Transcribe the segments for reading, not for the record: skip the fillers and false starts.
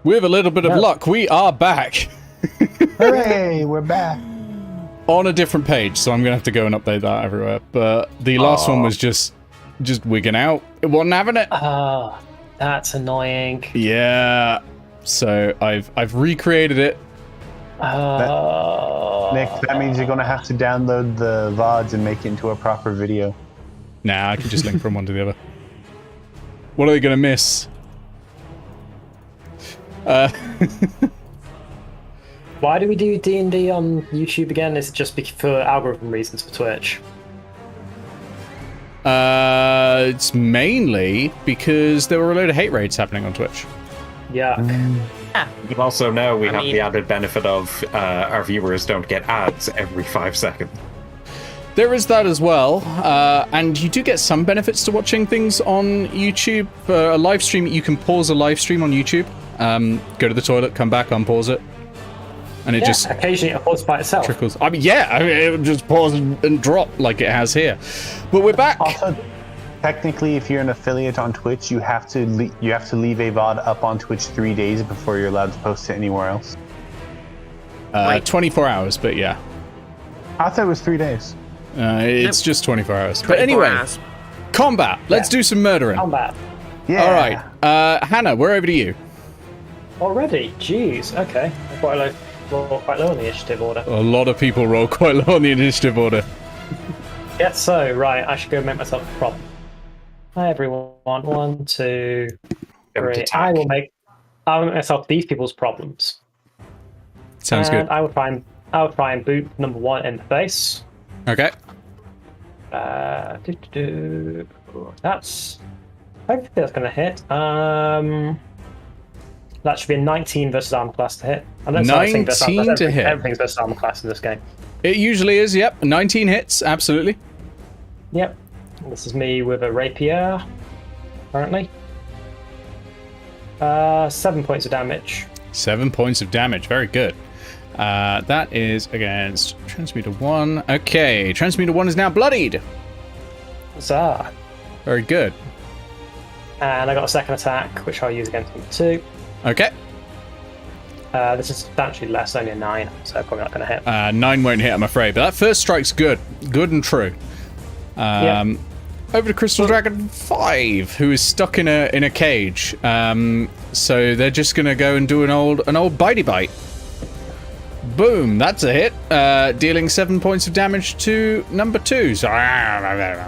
With a little bit of luck, we are back. Hooray, we're back. On a different page, so I'm going to have to go and update that everywhere. But the last one was just wigging out. It wasn't having it. Oh, that's annoying. Yeah. So I've recreated it. Nick, that means you're going to have to download the VODs and make it into a proper video. Nah, I can just link from one to the other. What are they going to miss? Why do we do D&D on YouTube again? Is it just for algorithm reasons for Twitch? It's mainly because there were a load of hate raids happening on Twitch. Yeah. But also now we have the added benefit of our viewers don't get ads every 5 seconds. There is that as well, and you do get some benefits to watching things on YouTube. A live stream, you can pause a live stream on YouTube, go to the toilet, come back, unpause it, and it just occasionally it pauses by itself. Trickles. I mean, it'll just pause and drop like it has here. But we're back. Also, technically, if you're an affiliate on Twitch, you have to leave a VOD up on Twitch 3 days before you're allowed to post it anywhere else. 24 hours, but yeah. I thought it was 3 days. It's just 24 hours. But anyway, hours. Combat. Let's do some murdering. Combat. Yeah. All right. Hannah, we're over to you. Already? Jeez. Okay. Quite low on the initiative order. A lot of people roll quite low on the initiative order. Yes, so, right. I should go make myself a problem. Hi, everyone. 1, 2, 3. I will make myself these people's problems. Sounds good. I would try and boot number 1 in the face. Okay. That's. Hopefully that's going to hit. That should be a 19 versus armor class to hit. 19 to hit. Everything's versus armor class in this game. It usually is. Yep. 19 hits. Absolutely. Yep. This is me with a rapier. Currently. 7 points of damage. 7 points of damage. Very good. That is against Transmuter 1. Okay, Transmuter 1 is now bloodied. Huzzah. Very good. And I got a second attack, which I'll use against number 2. Okay. This is substantially less, only a 9, so probably not going to hit. 9 won't hit, I'm afraid. But that first strike's good. Good and true. Yep. Over to Crystal Dragon 5, who is stuck in a cage. So they're just going to go and do an old bitey bite. Boom, that's a hit, dealing 7 points of damage to number 2. So that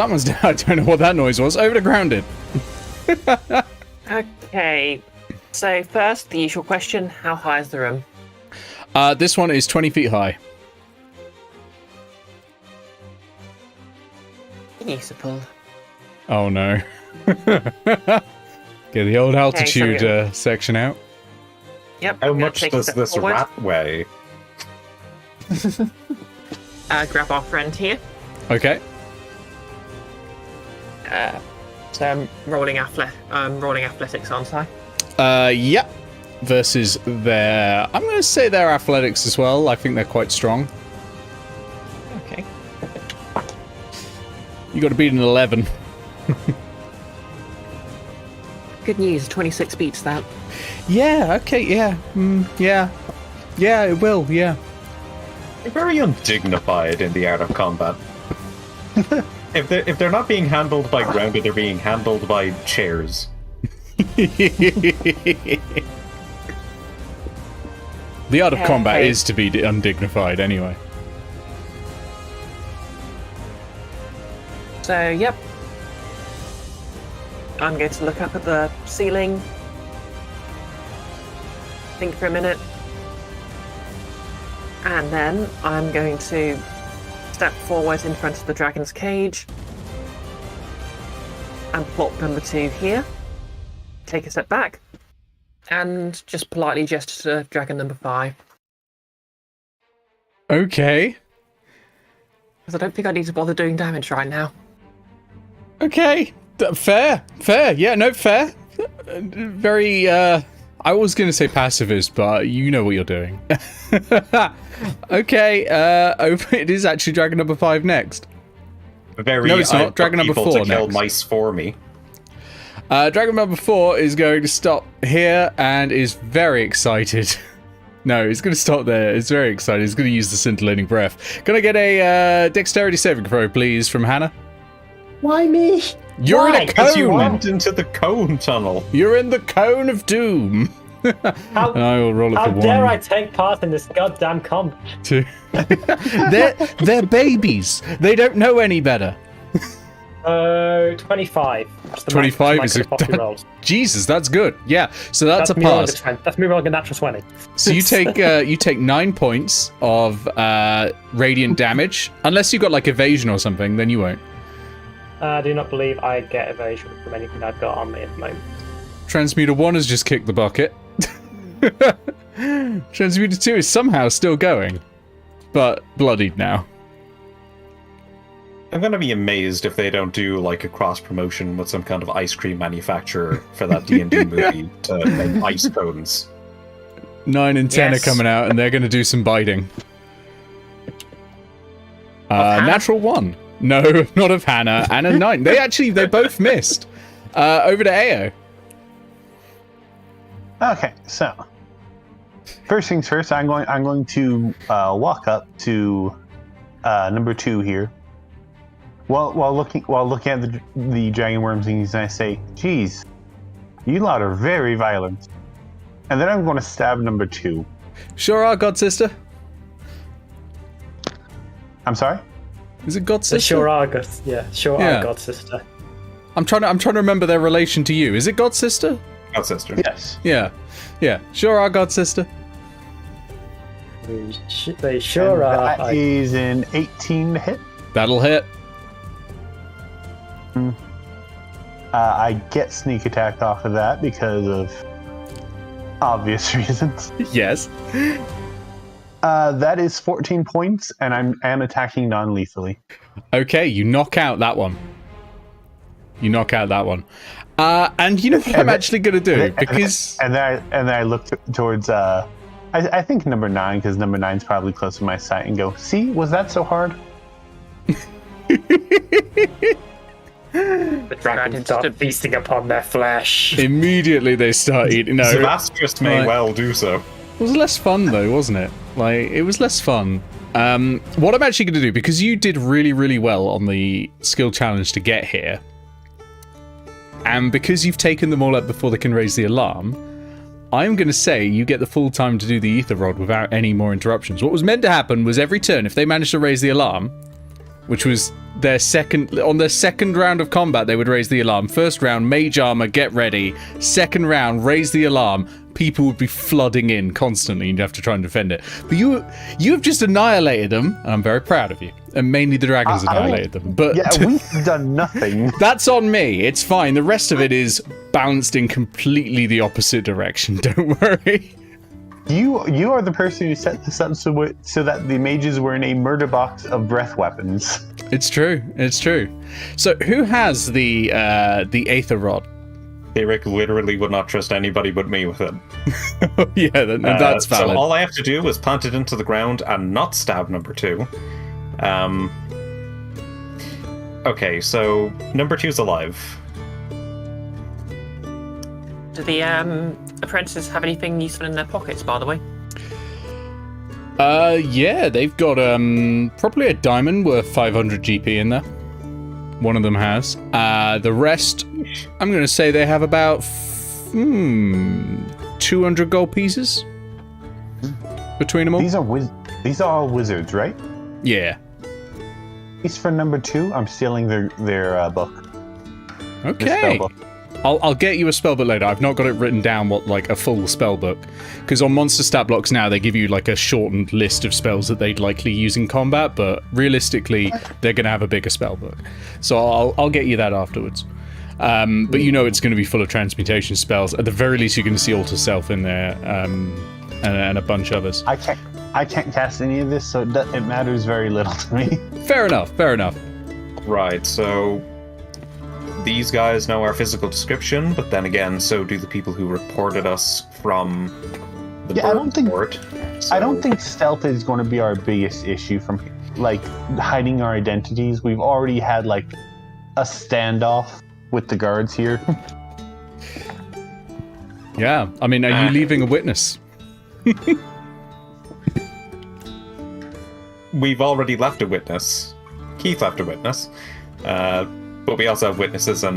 one's down. I don't know what that noise was. Over to Grounded. Okay, so first, the usual question, how high is the room? This one is 20 feet high. Useful. Oh no. Get the old altitude section out. Yep. How much does this rat weigh? Grab our friend here. Okay. So I'm rolling athletics, aren't I? Yep. Versus their... I'm going to say their athletics as well. I think they're quite strong. Okay. You got to beat an 11. Good news, 26 beats that. Yeah, okay, yeah. Yeah. Yeah, it will, yeah. They're very undignified in the art of combat. If they're not being handled by grounded, they're being handled by chairs. The art of combat is to be undignified anyway. So, yep. I'm going to look up at the ceiling. Think for a minute. And then I'm going to step forward in front of the dragon's cage. And plop number 2 here. Take a step back. And just politely gesture to dragon number 5. Okay. Because I don't think I need to bother doing damage right now. Okay. Fair. Yeah, no, fair. Very, I was going to say pacifist, but you know what you're doing. Okay, it is actually dragon number 5 next. No, it's not. Dragon number 4 to kill next. mice for me. Dragon number 4 is going to stop here and is very excited. No, it's going to stop there. It's very excited. It's going to use the scintillating breath. Can I get a dexterity saving throw, please, from Hannah? Why me? You're in a Because you cone! went into the cone tunnel. You're in the cone of doom! How, And I will roll it how for 1. dare I take part in this goddamn combat? 2. they're babies. They don't know any better. 25. That's the 25 max is my rolls. Jesus, that's good. Yeah, so that's a me rolling pass. That's me rolling a natural 20. So you take 9 points of radiant damage. Unless you've got like evasion or something, then you won't. I do not believe I get evasion from anything I've got on me at the moment. Transmuter 1 has just kicked the bucket. Transmuter 2 is somehow still going, but bloodied now. I'm gonna be amazed if they don't do like a cross promotion with some kind of ice cream manufacturer for that D&D movie to make ice cones. 9 and 10 Yes. are coming out, and they're going to do some biting. Hannah? Natural 1. No, not of Hannah. And a 9. They both missed. Over to Eao. Okay, so first things first, I'm going to walk up to number 2 here. While looking at the dragon worms, and I say, "Geez, you lot are very violent." And then I'm going to stab number 2. Sure are, God Sister. I'm sorry. Is it God The Sister? sure are good. Yeah, sure Yeah. are God sister. I'm trying to remember their relation to you. Is it God Sister? Oh, sister. Yes. Yeah. Sure are, God Sister. They sure are. That is an 18 to hit. That'll hit. I get sneak attack off of that because of obvious reasons. Yes. That is 14 points, and I am attacking non-lethally. Okay, you knock out that one. And you know what I'm actually going to do? Because... And then I look towards I think number 9, because number 9's probably close to my sight, and go, "See, was that so hard?" The dragons start feasting upon their flesh. Immediately they start eating. No, Sebastius may Right. well do so. it was less fun though, wasn't it? Like, it was less fun. What I'm actually going to do, because you did really, really well on the skill challenge to get here, and because you've taken them all up before they can raise the alarm, I'm going to say you get the full time to do the ether rod without any more interruptions. What was meant to happen was every turn, if they managed to raise the alarm, which was their second round of combat, they would raise the alarm. First round, mage armor, get ready. Second round, raise the alarm. People would be flooding in constantly. You'd have to try and defend it. But you have just annihilated them, and I'm very proud of you. And mainly the dragons annihilated them. But Yeah, we've done nothing. that's on me. It's fine. The rest of it is balanced in completely the opposite direction. Don't worry. You are the person who set this up so that the mages were in a murder box of breath weapons. It's true. So who has the Aether Rod? Eric literally would not trust anybody but me with it. Yeah, that's valid. So all I have to do is plant it into the ground and not stab number 2. Okay, so number 2's alive. Do the apprentices have anything useful in their pockets, by the way? Yeah, they've got probably a diamond worth 500 GP in there. One of them has. The rest, I'm going to say they have about 200 gold pieces between them all. These are all wizards, right? Yeah. At least for number 2, I'm stealing their book. Their Okay. spell book. I'll get you a spellbook later. I've not got it written down what like a full spellbook, because on monster stat blocks now they give you like a shortened list of spells that they'd likely use in combat, but realistically they're going to have a bigger spellbook. So I'll get you that afterwards. But you know it's going to be full of transmutation spells. At the very least you're going to see Alter Self in there, and a bunch of others. I can't cast any of this, so it matters very little to me. Fair enough. Right, so these guys know our physical description, but then again, so do the people who reported us from the Yeah, I don't think- port. I don't think stealth is going to be our biggest issue from like hiding our identities. We've already had like a standoff with the guards here. Yeah, I mean, are you leaving a witness? We've already left a witness. Keith left a witness. But we also have witnesses on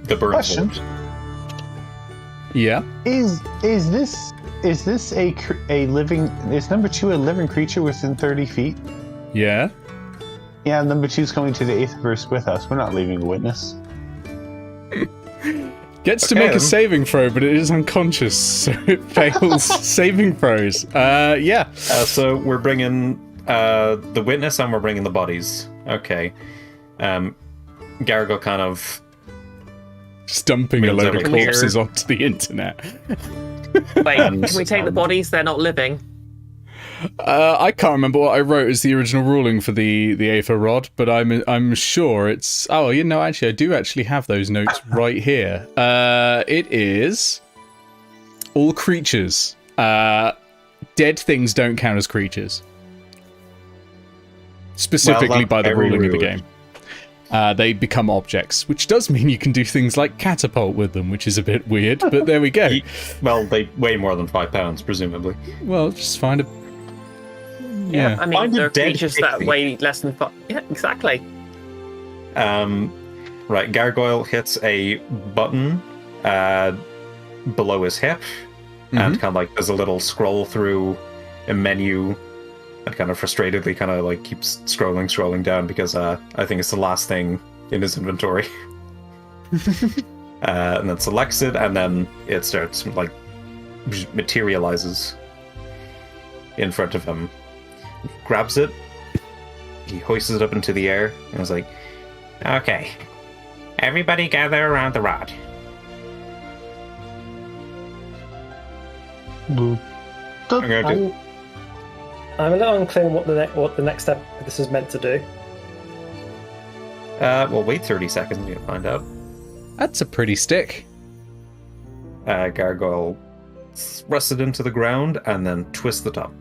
the burn Question. board. Yeah. Is this a living? Is number 2 a living creature within 30 feet? Yeah. Yeah, number 2's coming to the Aetherverse with us. We're not leaving a witness. Gets to Okay, make a then. saving throw, but it is unconscious, so it fails saving throws. Yeah. So we're bringing the witness and we're bringing the bodies. Okay. Garrigle kind of... Just dumping a Means load of over here. corpses onto the internet. Wait, And, can we take the bodies? They're not living. I can't remember what I wrote as the original ruling for the Aether Rod, but I'm sure it's... Oh, you know, actually, I do actually have those notes right here. It is... all creatures. Dead things don't count as creatures. Specifically that's by the very ruling of the rude. game. They become objects, which does mean you can do things like catapult with them, which is a bit weird, but there we go. Well, they weigh more than 5 pounds, presumably. Well, just find a... Yeah. I mean, Find a there are dead creatures that pixie. weigh less than 5. Yeah, exactly. Right, Gargoyle hits a button below his hip, and kind of like there's a little scroll through a menu, and kind of frustratedly kind of like keeps scrolling down because I think it's the last thing in his inventory. And then selects it, and then it starts like materializes in front of him. Grabs it, he hoists it up into the air, and is like, "Okay, everybody gather around the rod." I'm gonna do. I'm a little unclear what the next step of this is meant to do. Well, wait 30 seconds and you'll find out. That's a pretty stick. Gargoyle thrusts it into the ground and then twists the top.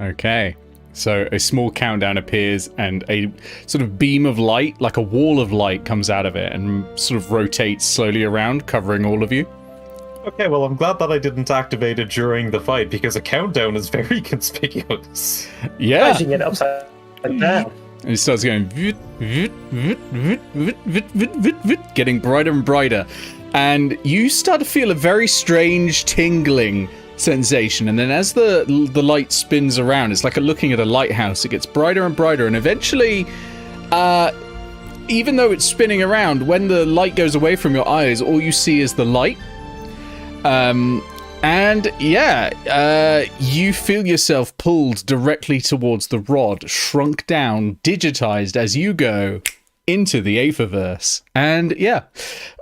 Okay. So a small countdown appears and a sort of beam of light, like a wall of light, comes out of it and sort of rotates slowly around, covering all of you. Okay, well, I'm glad that I didn't activate it during the fight because a countdown is very conspicuous. Yeah. Imagine it upside down. And it starts going, voot, voot, voot, voot, voot, voot, voot, voot, voot, getting brighter and brighter. And you start to feel a very strange tingling sensation. And then as the light spins around, it's like looking at a lighthouse. It gets brighter and brighter. And eventually, even though it's spinning around, when the light goes away from your eyes, all you see is the light. And yeah, you feel yourself pulled directly towards the rod, shrunk down, digitized as you go into the AETHERVERSE. And yeah,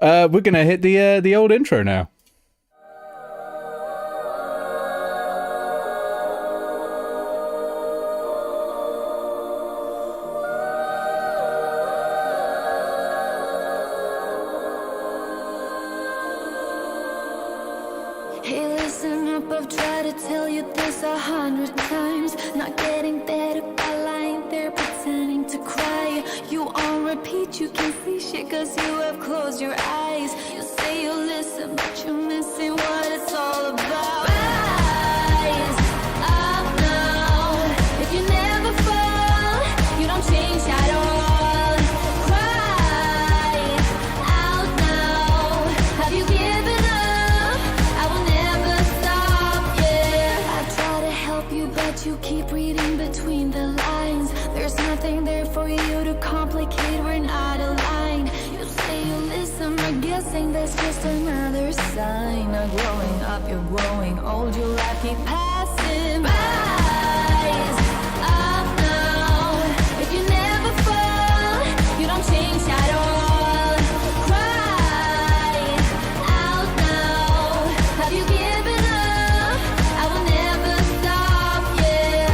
we're gonna hit the old intro now. Hey, listen up, I've tried to tell you this 100 times. Not getting better by lying there pretending to cry. You on repeat, you can see shit cause you have closed your eyes. You say you listen, but you're missing what it's all about. Rise up now. If you never fall, you don't change at all. Cry out now. Have you given up? I will never stop, yeah. I try to help you, but you keep reading between the lines. There's nothing there for you to complicate, we're not aligned. You say you listen, but guessing that's just another sign. Not growing up, you're growing old, your life keep passing by. Rise up now. If you never fall, you don't change at all. Cry out now. Have you given up? I will never stop, yeah.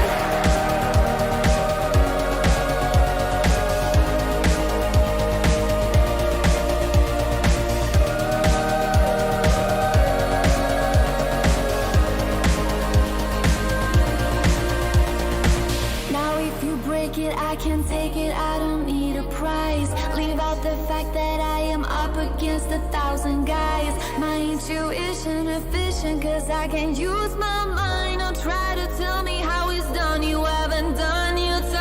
up against 1,000 guys. My intuition efficient, cause I can't use my mind. Don't try to tell me how it's done, you haven't done your time.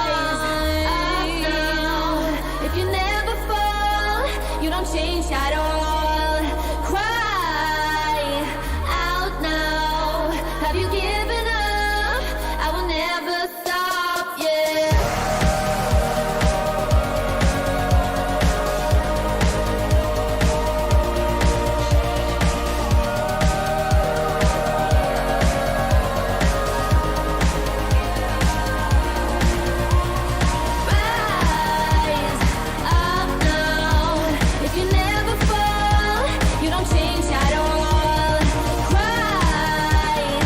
Rise up now. If you never fall, you don't change at all. Cry out now. Have you given up? I will never stop, yeah. Rise up now. If you never fall, you don't change at all. Cry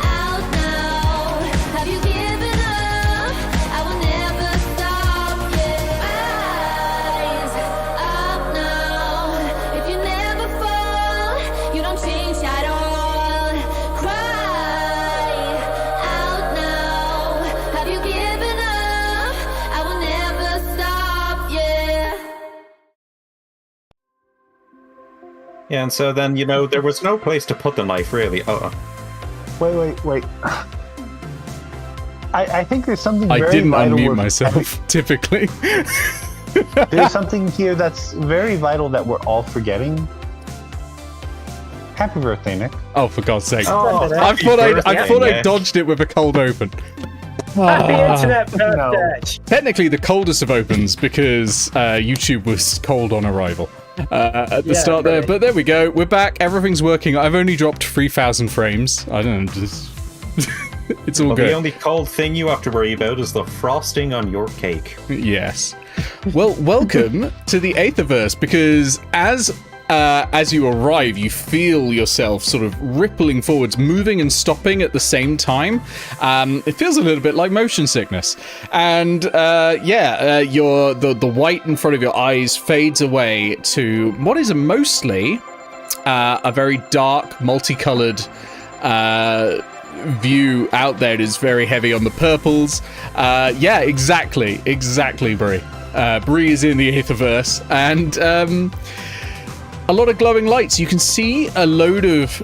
out now. Have you given up? I will never stop, yeah. Rise up now. If you never fall, you don't change at all. Cry out now. Have you given up? I will never stop, yeah. Yeah, and so then, there was no place to put the knife, really. Wait. I think there's something I very didn't vital unmute with- myself, typically. There's something here that's very vital that we're all forgetting. Happy birthday, Nick. Oh, for God's sake. Oh, I thought I birthday. dodged it with a cold open. Happy internet No. birthday! Technically, the coldest of opens because YouTube was cold on arrival at the Yeah, start there. really. But there we go. We're back. Everything's working. I've only dropped 3,000 frames. I don't know. Just it's all Well, good. the only cold thing you have to worry about is the frosting on your cake. Yes. Well, welcome to the AETHERVERSE, because as you arrive, you feel yourself sort of rippling forwards, moving and stopping at the same time. It feels a little bit like motion sickness. And the white in front of your eyes fades away to what is mostly a very dark, multicolored view out there. It is very heavy on the purples. Exactly, Brie. Brie is in the AETHERVERSE, and a lot of glowing lights. You can see a load of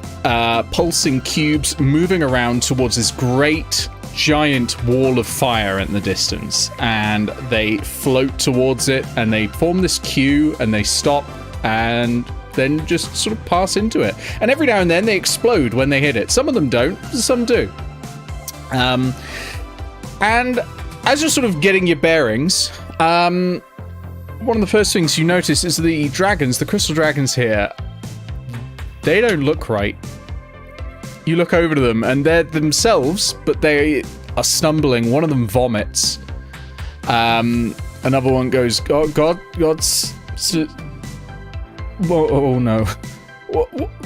pulsing cubes moving around towards this great giant wall of fire in the distance, and they float towards it, and they form this queue, and they stop, and then just sort of pass into it. And every now and then they explode when they hit it. Some of them don't, some do. And as you're sort of getting your bearings, one of the first things you notice is the dragons, the crystal dragons here, they don't look right. You look over to them, and they're themselves, but they are stumbling. One of them vomits. Another one goes, God, oh no.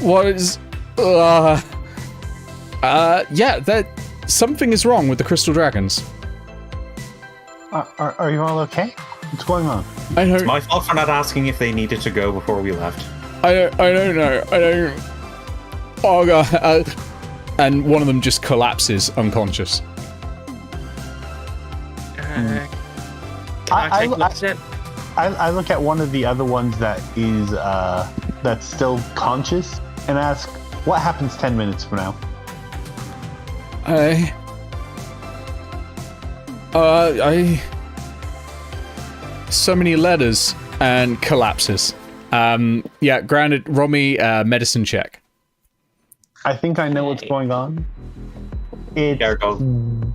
What is... something is wrong with the crystal dragons. Are you all okay? What's going on? I don't... It's my fault for not asking if they needed to go before we left. I don't know. Oh god. And one of them just collapses unconscious. Can I take a look at it? I look at one of the other ones that is that's still conscious and ask, what happens 10 minutes from now? So many letters, and collapses. Granted, roll me medicine check. I think I know what's going on. There it goes.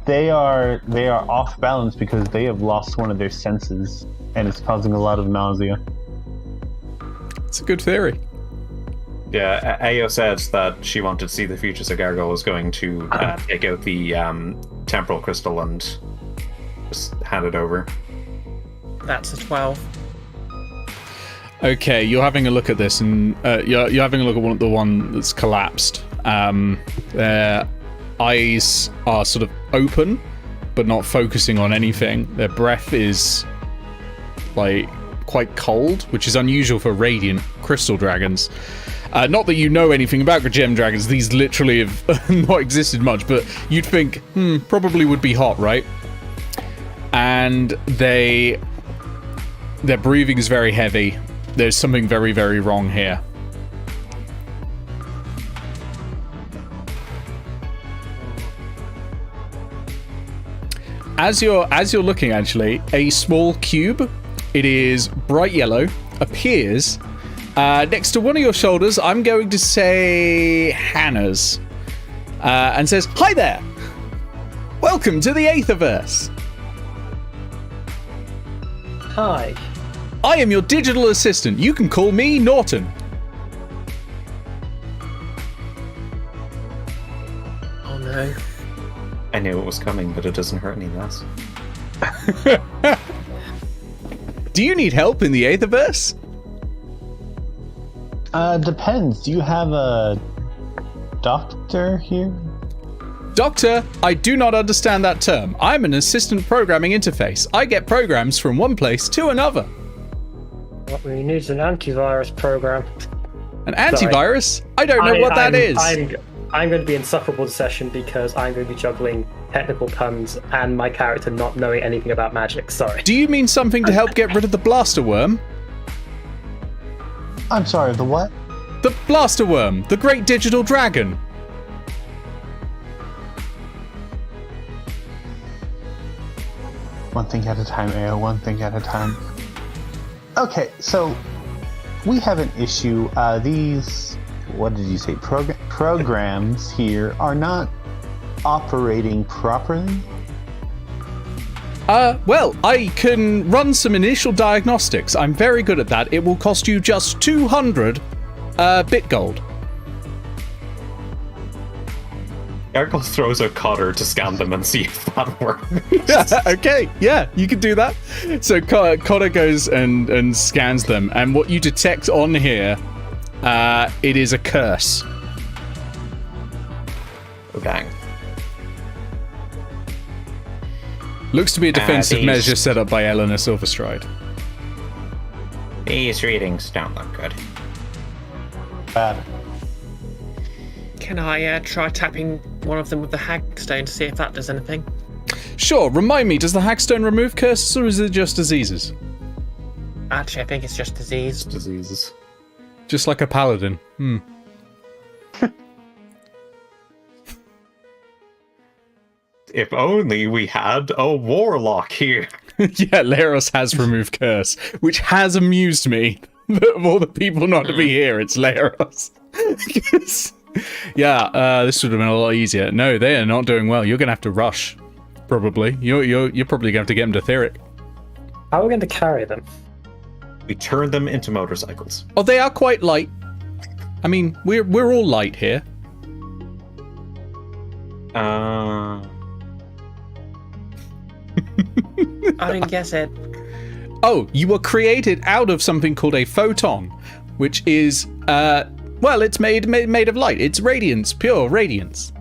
They are off balance because they have lost one of their senses, and it's causing a lot of nausea. It's a good theory. Yeah, Eao said that she wanted to see the future, so Gargoyle was going to take out the temporal crystal and just hand it over. That's a 12. Okay, you're having a look at this, and you're having a look at the one that's collapsed. Their eyes are sort of open, but not focusing on anything. Their breath is like quite cold, which is unusual for radiant crystal dragons. Not that you know anything about gem dragons; these literally have not existed much. But you'd think, probably would be hot, right? And their breathing is very heavy. there's something very, very wrong here. As you're looking, actually, a small cube, it is bright yellow, appears next to one of your shoulders. I'm going to say Hannah's, and says, "Hi there! Welcome to the AETHERVERSE. Hi. I am your digital assistant. You can call me Norton." Oh no. I knew it was coming, but it doesn't hurt any less. Do you need help in the AETHERVERSE? Depends. Do you have a doctor here? Doctor, I do not understand that term. I'm an assistant programming interface. I get programs from one place to another. What we need is an antivirus program. An antivirus? I don't know what that is. I'm going to be insufferable this session because I'm going to be juggling technical puns and my character not knowing anything about magic. Sorry. Do you mean something to help get rid of the blaster worm? I'm sorry, the what? The blaster worm, the great digital dragon. One thing at a time, Eao, one thing at a time. Okay, so we have an issue. These, what did you say, programs here are not operating properly? Well, I can run some initial diagnostics. I'm very good at that. It will cost you just 200 bit gold. Erkel throws a cutter to scan them and see if that works. Okay, yeah, you can do that. So Cotter goes and scans them, and what you detect on here, it is a curse. Oh, dang. Looks to be a defensive measure set up by Eleanor Silverstride. These readings don't look good. Bad. Can I try tapping one of them with the hagstone to see if that does anything? Sure, remind me, does the hagstone remove curses or is it just diseases? Actually, I think it's just disease. Diseases. Just like a paladin. If only we had a warlock here. Yeah, Leros has removed curse, which has amused me. Of all the people not to be here, it's Leros. Yeah, this would have been a lot easier. No, they are not doing well. You're going to have to rush, probably. You're probably going to have to get them to Theric. How are we going to carry them? We turn them into motorcycles. Oh, they are quite light. I mean, we're all light here. I didn't guess it. Oh, you were created out of something called a photon, which is, well, it's made of light. It's radiance, pure radiance.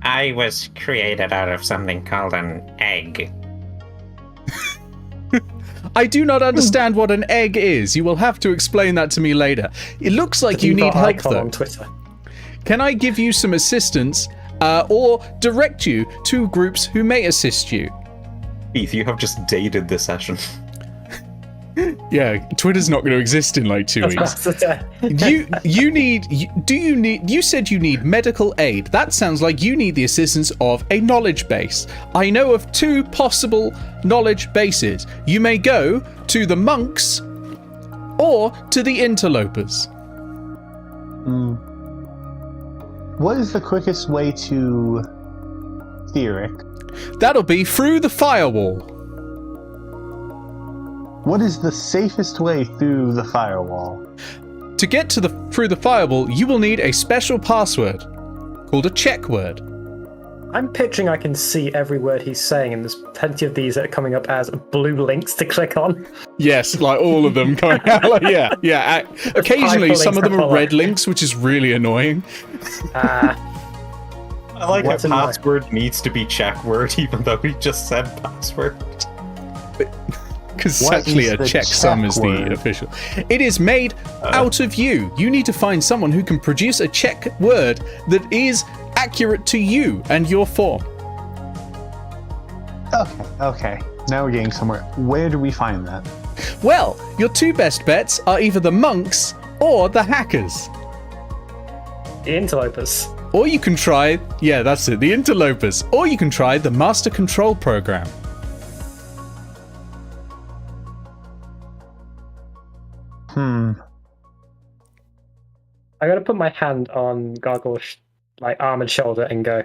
I was created out of something called an egg. I do not understand what an egg is. You will have to explain that to me later. It looks like you need help, though. On Twitter. Can I give you some assistance, or direct you to groups who may assist you? Heath, you have just dated this session. Yeah, Twitter's not going to exist in like 2 weeks. You said you need medical aid. That sounds like you need the assistance of a knowledge base. I know of 2 possible knowledge bases. You may go to the monks or to the interlopers. What is the quickest way to Theric? That'll be through the firewall. What is the safest way through the firewall? To get to through the firewall, you will need a special password called a check word. I'm picturing I can see every word he's saying, and there's plenty of these that are coming up as blue links to click on. Yes, like all of them coming out. Like, yeah. Occasionally, some of them are red links, which is really annoying. I like how password needs to be check word, even though we just said password. Because actually a checksum is the official. It is made out of you. You need to find someone who can produce a check word that is accurate to you and your form. Okay. Now we're getting somewhere. Where do we find that? Well, your two best bets are either the monks or the hackers. The interlopers. Or you can try, yeah, that's it, the interlopers. Or you can try the master control program. I gotta put my hand on Gargoyle's arm and shoulder and go.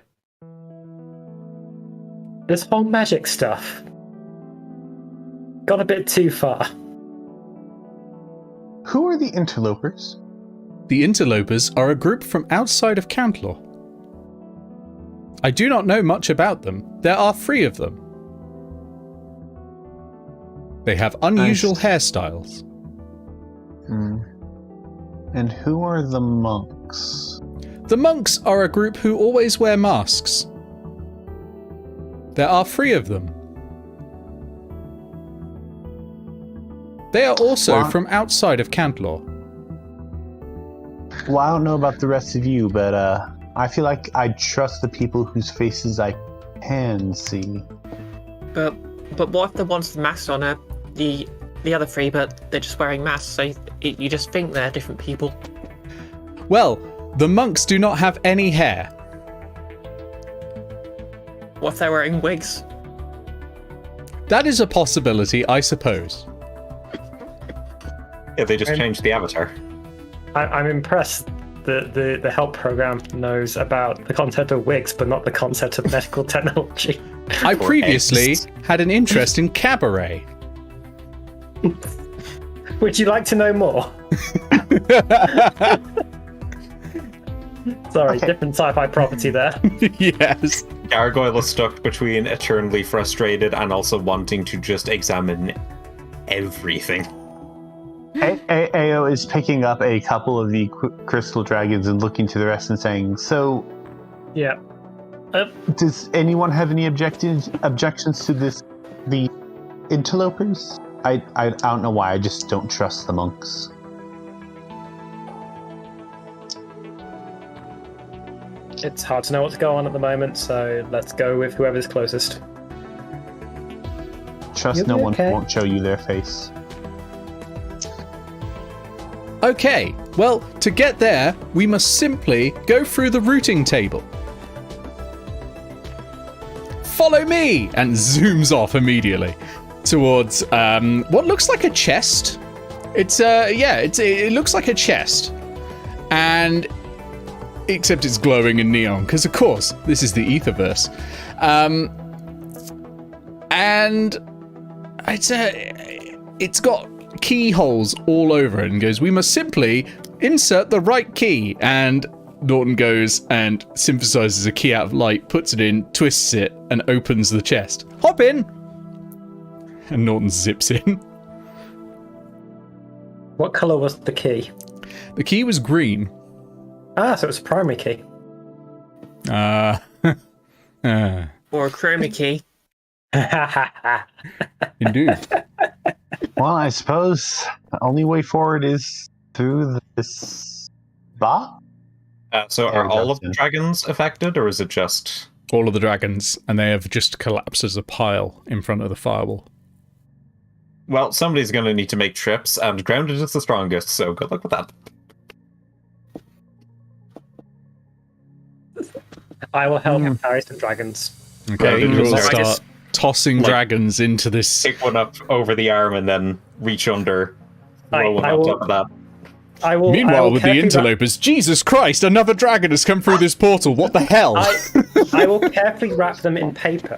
This whole magic stuff got a bit too far. Who are the interlopers? The interlopers are a group from outside of Cantlore. I do not know much about them. There are 3 of them. They have unusual hairstyles. And who are the monks? The monks are a group who always wear masks. There are 3 of them. They are also from outside of Cantlore. Well, I don't know about the rest of you, but I feel like I trust the people whose faces I can see. But what if the ones with masks on are the other 3, but they're just wearing masks, so you just think they're different people? Well, the monks do not have any hair. What if they're wearing wigs? That is a possibility, I suppose. Yeah, they just changed the avatar. I'm impressed that the help program knows about the concept of wigs, but not the concept of medical technology. I previously had an interest in cabaret. Would you like to know more? Sorry, different sci-fi property there. Yes. Gargoyle is stuck between eternally frustrated and also wanting to just examine everything. Eao is picking up a couple of the crystal dragons and looking to the rest and saying, so... Yeah. Does anyone have any objections to the interlopers? I don't know why, I just don't trust the monks. It's hard to know what's going on at the moment, so let's go with whoever's closest. Trust no one won't show you their face. Okay, well, to get there, we must simply go through the routing table. Follow me! And zooms off immediately towards what looks like a chest. It looks like a chest. And except it's glowing in neon, because of course, this is the AETHERVERSE. And it's got keyholes all over it and goes, we must simply insert the right key. And Norton goes and synthesizes a key out of light, puts it in, twists it, and opens the chest. Hop in! And Norton zips in. What colour was the key? The key was green. Ah, so it was a primary key. Or a chroma key. Indeed. Well, I suppose the only way forward is through this box? So are all of the dragons affected, or is it just... All of the dragons, and they have just collapsed as a pile in front of the firewall. Well, somebody's going to need to make trips, and grounded is the strongest, so good luck with that. I will help him carry some dragons. Okay, Grounded we'll is there. start tossing dragons into this. Pick one up over the arm and then reach under, roll one on top of that. Meanwhile, with the interlopers, Jesus Christ, another dragon has come through this portal. What the hell? I will carefully wrap them in paper.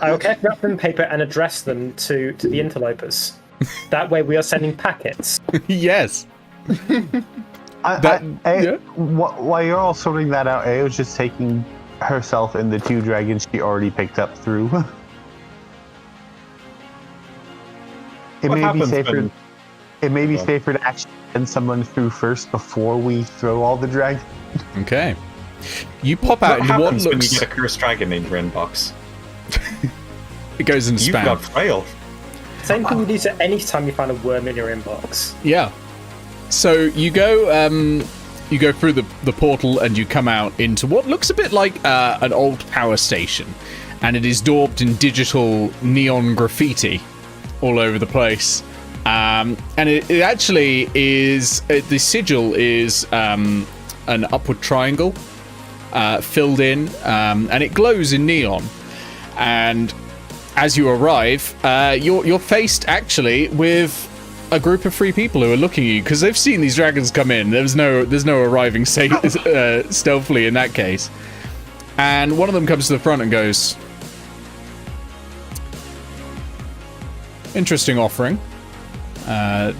I will carefully wrap them in paper and address them to the interlopers. That way we are sending packets. Yes. While you're all sorting that out, Eao's just taking herself and the 2 dragons she already picked up through. It may be safer. It may be safer to actually send someone through first before we throw all the dragons. Okay. You pop out into what happens when you looks... get a cursed dragon in your inbox? It goes in You've spam. got frail. Same thing you do to any time you find a worm in your inbox. Yeah. So you go through the portal and you come out into what looks a bit like an old power station, and it is daubed in digital neon graffiti all over the place. And it actually is, the sigil is an upward triangle filled in, and it glows in neon. And as you arrive, you're faced actually with a group of 3 people who are looking at you because they've seen these dragons come in. There's no arriving stealthily in that case. And one of them comes to the front and goes, "Interesting offering."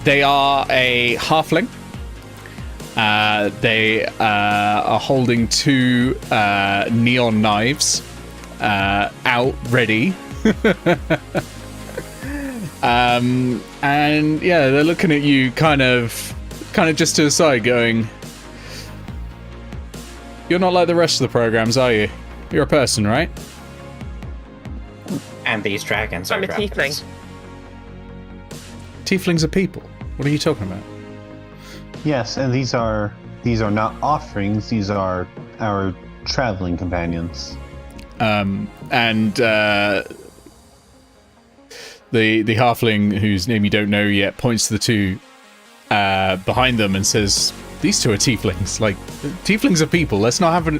They are a halfling. They are holding 2 neon knives out ready. And yeah, they're looking at you kind of just to the side going, "You're not like the rest of the programs, are you? You're a person, right?" And these dragons are I'm a dragons. tiefling. Tieflings are people. What are you talking about? Yes, and these are not offerings. These are our traveling companions. The halfling, whose name you don't know yet, points to the 2 behind them and says, "These 2 are tieflings. Like, tieflings are people. Let's not have an...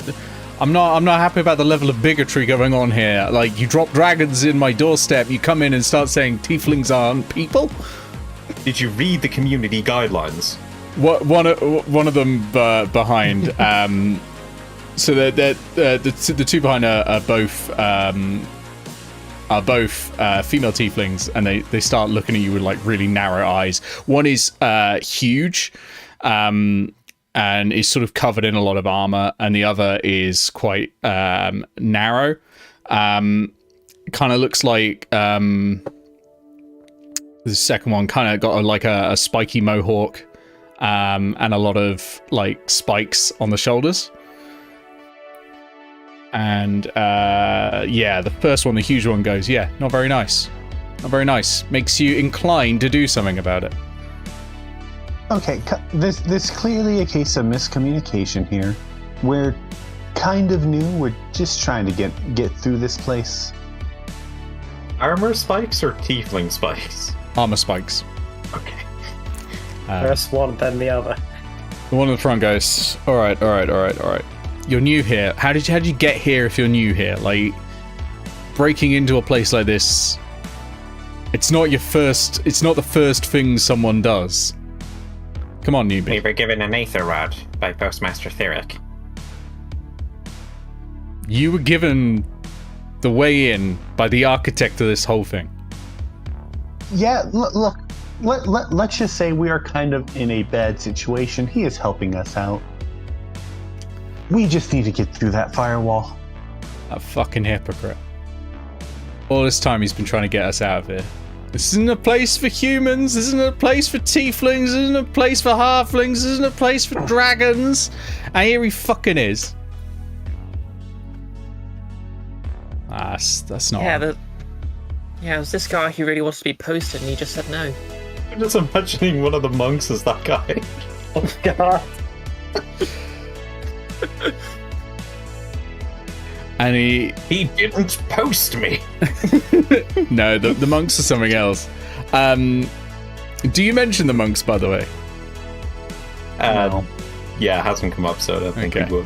I'm not happy about the level of bigotry going on here. Like, you drop dragons in my doorstep, you come in and start saying tieflings aren't people?" Did you read the community guidelines? One of them behind. So the 2 behind are both female tieflings, and they start looking at you with like really narrow eyes. One is huge, and is sort of covered in a lot of armor, and the other is quite narrow. Kind of looks like the second one kind of got like a spiky mohawk, and a lot of like spikes on the shoulders. And yeah, the first one, the huge one, goes, "Yeah, not very nice. Not very nice. Makes you inclined to do something about it." Okay, there's clearly a case of miscommunication here. We're kind of new. We're just trying to get through this place. Armor spikes or tiefling spikes? Armor spikes. Okay. First one, then the other. The one in the front goes, all right. You're new here. How did you get here if you're new here? Like, breaking into a place like this, it's not the first thing someone does. Come on, newbie. We were given an aether rod by Postmaster Theric. You were given the way in by the architect of this whole thing. Yeah, look, let's just say we are kind of in a bad situation. He is helping us out. We just need to get through that firewall. A fucking hypocrite. All this time he's been trying to get us out of here. This isn't a place for humans. This isn't a place for tieflings. This isn't a place for halflings. This isn't a place for dragons. And here he fucking is. That's not... Yeah, it was this guy who really wants to be posted, and he just said no. I'm just imagining one of the monks as that guy. Oh god. And he didn't post me. No, the monks are something else. Do you mention the monks, by the way? No. Yeah, it hasn't come up, so I don't think it would.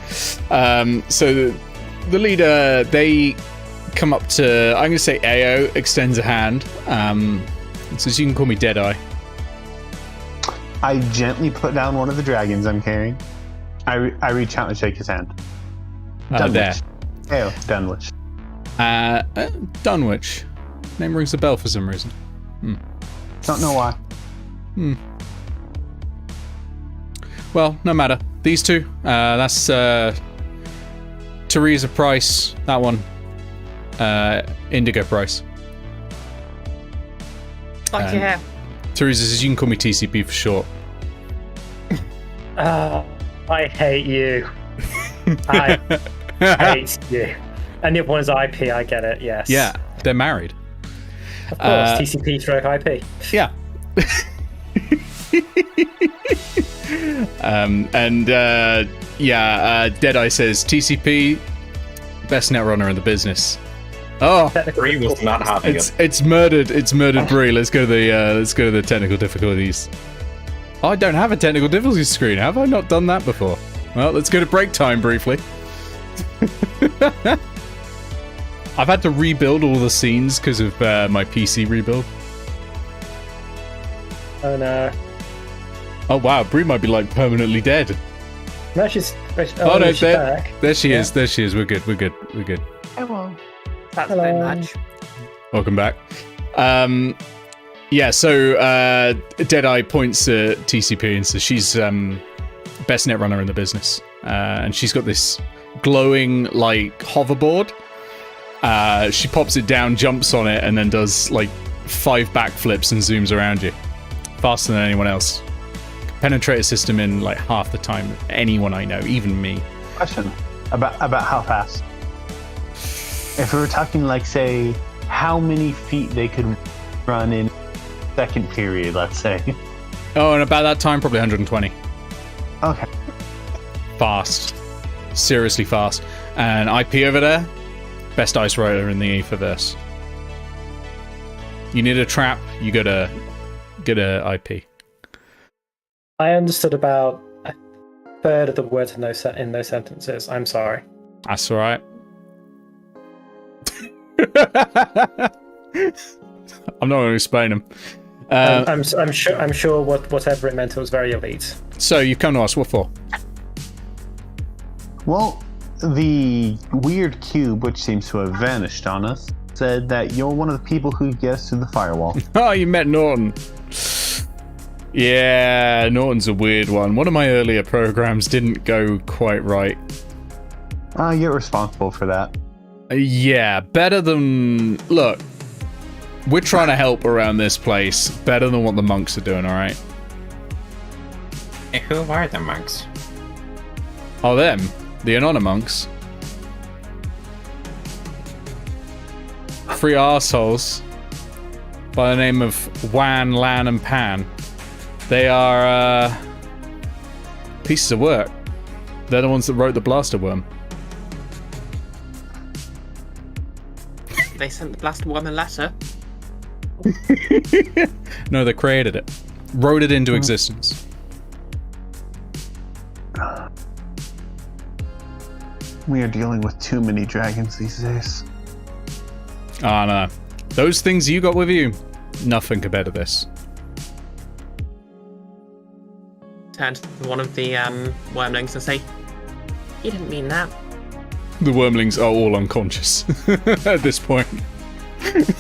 So the leader, they come up to, I'm going to say Eao, extends a hand. Says, "You can call me Deadeye." I gently put down one of the dragons I'm carrying. I reach out and shake his hand. There. Eao Dunwich. Dunwich. Name rings a bell for some reason. Don't know why. Well, no matter. These 2. That's Teresa Price. That one. Indigo Price. Like your hair. Teresa says, "You can call me TCP for short." I hate you. I hate you. And the other one is IP, I get it, yes. Yeah, they're married. Of course, TCP stroke IP. Yeah. Deadeye says, "TCP, best netrunner in the business. Oh, Bree was not happy. it's murdered Bree. Let's go to the technical difficulties. Oh, I don't have a technical difficulties screen. Have I not done that before? Well, let's go to break time briefly. I've had to rebuild all the scenes because of my PC rebuild. Oh no. Oh wow, Bree might be like permanently dead. No, she's. Oh no, she's back. there she is. There she is. We're good. Oh well. That's Hello. very much. Welcome back. Yeah, so Deadeye points at TCP and says she's best net runner in the business. And she's got this glowing, like, hoverboard. She pops it down, jumps on it, and then does, like, 5 backflips and zooms around you. Faster than anyone else. Penetrate a system in, like, half the time of anyone I know, even me. Question about how fast. If we were talking, like, say, how many feet they could run in second period, let's say. Oh, and about that time, probably 120. Okay. Fast. Seriously fast. And IP over there, best ice roller in the AETHERVERSE. You need a trap, you get a IP. I understood about a third of the words in those sentences. I'm sorry. That's alright. I'm not going to explain them. I'm sure whatever it meant, it was very elite. So you've come to us. What for? Well, the weird cube, which seems to have vanished on us, said that you're one of the people who gets through the firewall. Oh, you met Norton. Yeah, Norton's a weird one. One of my earlier programs didn't go quite right. You're responsible for that. Yeah, better than... Look, we're trying to help around this place. Better than what the monks are doing, alright? Who are the monks? Oh, them. The Anona monks. 3 arseholes by the name of Wan, Lan, and Pan. They are pieces of work. They're the ones that wrote the Blaster Worm. They sent the Blaster Worm a letter. No, they created it. Wrote it into existence. We are dealing with too many dragons these days. Oh, no. Those things you got with you, nothing compared to this. Turn to one of the wormlings and say, "You didn't mean that." The wormlings are all unconscious at this point.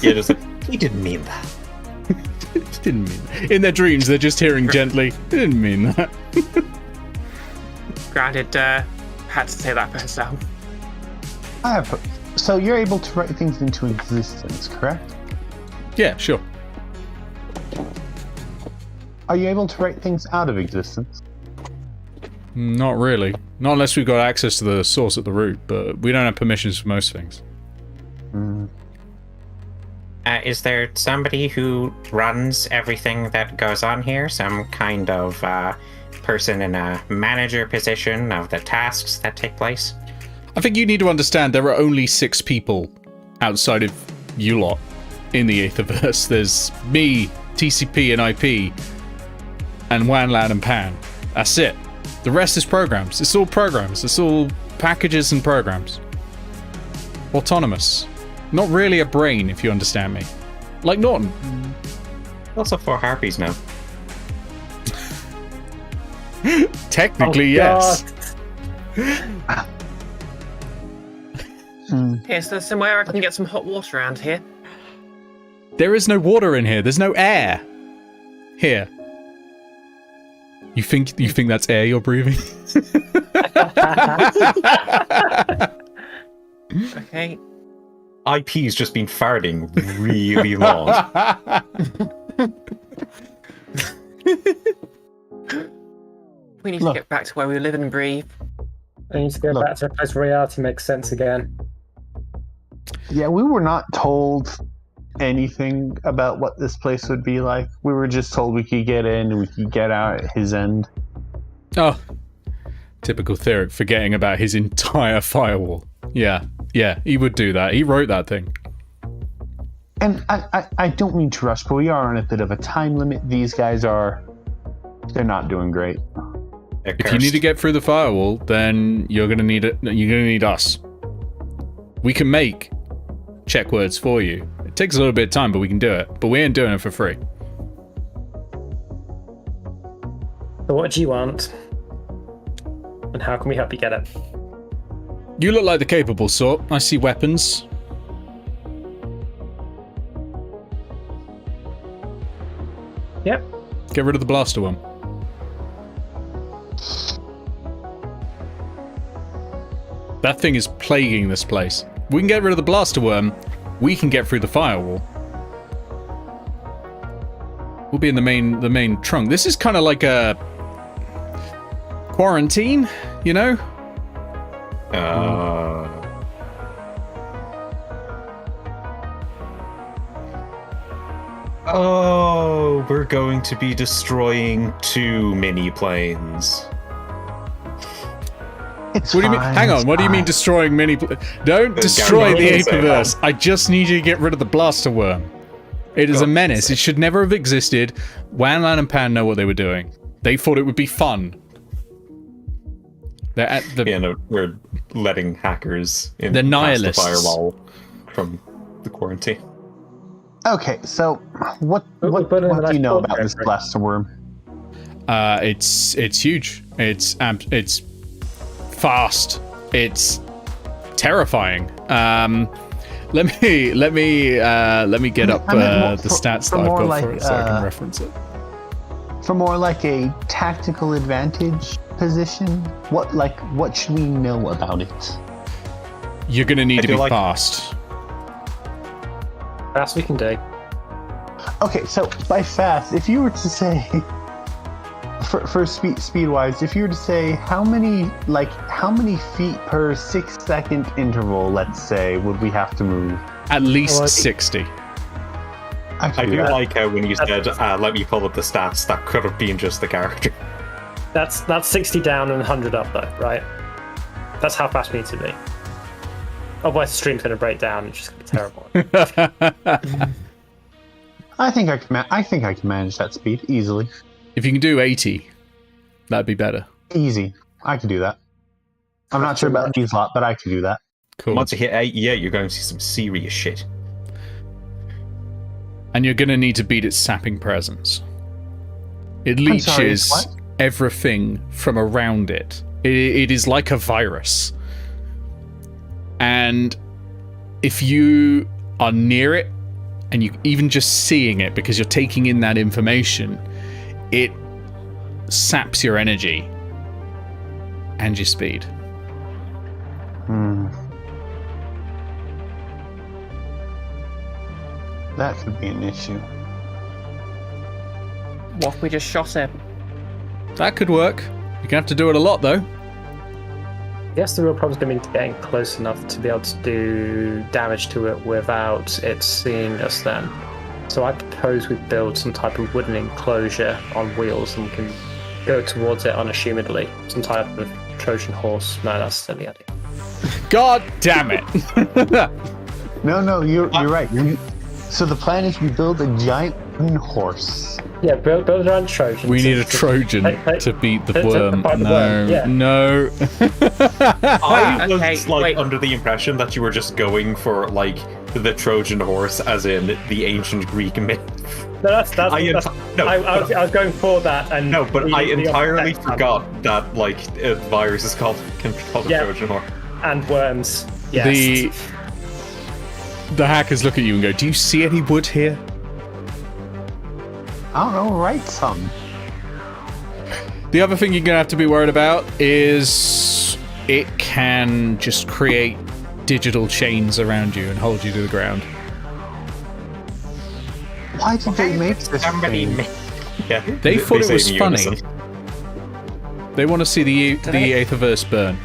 Yeah, just like, he didn't mean that. Didn't mean that. In their dreams, they're just hearing gently, didn't mean that. Granted, had to say that for herself. So you're able to write things into existence, correct? Yeah, sure. Are you able to write things out of existence? Not really. Not unless we've got access to the source at the root, but we don't have permissions for most things. Is there somebody who runs everything that goes on here? Some kind of person in a manager position of the tasks that take place? I think you need to understand there are only 6 people outside of you lot in the AETHERVERSE. There's me, TCP and IP, and Wan, Lan, and Pan. That's it. The rest is programs. It's all programs. It's all packages and programs. Autonomous. Not really a brain, if you understand me. Like Norton. Also 4 harpies now. Technically, yes. Here, so there's somewhere I can get some hot water around here. There is no water in here. There's no air. Here. You think that's air you're breathing? Okay. IP's just been farting really long. We need to get back to where we live and breathe. I need to go back to a place where reality makes sense again. Yeah, we were not told anything about what this place would be like. We were just told we could get in and we could get out at his end. Oh. Typical Theric forgetting about his entire firewall. Yeah, he would do that. He wrote that thing. And I don't mean to rush, but we are on a bit of a time limit. These guys they're not doing great. If you need to get through the firewall, then you're gonna need it. You're gonna need us. We can make check words for you. It takes a little bit of time, but we can do it. But we ain't doing it for free. So what do you want? And how can we help you get it? You look like the capable sort. I see weapons. Yep. Get rid of the blaster one. That thing is plaguing this place. We can get rid of the blaster worm. We can get through the firewall. We'll be in the main trunk. This is kind of like a quarantine, you know? Oh, we're going to be destroying 2 mini planes. It's What do you mean? fine, Hang on. it's What do you mean fine. destroying Don't destroy the Guaranteed to say AETHERVERSE. I just need you to get rid of the blaster worm. It is a menace. It should never have existed. Wanlan and Pan know what they were doing. They thought it would be fun. They're at the... Yeah, no, we're letting hackers in The past nihilists. the firewall from the quarantine. Okay, so what We'll put it in the do you nice know folder, about this right? blaster worm? It's huge. It's fast. It's terrifying. Let me get up I meant more the for- stats for that I've more got like, for it so I can reference it. For more like a tactical advantage position, what should we know about it? You're gonna need to be feel like- fast. Best we can do. Okay, so by fast, if you were to say, for speed wise, if you were to say how many feet per 6-second interval, let's say, would we have to move? At least Well, 60. I do like how when you said, let me pull up the stats, that could have been just the character. That's 60 down and 100 up though, right? That's how fast we need to be. Otherwise the stream's gonna break down. It's just gonna be terrible. I think I can manage that speed easily. If you can do 80, that'd be better. Easy, I can do that. I'm not sure about these lot, but I can do that. Cool. Once you hit 8, yeah, you're going to see some serious shit. And you're gonna need to beat its sapping presence. It I'm sorry, leeches what? everything from around it. It is like a virus. And if you are near it, and you even just seeing it because you're taking in that information, it saps your energy and your speed. That could be an issue. What if we just shot him? That could work. You're gonna have to do it a lot though. I guess the real problem's going to be getting close enough to be able to do damage to it without it seeing us then. So I propose we build some type of wooden enclosure on wheels and we can go towards it unassumedly. Some type of Trojan horse. No, that's still the idea. God damn it. No, you're right. So the plan is we build a giant wooden horse. Yeah, build around Trojan. We need a Trojan Take- to beat the to worm. fight the No, worm, yeah. no. I was Okay, wait. under the impression that you were just going for the Trojan horse, as in the ancient Greek myth. No, that's I I was going for that. And No, but the- I the entirely effect on- forgot that a virus is called a Yeah. Trojan horse. And worms. Yes. The hackers look at you and go, "Do you see any wood here?" I don't know, write some. The other thing you're gonna have to be worried about is it can just create digital chains around you and hold you to the ground. Why did they make this Somebody thing? Yeah, They thought it say was in funny. unison. They want to see the AETHERVERSE burn.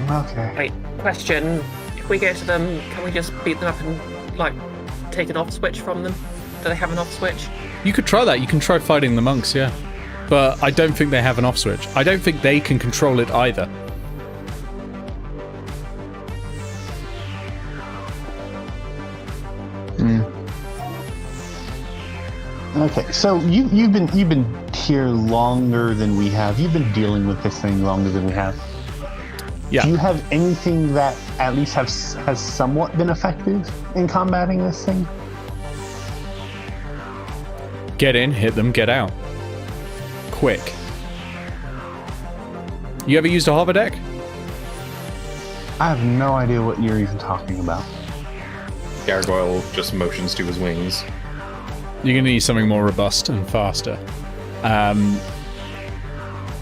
Okay. Wait, question. If we go to them, can we just beat them up and, take an off switch from them? Do they have an off switch? You could try that. You can try fighting the monks, yeah. But I don't think they have an off switch. I don't think they can control it either. Okay, so you've been here longer than we have. You've been dealing with this thing longer than we have. Yeah. Do you have anything that at least has somewhat been effective in combating this thing? Get in, hit them, get out. Quick. You ever used a hover deck? I have no idea what you're even talking about. Gargoyle just motions to his wings. You're going to need something more robust and faster.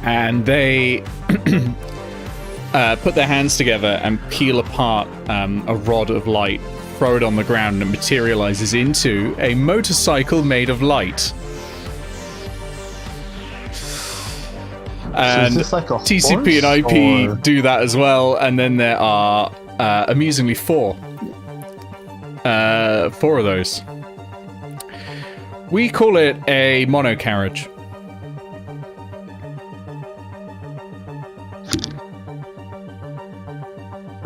And they put their hands together and peel apart a rod of light, throw it on the ground, and it materializes into a motorcycle made of light. And is this like a TCP and horse, IP or- do that as well, and then there are amusingly four of those. We call it a monocarriage.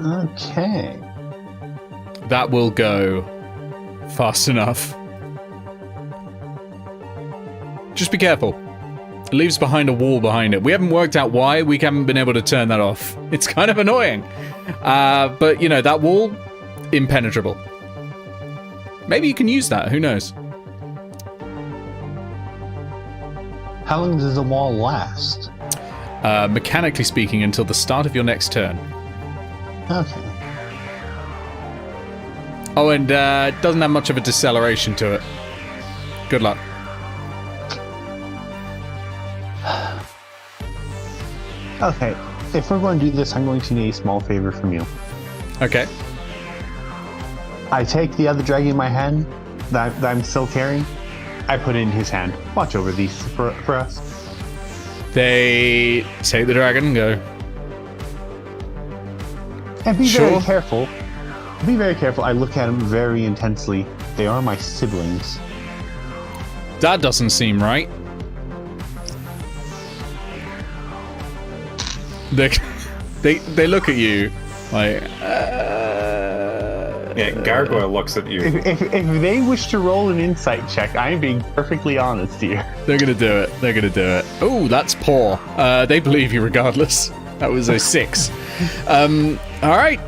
Okay. That will go fast enough. Just be careful. It leaves behind a wall behind it. We haven't worked out why. We haven't been able to turn that off. It's kind of annoying. But, you know, that wall, impenetrable. Maybe you can use that. Who knows? How long does the wall last? Mechanically speaking, until the start of your next turn. Okay. Oh, and it doesn't have much of a deceleration to it. Good luck. Okay. If we're going to do this, I'm going to need a small favor from you. Okay. I take the other dragon in my hand that I'm still carrying. I put it in his hand. Watch over these for us. They take the dragon and go. And be Sure. very careful. Be very careful. I look at them very intensely. They are my siblings. That doesn't seem right. They look at you like. Yeah, Gargoyle looks at you. If they wish to roll an insight check, I'm being perfectly honest here. They're gonna do it. They're gonna do it. Oh, that's poor. They believe you regardless. That was a 6. All right.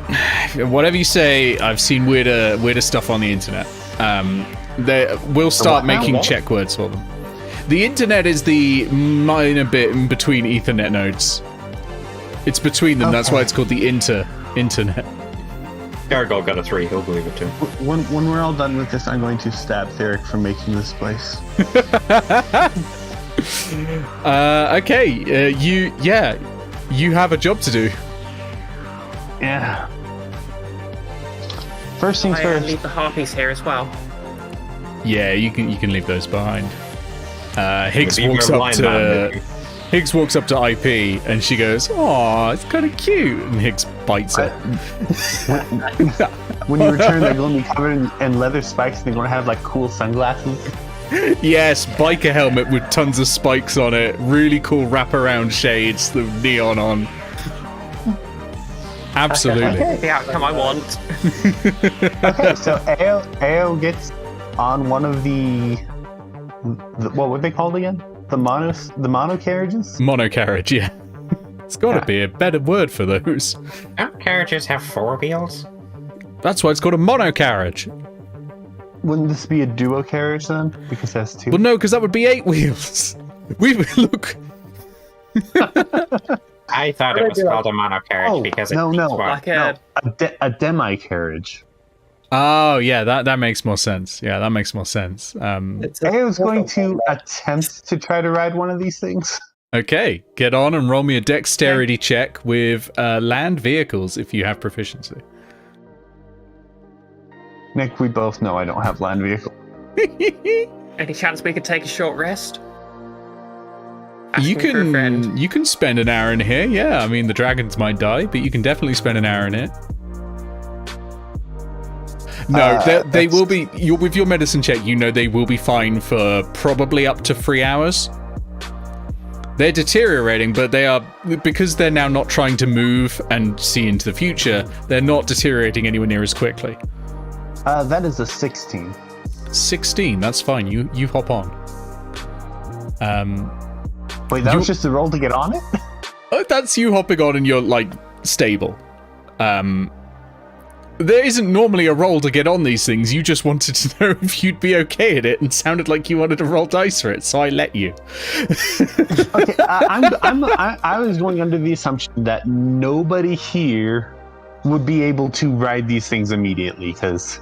Whatever you say. I've seen weirder stuff on the internet. We'll start making check words for them. The internet is the minor bit in between Ethernet nodes. It's between them. Okay. That's why it's called the internet. Gargoyle got a 3. He'll believe it too. When we're all done with this, I'm going to stab Theric for making this place. Okay. You have a job to do. Yeah. First things I first. leave the harpies here as well. Yeah, you can leave those behind. Higgs walks up to IP and she goes, "Aw, it's kind of cute." And Higgs bites her. When you return, they're going to be covered in leather spikes. And they're going to have like cool sunglasses. Yes, biker helmet with tons of spikes on it. Really cool wraparound shades, the neon on. Absolutely. Okay. The outcome I want. Okay, so Eao gets on one of the what were they called again? The mono carriages? Monocarriage, yeah. It's got to be a better word for those. Don't carriages have 4 wheels? That's why it's called a monocarriage. Wouldn't this be a duo carriage then? Because that's 2. Well, no, because that would be 8 wheels. We look. I thought it was called a monocarriage because it's Like a demi carriage. Oh, yeah, that makes more sense. Yeah, that makes more sense. Eao's going to attempt to try to ride one of these things. Okay, get on and roll me a dexterity check with land vehicles if you have proficiency. Nick, we both know I don't have land vehicle. Any chance we could take a short rest? You Asking for a friend. can spend an hour in here. Yeah, I mean the dragons might die, but you can definitely spend an hour in here. No, they will be. With your medicine check, you know they will be fine for probably up to 3 hours. They're deteriorating, but they are, because they're now not trying to move and see into the future, they're not deteriorating anywhere near as quickly. That is a 16. 16, that's fine. You hop on. Wait, that was just a roll to get on it? That's you hopping on in your, like, stable. There isn't normally a roll to get on these things. You just wanted to know if you'd be okay at it and sounded like you wanted to roll dice for it, so I let you. Okay, I was going under the assumption that nobody here would be able to ride these things immediately, because...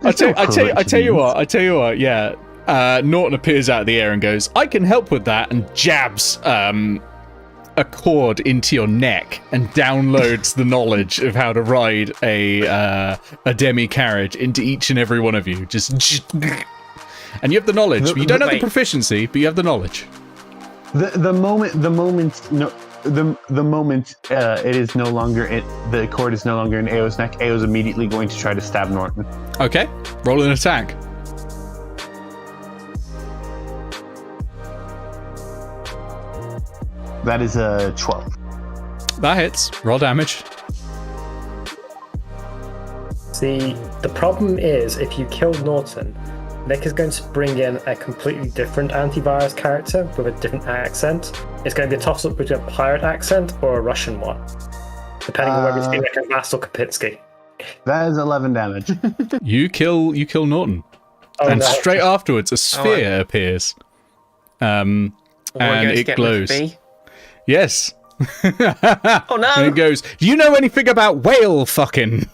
I tell you what, yeah. Norton appears out of the air and goes, I can help with that, and jabs a cord into your neck and downloads the knowledge of how to ride a demi carriage into each and every one of you. And you have the knowledge. You don't have the proficiency, but you have the knowledge. The moment it is no longer the cord is no longer in Eao's neck, Eao's immediately going to try to stab Norton. Okay, roll an attack. That is a 12. That hits. Roll damage. See, the problem is, if you kill Norton, Nick is going to bring in a completely different antivirus character with a different accent. It's going to be a toss-up between a pirate accent or a Russian one, depending on whether it's like a Vass or Kapitsky. That is 11 damage. You kill Norton. And straight afterwards, a sphere appears. And it glows. Yes. Oh no! And it goes, do you know anything about whale fucking?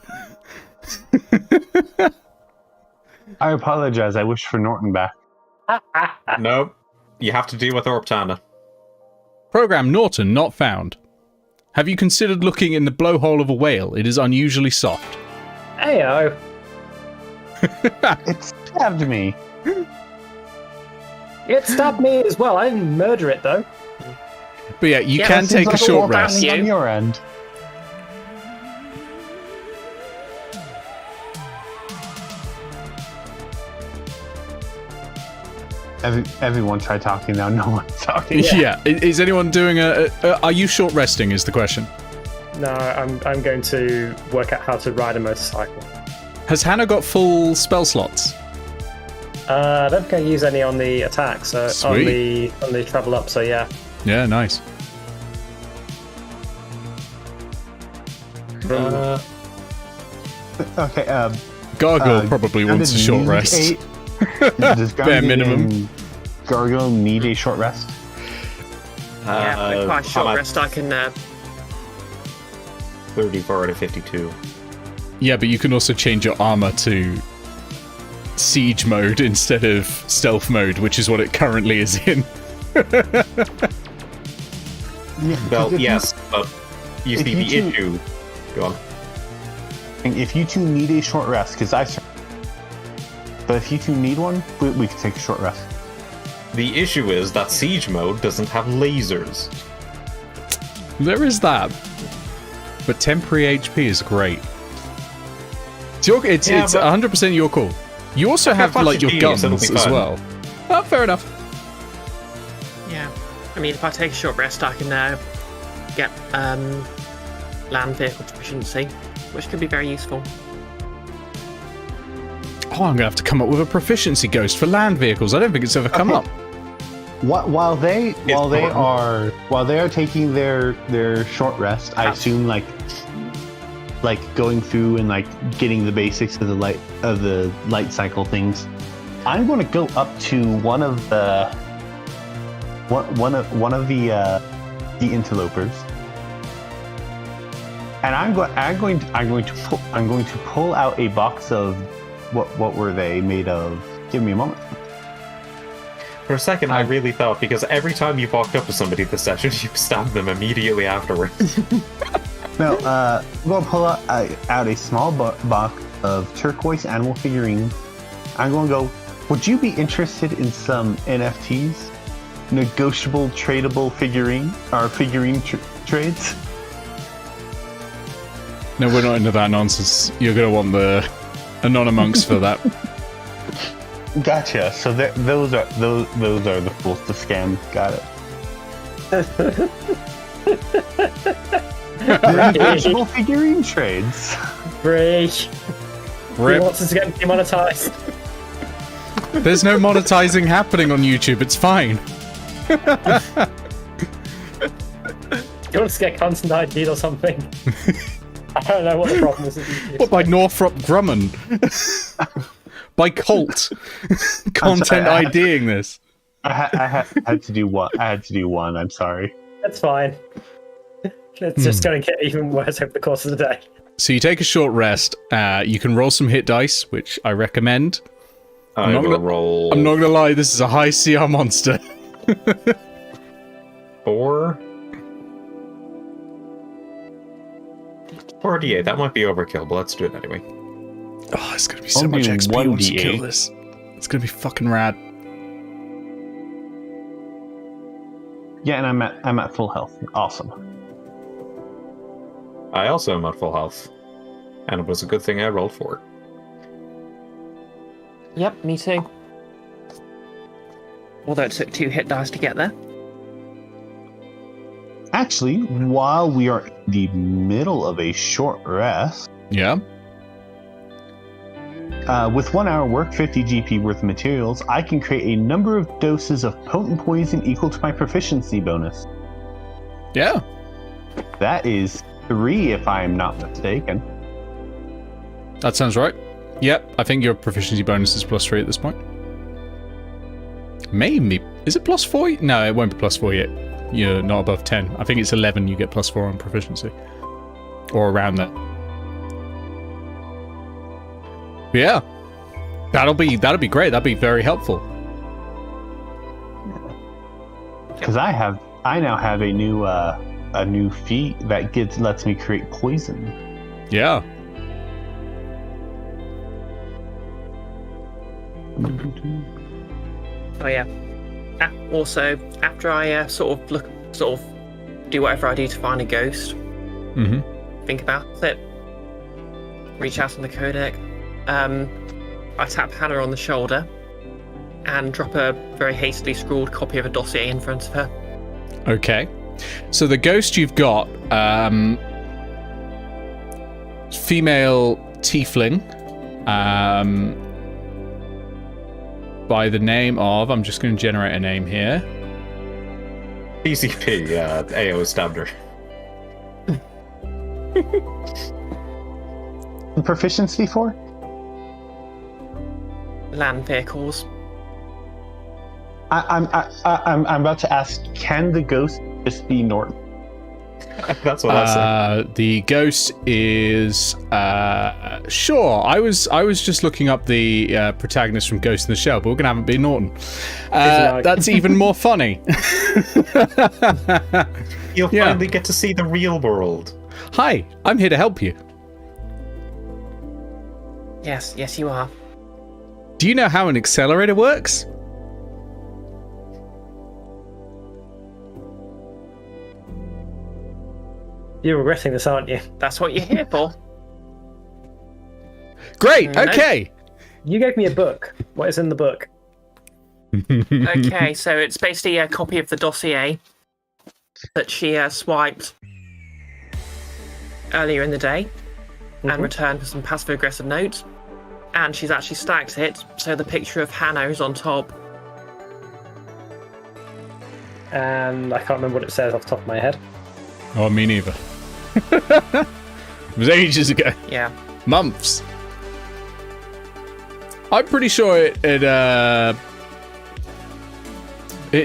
I apologize. I wish for Norton back. Nope. You have to deal with Orptana. Program Norton not found. Have you considered looking in the blowhole of a whale? It is unusually soft. Heyo. It stabbed me. It stabbed me as well. I didn't murder it though. But yeah, you can take a short rest. On your end. Everyone try talking now. No one's talking. Yeah. Is anyone doing are you short resting is the question? No, I'm going to work out how to ride a motorcycle. Has Hannah got full spell slots? I don't think I use any on the attack, so Sweet. on the travel up, so yeah. Yeah, nice. Okay, Gargoyle probably wants a short rest. Does Bare minimum. Gargoyle need a short rest? Yeah, quite a short rest. I can 34 out of 52. Yeah, but you can also change your armor to siege mode instead of stealth mode, which is what it currently is in. Well, yes, but you see the issue. Go on. If you two need a short rest, because but if you two need one, we can take a short rest. The issue is that siege mode doesn't have lasers. There is that. But temporary HP is great. It's 100% your call. You also have like your guns as well. Oh, fair enough. Yeah. I mean, if I take a short rest, I can get land vehicle proficiency, which could be very useful. Oh, I'm gonna have to come up with a proficiency ghost for land vehicles. I don't think it's ever come up. While they are taking their short rest, I assume like going through and like getting the basics of the light cycle things. I'm going to go up to one of the interlopers, and I'm going to pull out a box of what were they made of? Give me a moment. For a second, I really thought, because every time you walked up to somebody this session, you stabbed them immediately afterwards. No, I'm going to pull out a small box of turquoise animal figurines. I'm going to go, would you be interested in some NFTs? Negotiable, tradable figurine trades? No, we're not into that nonsense. You're going to want the Anonymous for that. Gotcha. So those are the fools to scam. Got it. Negotiable figurine trades. Break. Rip. He wants us to get demonetized. There's no monetizing happening on YouTube. It's fine. You want to get constant ID'd or something? I don't know what the problem is. What, by Northrop Grumman? By Colt? Content IDing this. I had to do one. I had to do one. I'm sorry. That's fine. It's just going to get even worse over the course of the day. So you take a short rest. You can roll some hit dice, which I recommend. I will roll. I'm not gonna lie, this is a high CR monster. 4. 48. That might be overkill, but let's do it anyway. Oh, it's gonna be so I'll much do XP once you 1d8. kill this. It's gonna be fucking rad. Yeah, and I'm at full health. Awesome. I also am at full health, and it was a good thing I rolled 4. Yep, me too. Although it took 2 hit dice to get there. Actually, while we are in the middle of a short rest, Yeah. with 1 hour work, 50 GP worth of materials, I can create a number of doses of potent poison equal to my proficiency bonus. Yeah. That is 3, if I am not mistaken. That sounds right. Yep, I think your proficiency bonus is +3 at this point. Maybe. Is it +4? No, it won't be +4 yet. You're not above 10. I think it's 11 you get +4 on proficiency. Or around that. Yeah. That'll be great. That'll be very helpful. Because I now have a new feat that lets me create poison. Yeah. Oh yeah. Also, after I sort of do whatever I do to find a ghost, think about it, reach out on the codec, I tap Hannah on the shoulder and drop a very hastily scrawled copy of a dossier in front of her. Okay. So the ghost you've got, female tiefling, by the name of, I'm just going to generate a name here. PCP, Eao stabbed her. Proficiency for? Land vehicles. I'm about to ask, can the ghost just be Norton? That's what I said. The ghost is sure. I was just looking up the protagonist from Ghost in the Shell, but we're gonna have it be Norton. That's even more funny. You'll finally get to see the real world. Hi, I'm here to help you. Yes, you are. Do you know how an accelerator works? You're regretting this, aren't you? That's what you're here for. Great. No. Okay. You gave me a book. What is in the book? Okay, so it's basically a copy of the dossier that she swiped earlier in the day and returned with some passive-aggressive notes. And she's actually stacked it, so the picture of Hannah is on top. And I can't remember what it says off the top of my head. Oh, me neither. It was ages ago. Yeah. Months. I'm pretty sure it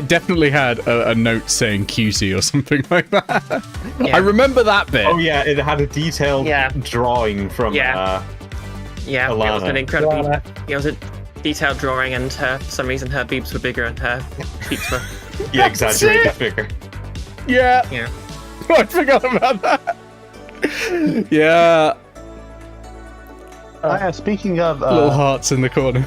definitely had a note saying QC or something like that. Yeah. I remember that bit. Oh yeah, it had a detailed drawing from Yeah, it was an incredibly... It was a detailed drawing, and for some reason her boobs were bigger and her cheeks were... yeah, exaggerated figure. Yeah. Yeah. I forgot about that. Yeah. Speaking of Little hearts in the corner.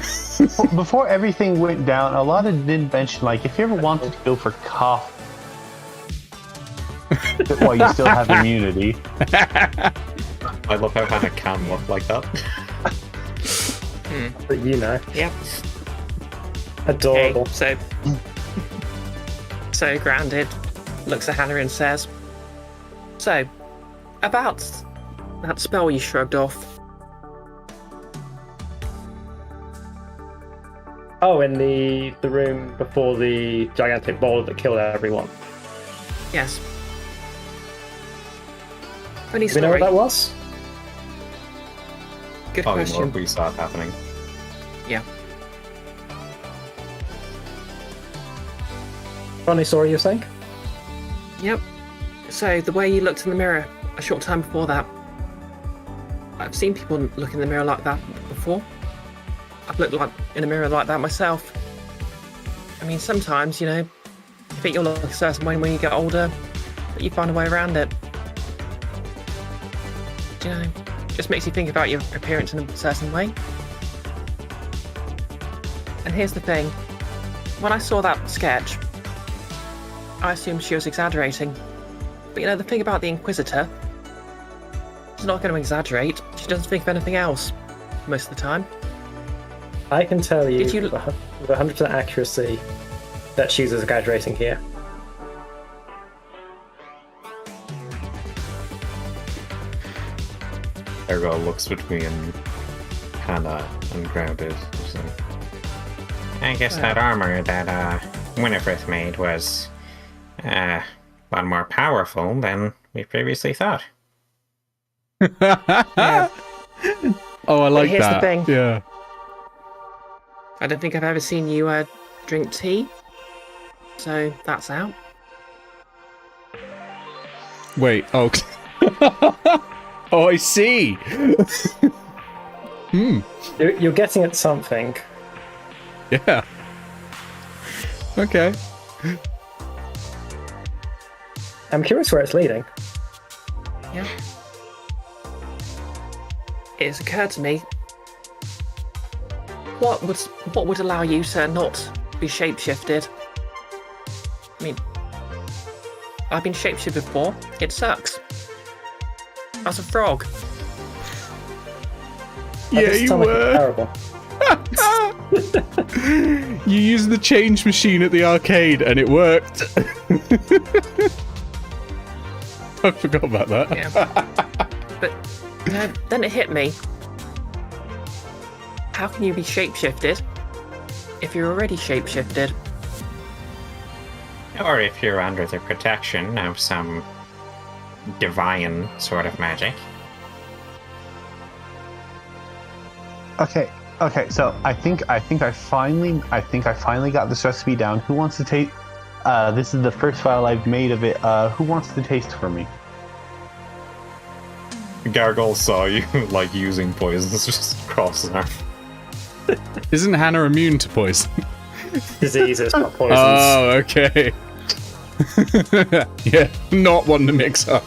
before everything went down, a lot of did mention, like, if you ever wanted to go for cough while you still have immunity. I love how Hannah can look like that. But you know. Yep. Adorable. Okay, so grounded, looks at Hannah and says, "So, about that spell you shrugged off. Oh, in the room before the gigantic boulder that killed everyone. Yes. Funny Do we know story. what that was? Good Probably more question. if we saw it happening. Yeah. Funny story, you're saying? Yep. So the way you looked in the mirror a short time before that, I've seen people look in the mirror like that before. I've looked like in a mirror like that myself. I mean, sometimes, you think you'll look a certain way when you get older, but you find a way around it. Just makes you think about your appearance in a certain way. And here's the thing. When I saw that sketch, I assumed she was exaggerating. But the thing about the Inquisitor, she's not going to exaggerate. She doesn't think of anything else most of the time. I can tell you Did you- with 100% accuracy that she's exaggerating here. Ergo looks between Hannah and Grounded. So. I guess that armor that Winifred made was a lot more powerful than we previously thought. Yeah. Oh, I like here's the that. thing. Yeah. I don't think I've ever seen you drink tea. So that's out. Wait. Oh. Oh, I see. You're getting at something. Yeah. Okay. I'm curious where it's leading. Yeah. It's occurred to me. What would allow you to not be shapeshifted? I mean, I've been shapeshifted before. It sucks. I was a frog. That Yeah, does you sound like it's were. terrible. You used the change machine at the arcade and it worked. I forgot about that. Yeah. But then it hit me. How can you be shapeshifted if you're already shapeshifted? Or if you're under the protection of some divine sort of magic. Okay. So I think I finally got this recipe down. Who wants to taste? This is the first file I've made of it. Who wants to taste for me? Gargoyle saw you like using poisons just across her. Isn't Hannah immune to poison? Diseases, not poisons. Oh, okay. Yeah, not one to mix up.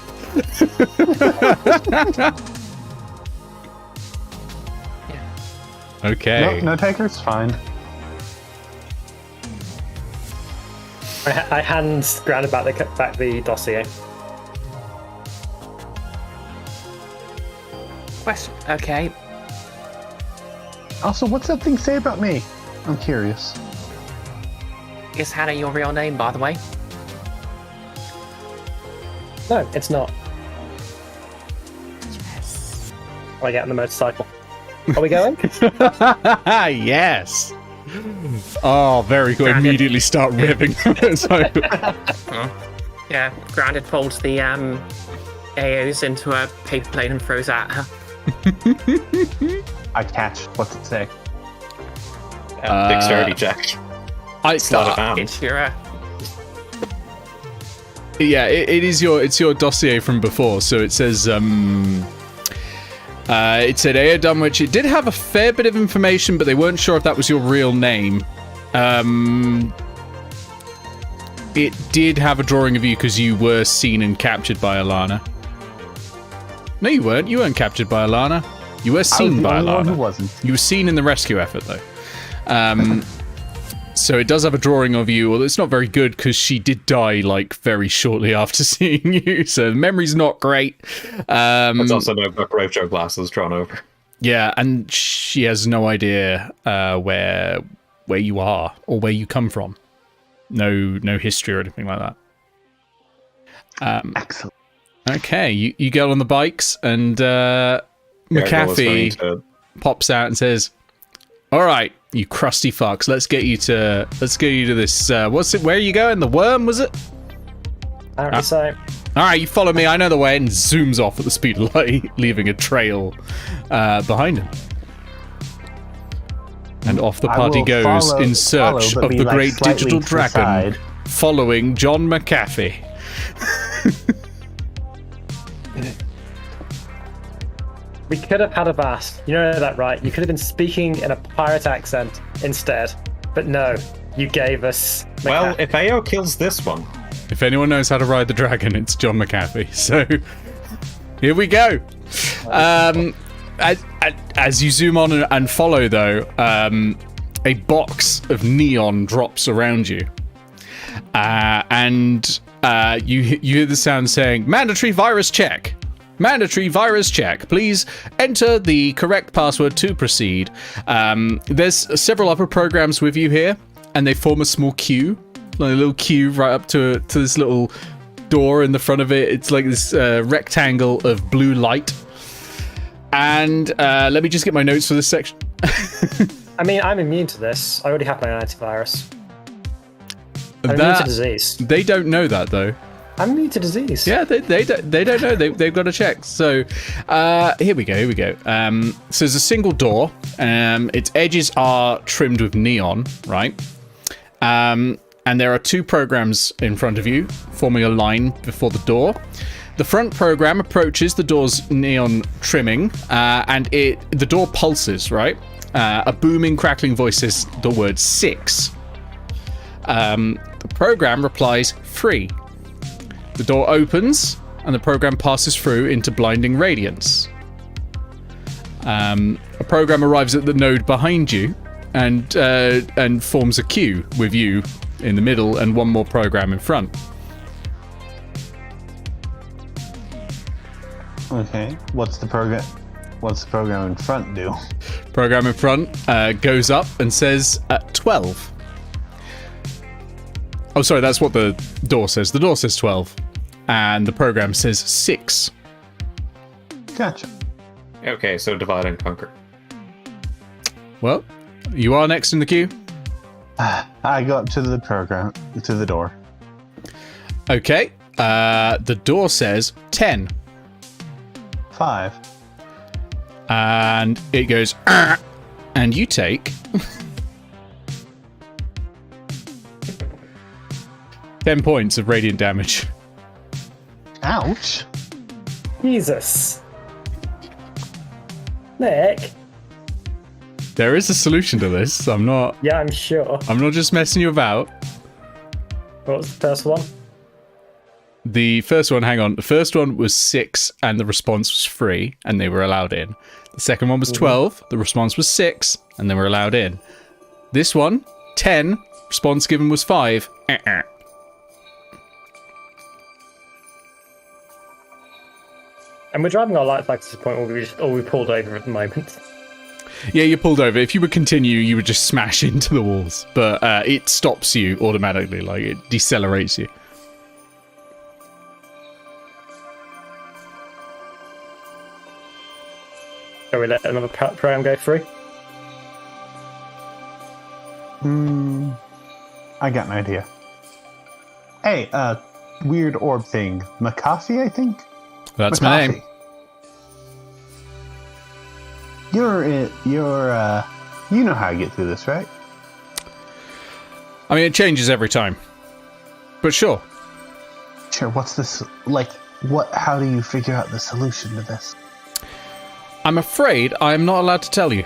Okay. No takers, fine. I hand Grounded back the dossier. Question. Okay. Also, what's that thing say about me? I'm curious. Is Hannah your real name, by the way? No, it's not. I get on the motorcycle. Are we going? Yes. Oh, very good. Grounded. Immediately start revving. Yeah. Grounded folds the AOs into a paper plane and throws at her. I catch. What's it say? Dexterity check. I Slot of hand. It's your Yeah, it's your dossier from before. So it says it said Eao Dunwich. It did have a fair bit of information, but they weren't sure if that was your real name. It did have a drawing of you because you were seen and captured by Alana. No, you weren't. You weren't captured by Alana. You were seen by I was the only one who Alana. wasn't. You were seen in the rescue effort, though. So it does have a drawing of you. Well, it's not very good because she did die like very shortly after seeing you. So the memory's not great. It's also no Groucho glasses drawn over. Yeah, and she has no idea where you are or where you come from. No history or anything like that. Excellent. Okay, you get on the bikes and Gargoyle was going McAfee to- pops out and says, "All right, You crusty fucks. Let's get you to this. What's it? Where are you going? The worm, was it? Apparently so. All right, you follow me. I know the way, and zooms off at the speed of light, leaving a trail behind him. And off the party goes in search of the great digital dragon, following John McAfee. We could have had a bath. You know that, right? You could have been speaking in a pirate accent instead. But no, you gave us McAfee. Well, if Eao kills this one... If anyone knows how to ride the dragon, it's John McAfee. So, here we go. As you zoom on and follow, though, a box of neon drops around you. And you hear the sound saying, mandatory virus check. Mandatory virus check. Please enter the correct password to proceed. There's several other programs with you here, and they form a small queue. Like a little queue right up to this little door in the front of it. It's like this rectangle of blue light. And let me just get my notes for this section. I mean, I'm immune to this. I already have my antivirus. I'm immune to disease. They don't know that, though. I'm immune to disease. Yeah, they don't know. They've got to check. So here we go. So there's a single door. Its edges are trimmed with neon, right? And there are two programs in front of you, forming a line before the door. The front program approaches the door's neon trimming, and the door pulses, right? A booming, crackling voice says the word 6. The program replies 3. The door opens, and the program passes through into blinding radiance. A program arrives at the node behind you, and forms a queue with you in the middle and one more program in front. Okay, what's the program in front do? Program in front goes up and says 12. Oh, sorry, that's what the door says. The door says 12, and the program says 6. Gotcha. Okay, so divide and conquer. Well, you are next in the queue. I go up to the door. Okay, the door says 10. 5. And it goes, and you take 10 points of radiant damage. Ouch. Jesus. Nick. There is a solution to this. I'm not just messing you about. What was the first one? The first one, hang on. The first one was 6 and the response was 3 and they were allowed in. The second one was 12, the response was 6 and they were allowed in. This one, 10, response given was 5. And we're driving our light back to the point where we pulled over at the moment. Yeah, you pulled over. If you would continue, you would just smash into the walls. But it stops you automatically, like it decelerates you. Shall we let another program go through? I got an idea. Hey, weird orb thing. McAfee, I think? That's my name. You know how to get through this, right? I mean, it changes every time. But sure. Sure, what's this, how do you figure out the solution to this? I'm afraid I'm not allowed to tell you.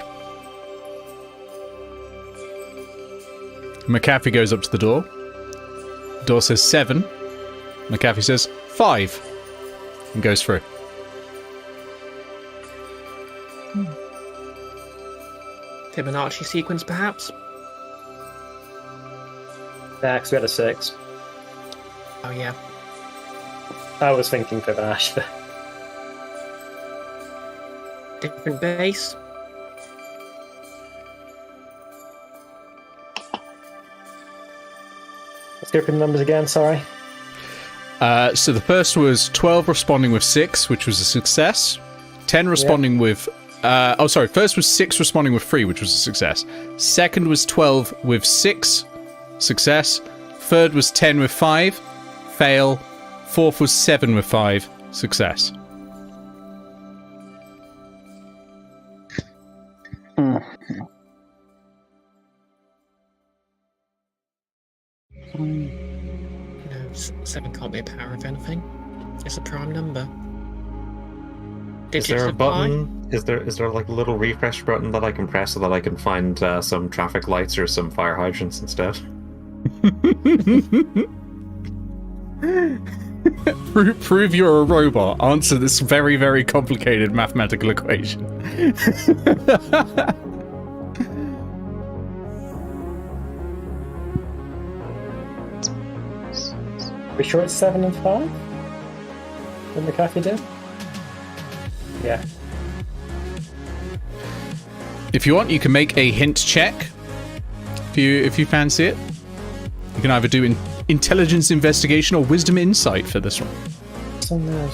McAfee goes up to the door. Door says 7. McAfee says 5. And goes through. Fibonacci sequence, perhaps? Yeah, because we had a 6. Oh, yeah. I was thinking Fibonacci. Different base? Let's go through the numbers again, sorry. So the first was 12 responding with 6, which was a success. 10 responding with First was 6 responding with 3, which was a success. Second was 12 with 6, success. Third was 10 with 5, fail. Fourth was 7 with 5, success. No, 7 can't be a power of anything. It's a prime number. Is there a button? Is there like a little refresh button that I can press so that I can find some traffic lights or some fire hydrants instead? Prove you're a robot. Answer this very, very complicated mathematical equation. We sure it's 7 and 5? What the cafe did? Yeah. If you want, you can make a hint check. If you fancy it, you can either do intelligence investigation or wisdom insight for this one. Somewhere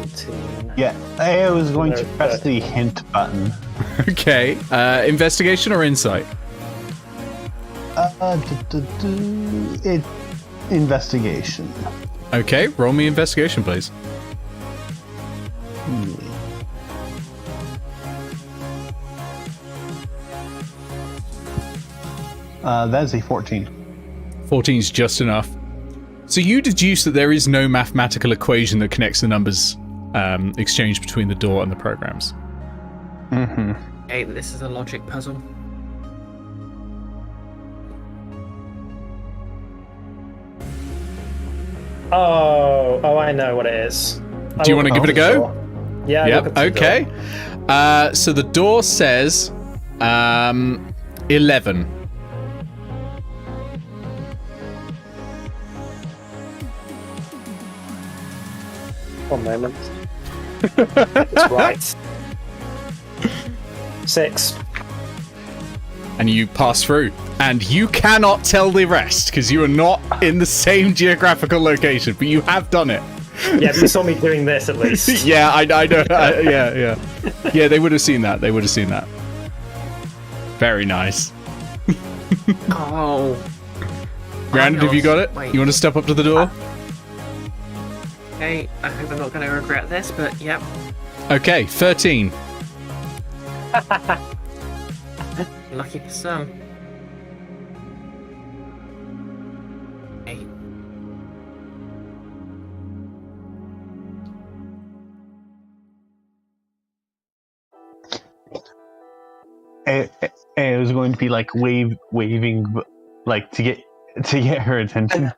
18. Yeah, I was going to press the hint button. Okay, investigation or insight? Investigation. Okay, roll me investigation, please. That is a 14. 14 is just enough. So you deduce that there is no mathematical equation that connects the numbers exchanged between the door and the programs. Mm-hmm. Hey, this is a logic puzzle. Oh, I know what it is. Do you want to give it a go? Yeah. Yep. Okay. So the door says 11. One moment. It's right. 6. And you pass through. And you cannot tell the rest because you are not in the same geographical location, but you have done it. Yeah, but you saw me doing this at least. Yeah, I know. Yeah. Yeah, they would have seen that. Very nice. Oh. Grounded, have you got it? Wait. You want to step up to the door? Okay, I hope I'm not going to regret this, but yep. Okay, 13. Lucky for some. 8. It was going to be like waving, like to get her attention.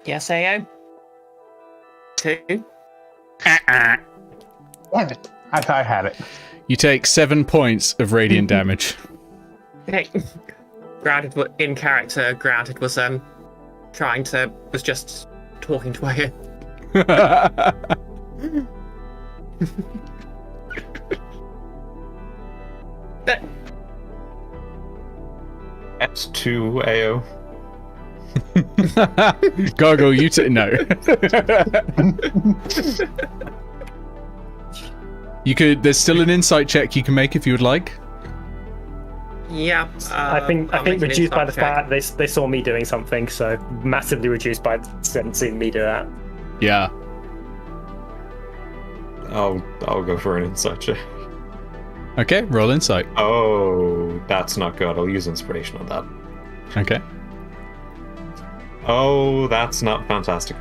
Yes, Ao? 2. Damn it! I thought I had it. You take 7 points of radiant damage. Okay. Grounded in character. Grounded was was just talking to Ao. That's 2 AO. Gargle, you no. You could. There's still an insight check you can make if you would like. Yeah. I think reduced by the fact they saw me doing something, so massively reduced by seeing me do that. Yeah. I'll go for an insight check. Okay, roll insight. Oh, that's not good. I'll use inspiration on that. Okay. Oh, that's not fantastic.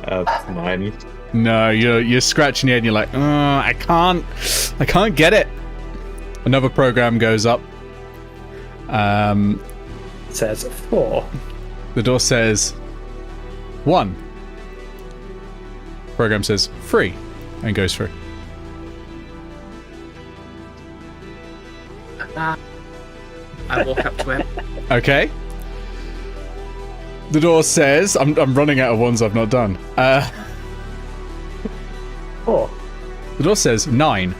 9. No, you're scratching your head and you're like, I can't get it. Another program goes up. It says 4. The door says 1. Program says 3 and goes through. I walk up to him. Okay. The door says, I'm running out of ones I've not done. 4. The door says 9.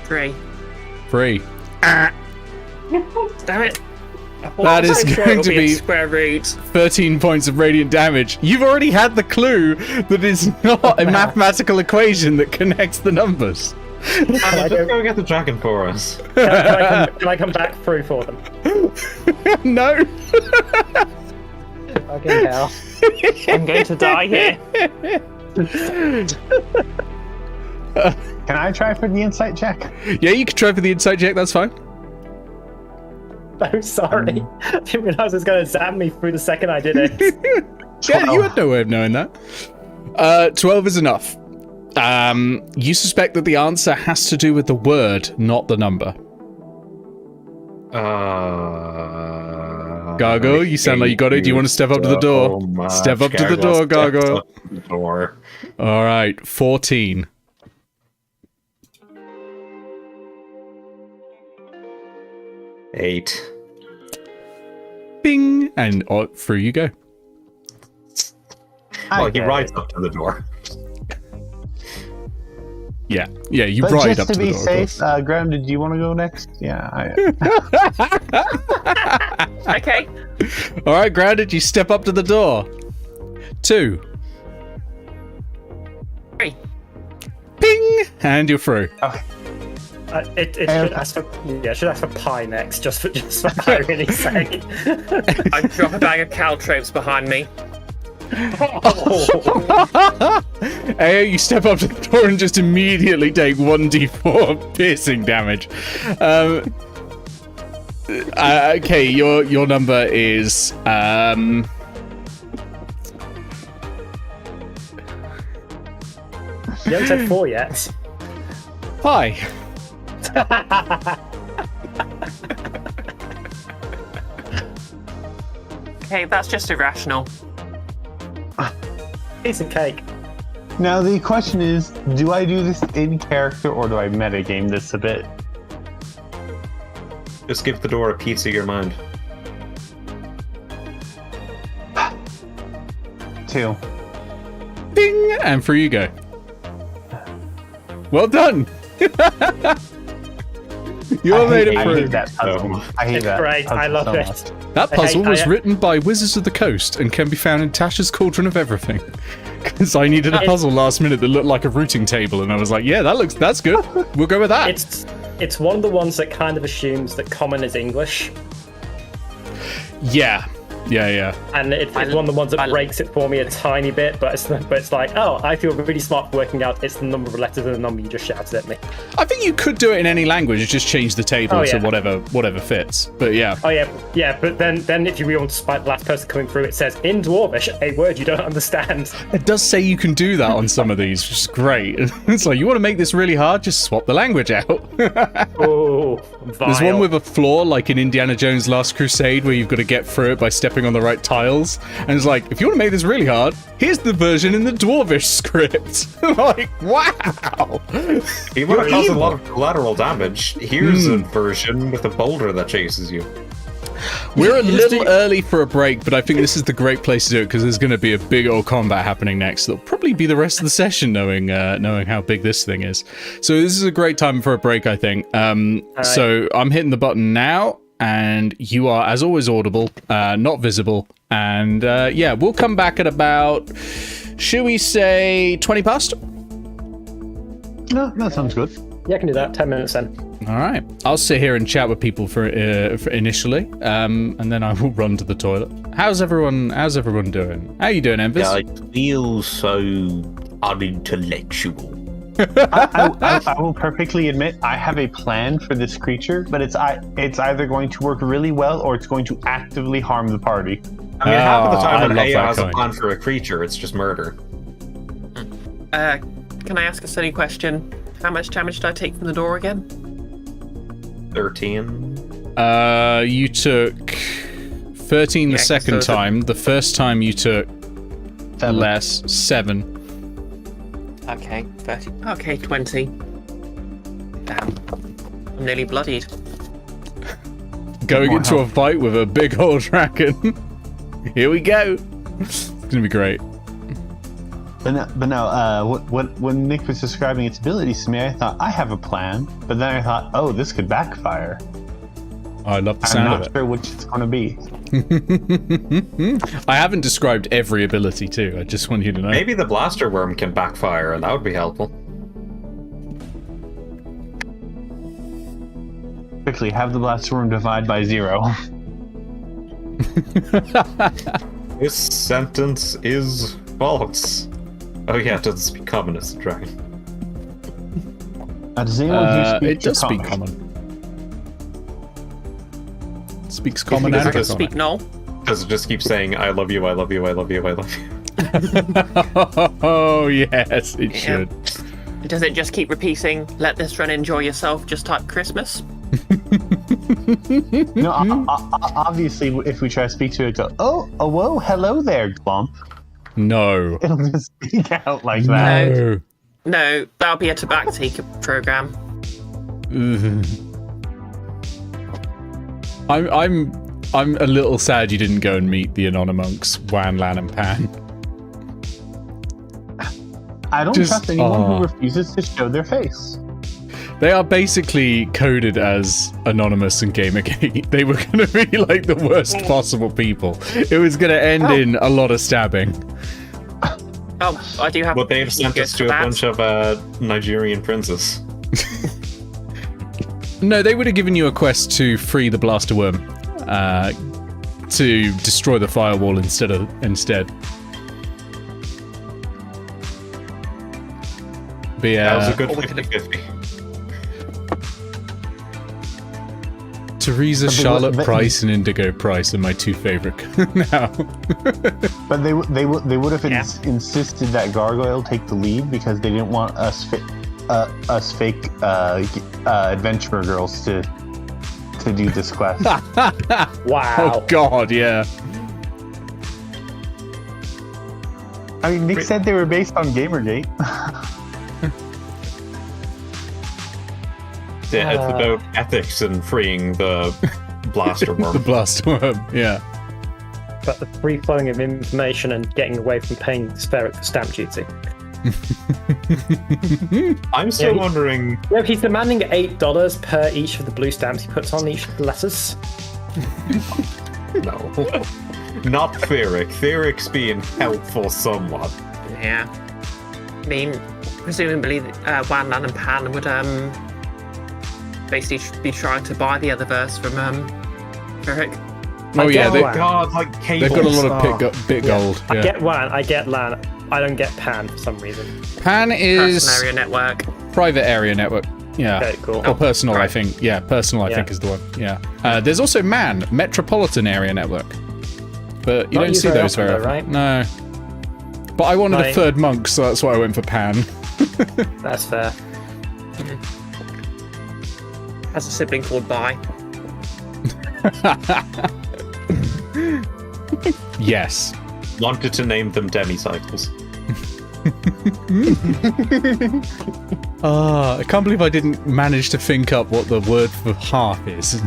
Three. 3. Damn it. That is going to be square root. 13 points of radiant damage. You've already had the clue that it's not a mathematical equation that connects the numbers. Just go get the dragon for us. Can I come back through for them? No. Fucking hell. I'm going to die here. Can I try for the insight check? Yeah, you can try for the insight check, that's fine. No, sorry. I didn't realise it was going to zap me through the second I did it. Yeah, you had no way of knowing that. 12 is enough. You suspect that the answer has to do with the word, not the number. Gargoyle, you sound like you got it. Do you want to step up to the door? Step up to the door, Gargoyle. All right, 14. Eight. Bing! And through you go. Well, he rides up to the door. Yeah, you But ride just up to to the be door. safe, Grounded, do you want to go next? Yeah. Okay. All right, Grounded, you step up to the door. 2. 3. Bing! And you're through. Okay. It should ask for should ask for pie next, just for irony's sake. I drop a bag of caltropes behind me. Eao, you step up to the door and just immediately take 1d4 piercing damage. Okay, your number is You haven't said 4 yet. Hi. Okay, that's just irrational. Decent cake. Now the question is, do I do this in character or do I metagame this a bit? Just give the door a piece of your mind. 2. Bing! And through you go. Well done. You all made it I through. hate that puzzle. I hate It's that. great. I puzzle love so it. much. That puzzle was written by Wizards of the Coast and can be found in Tasha's Cauldron of Everything. Because I needed a puzzle last minute that looked like a routing table, and I was like, yeah, that's good. We'll go with that. It's one of the ones that kind of assumes that common is English. Yeah. And it's one of the ones that breaks it for me a tiny bit, but it's like, oh, I feel really smart for working out it's the number of letters and the number you just shouted at me. I think you could do it in any language, just change the table to yeah. whatever fits. But yeah. Oh yeah, but then if you really want to spite the last person coming through, it says in Dwarvish, a word you don't understand. It does say you can do that on some of these, which is great. It's like, you want to make this really hard? Just swap the language out. Oh, There's one with a flaw, like in Indiana Jones' Last Crusade, where you've got to get through it by stepping on the right tiles. And it's like, if you want to make this really hard, here's the version in the Dwarvish script. Like, wow. You want to cause a lot of collateral damage. Here's a version with a boulder that chases you. We're a little early for a break, but I think this is the great place to do it because there's going to be a big old combat happening next. That'll probably be the rest of the session, knowing how big this thing is. So this is a great time for a break, I think. So I'm hitting the button now, and you are, as always, audible, not visible. And yeah, we'll come back at about, should we say 20 past? No, that sounds good. Yeah, I can do that. 10 minutes then. All right. I'll sit here and chat with people for initially, and then I will run to the toilet. How's everyone doing? How you doing, Embers? Yeah, I feel so unintellectual. I will perfectly admit I have a plan for this creature, but it's either going to work really well or it's going to actively harm the party. I mean, half of the I time when love Eao that has a kind. plan for a creature, it's just murder. Can I ask a silly question? How much damage did I take from the door again? 13. You took 13 the second time. The first time you took 7. less, 7. Okay, 30. Okay, 20. Damn. I'm nearly bloodied. Going into a fight with a big old dragon. Here we go. It's gonna be great. But no, when Nick was describing its abilities to me, I thought, I have a plan. But then I thought, oh, this could backfire. I love the I'm sound of not it. sure which it's going to be. I haven't described every ability too. I just want you to know. Maybe the blaster worm can backfire, and that would be helpful. Quickly, have the blaster worm divide by 0. This sentence is false. Oh yeah, it doesn't speak common as a dragon. Does anyone here speak it does speak common? It speaks common and Does it common. speak null? Does it just keep saying, I love you, I love you, I love you, I love you? Oh yes, it should. Does it just keep repeating, let this run, enjoy yourself, just type Christmas? No, obviously, if we try to speak to it, go, oh, whoa, hello there, Glump. No. It'll just speak out like that. No. No, that'll be a Tabaxi program. I'm a little sad you didn't go and meet the Anonymonks, Wan, Lan, and Pan. I don't trust anyone who refuses to show their face. They are basically coded as Anonymous and Gamergate. They were going to be like the worst possible people. It was going to end in a lot of stabbing. Oh, I do have. But they've sent us to a bunch of Nigerian princes. No, they would have given you a quest to free the blaster worm, to destroy the firewall instead. But yeah, That was a good 50-50. Teresa, Charlotte Price, and Indigo Price are my two favorite now. But they would have insisted that Gargoyle take the lead because they didn't want us fake adventurer girls to do this quest. Wow. Oh God, yeah. I mean, Nick said they were based on Gamergate. Yeah, it's about ethics and freeing the blaster worm. The blaster worm, yeah. But the free flowing of information and getting away from paying Spheric for stamp duty. I'm still wondering. Yeah, he's demanding $8 per each of the blue stamps he puts on each of the letters. No. Not Theric. Theric's being helpful somewhat. Yeah. I mean, presumably, Wan, Lan, and Pan would basically be trying to buy the Etherverse from Theric. Oh yeah, God, like cables. they've got a lot of bit gold. Yeah. I get Wan, I get Lan. I don't get Pan for some reason. Pan is Personal area network. private area network. Yeah. Okay, cool. Or personal, right. I think. Yeah, personal, I think is the one. Yeah. There's also MAN, Metropolitan Area Network. But you Not don't used see very those often, very though, often. right? No. But I wanted a third monk, so that's why I went for Pan. That's fair. Has a sibling called Bai. Yes. Wanted to name them demi-cycles. I can't believe I didn't manage to think up what the word for half is.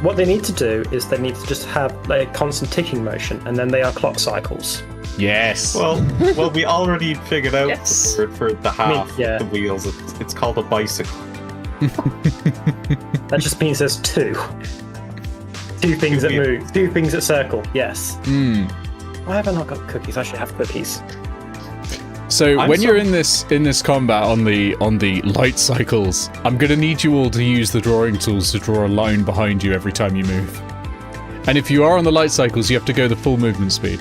What they need to do is they need to just have a constant ticking motion, and then they are clock cycles. Yes. Well, we already figured out Yes. the word for the half, yeah. the wheels. It's called a bicycle. That just means there's two. Two things that move. Two things that circle. Yes. Why have I not got cookies? I should have cookies. So when you're in this combat on the light cycles, I'm gonna need you all to use the drawing tools to draw a line behind you every time you move. And if you are on the light cycles, you have to go the full movement speed.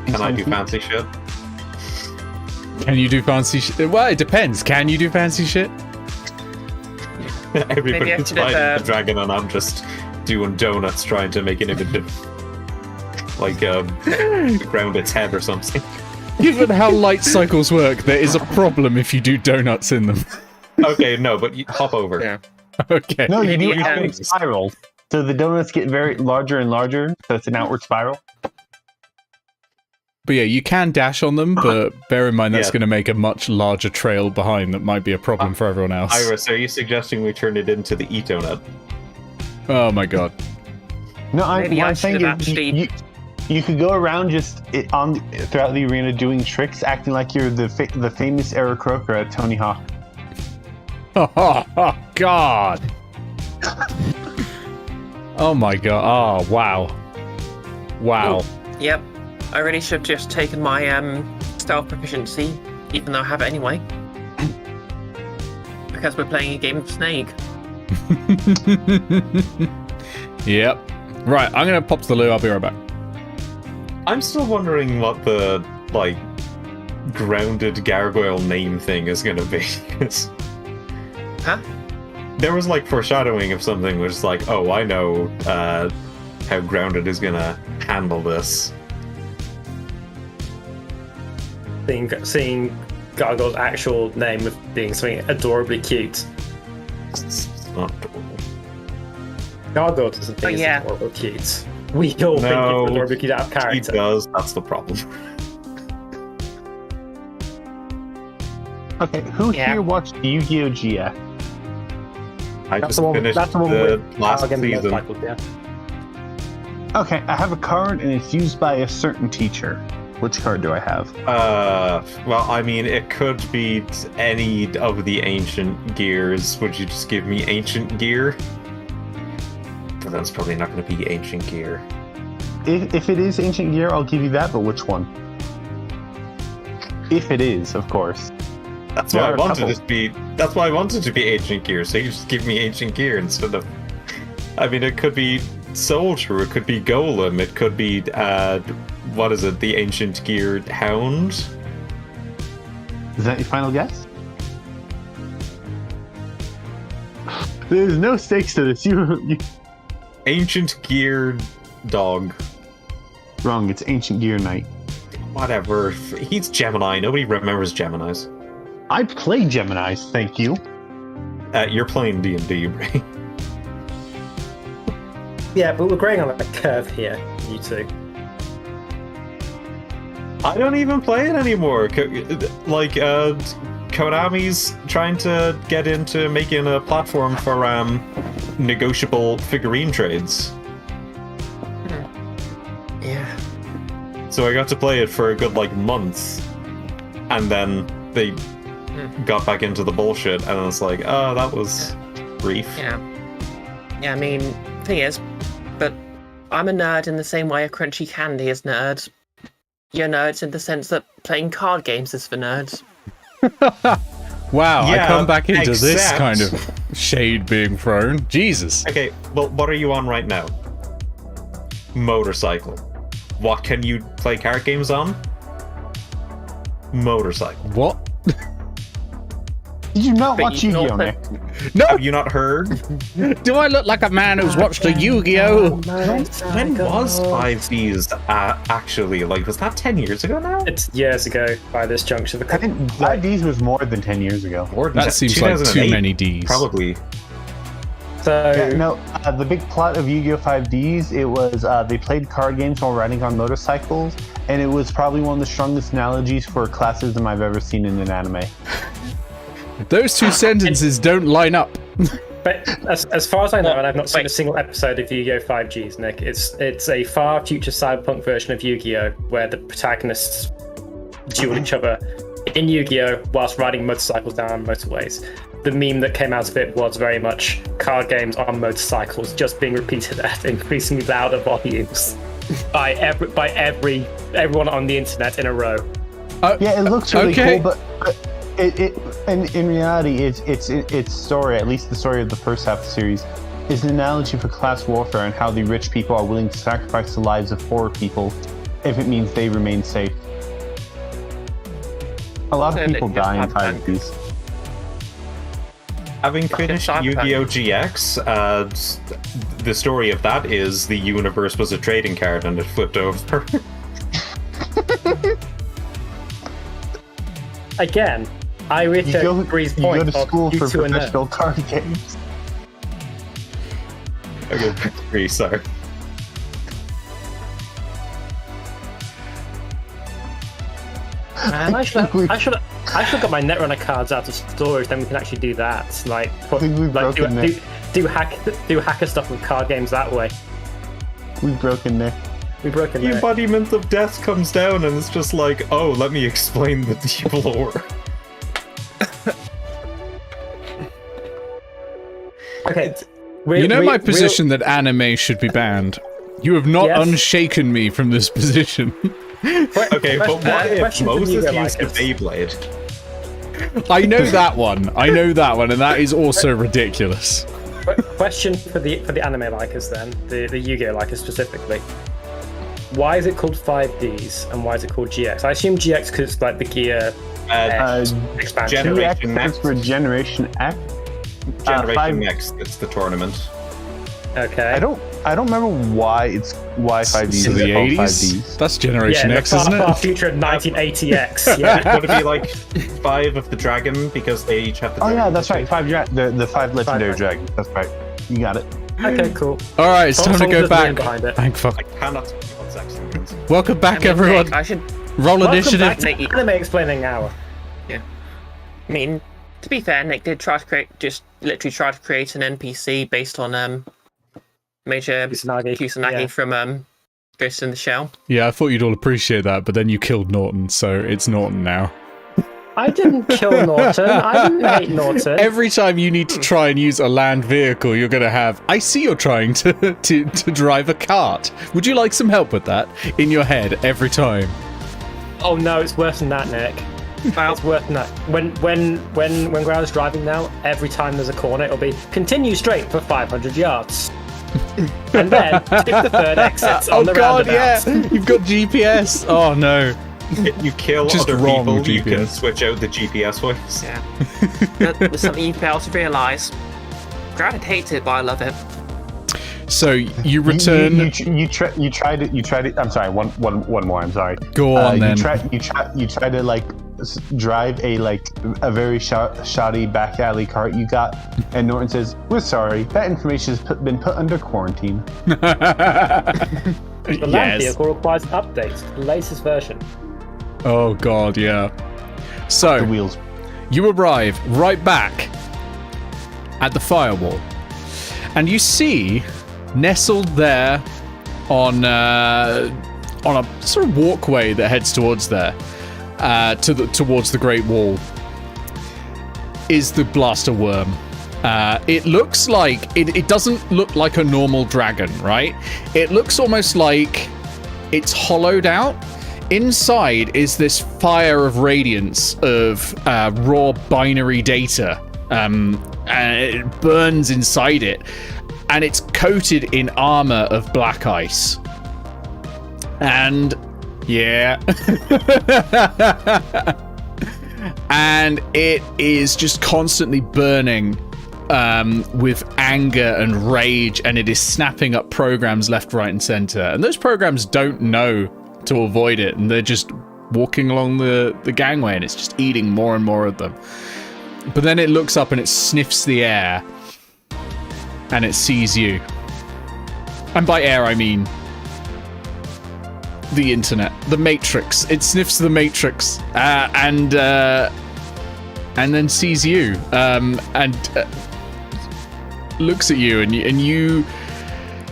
Can I do fancy shit? Can you do fancy shit? Well, it depends. Can you do fancy shit? Everybody's fighting the dragon, and I'm just doing donuts, trying to make an image of like ground its head or something. Given how light cycles work, there is a problem if you do donuts in them. Okay, no, but you hop over. Yeah. Okay. No, you do Yeah. outward spiral. So the donuts get very larger and larger, so it's an outward spiral. But yeah, you can dash on them, but bear in mind that's Yeah. going to make a much larger trail behind that might be a problem for everyone else. Iris, are you suggesting we turn it into the e-donut? Oh my god. No, Maybe what I I'm saying should have is actually- You could go around throughout the arena doing tricks, acting like you're the famous Eric Croker at Tony Hawk. Oh, God. Oh my God. Oh, wow. Wow. Ooh, yep. I really should have just taken my stealth proficiency, even though I have it anyway. Because we're playing a game of Snake. Yep. Right, I'm gonna pop to the loo. I'll be right back. I'm still wondering what the, like, grounded gargoyle name thing is gonna be. Huh? There was, like, foreshadowing of something which is like, oh, I know how grounded is gonna handle this. Seeing Gargoyle's actual name of being something adorably cute. It's not adorable. Gargoyle doesn't think it's adorably cute. We all think it's adorably cute out of character. He does, that's the problem. Okay, who here watched Yu-Gi-Oh! GX? I just finished the last season. Okay, I have a card and it's used by a certain teacher. Which card do I have? Well, I mean, it could be any of the ancient gears. Would you just give me ancient gear? But that's probably not going to be ancient gear. If it is ancient gear, I'll give you that, but which one? If it is, of course. That's why I wanted it to be. That's why I wanted it to be ancient gear. So you just give me ancient gear instead of. I mean, it could be soldier. It could be golem. It could be what is it? The ancient geared hound. Is that your final guess? There's no stakes to this. You... Ancient geared dog. Wrong. It's ancient gear knight. Whatever. He's Gemini. Nobody remembers Geminis. I play Geminis, thank you. You're playing D&D, right? Yeah, but we're going on a curve here, you two. I don't even play it anymore. Konami's trying to get into making a platform for negotiable figurine trades. Yeah. So I got to play it for a good, month. And then they got back into the bullshit, and it's like, oh, that was brief. Yeah. Yeah, I mean, thing is, but I'm a nerd in the same way a crunchy candy is nerds. You're nerds in the sense that playing card games is for nerds. Wow, yeah, I come back into this kind of shade being thrown. Jesus. Okay, well, what are you on right now? Motorcycle. What can you play card games on? Motorcycle. What? Did you not watch Yu-Gi-Oh, Nick? No! Have you not heard? Do I look like a man who's watched a Yu-Gi-Oh? When was 5Ds actually? Was that 10 years ago now? It's years ago by this juncture. I think 5Ds was more than 10 years ago. That seems like too many Ds. Probably. So yeah, no, the big plot of Yu-Gi-Oh! 5Ds, it was they played card games while riding on motorcycles, and it was probably one of the strongest analogies for classism I've ever seen in an anime. Those two sentences don't line up. But as far as I know, and I've not seen a single episode of Yu-Gi-Oh! 5Gs, Nick, it's a far future cyberpunk version of Yu-Gi-Oh! Where the protagonists duel each other in Yu-Gi-Oh! Whilst riding motorcycles down motorways. The meme that came out of it was very much card games on motorcycles just being repeated at increasingly louder volumes by everyone on the internet in a row. Yeah, it looks really cool, but in reality, its story, at least the story of the first half of the series, is an analogy for class warfare and how the rich people are willing to sacrifice the lives of poor people if it means they remain safe. A lot of people die in 5Ds. Having finished Yu-Gi-Oh! GX, the story of that is the universe was a trading card and it flipped over. Again, I reiterate Bree's point. You go to school for professional card games. Okay, Bree, sorry. Man, I should have got my Netrunner cards out of storage. Then we can actually do that. Do hacker stuff with card games that way. We've broken Nick. We've broken The it. embodiment of death comes down and it's just like, oh, let me explain the deep lore. Okay. You know my position that anime should be banned. You have not Yes. unshaken me from this position. Okay, but what if question for Moses Hugo, used a Marcus. Beyblade? I know that one. I know that one, and that is also ridiculous. Question for the anime likers then, the Yu-Gi-Oh likers specifically. Why is it called 5Ds and why is it called GX? I assume GX because it's like the gear expansion. Generation GX stands Next. for Generation X. Generation five- Next, it's the tournament. Okay. I don't remember why 5Ds So is the called 80s? 5Ds. That's Yeah, Generation in the X, far, isn't far it? future of 1980X. Yeah. Would it be like 5 of the dragon because they each have the Oh dragon? yeah, that's right. The 5 legendary Five. dragons. That's right. You got it. Okay, cool. Alright, it's time to Someone go put the name back. behind it. Thank fuck. I cannot speak on sex scenes. Welcome back, I mean, everyone. Nick, I should. Roll Welcome initiative. back to Nick. Anime Explaining Hour. I mean, to be fair, Nick did try to literally create an NPC based on Major Kusanagi. Kusanagi Yeah. from Ghost in the Shell. Yeah, I thought you'd all appreciate that, but then you killed Norton, so it's Norton now. I didn't kill Norton. I didn't hate Norton. Every time you need to try and use a land vehicle, you're going to have, I see you're trying to drive a cart. Would you like some help with that? In your head, every time. Oh no, it's worse than that, Nick. Well, It's worse than that. When Growl's driving now, every time there's a corner, it'll be continue straight for 500 yards. And then take the third exits on Oh the god, roundabouts. yeah! You've got GPS! Oh no. You kill Just other wrong people, you can GPS. switch out the GPS voice. yeah. That was something you fail to realise. Grad hates it, but I love it. So, you return... You tried it. I'm sorry. One more. I'm sorry. Go on, then. You try to like drive a very shoddy back alley cart you got, and Norton says, "We're sorry. That information has been put under quarantine." The land Yes. vehicle requires updates to the latest version. Oh god, yeah. The So, wheels. you arrive right back at the firewall, and you see, nestled there on a sort of walkway that heads towards there, towards the Great Wall, is the blaster worm. It looks like it doesn't look like a normal dragon, right? It looks almost like it's hollowed out. Inside is this fire of radiance of raw binary data, and it burns inside it, and it's coated in armor of black ice. And yeah. And it is just constantly burning with anger and rage, and it is snapping up programs left, right, and center. And those programs don't know to avoid it, and they're just walking along the gangway, and it's just eating more and more of them. But then it looks up and it sniffs the air, and it sees you. And by air, I mean the internet, the Matrix. It sniffs the Matrix, and then sees you, and looks at you, and you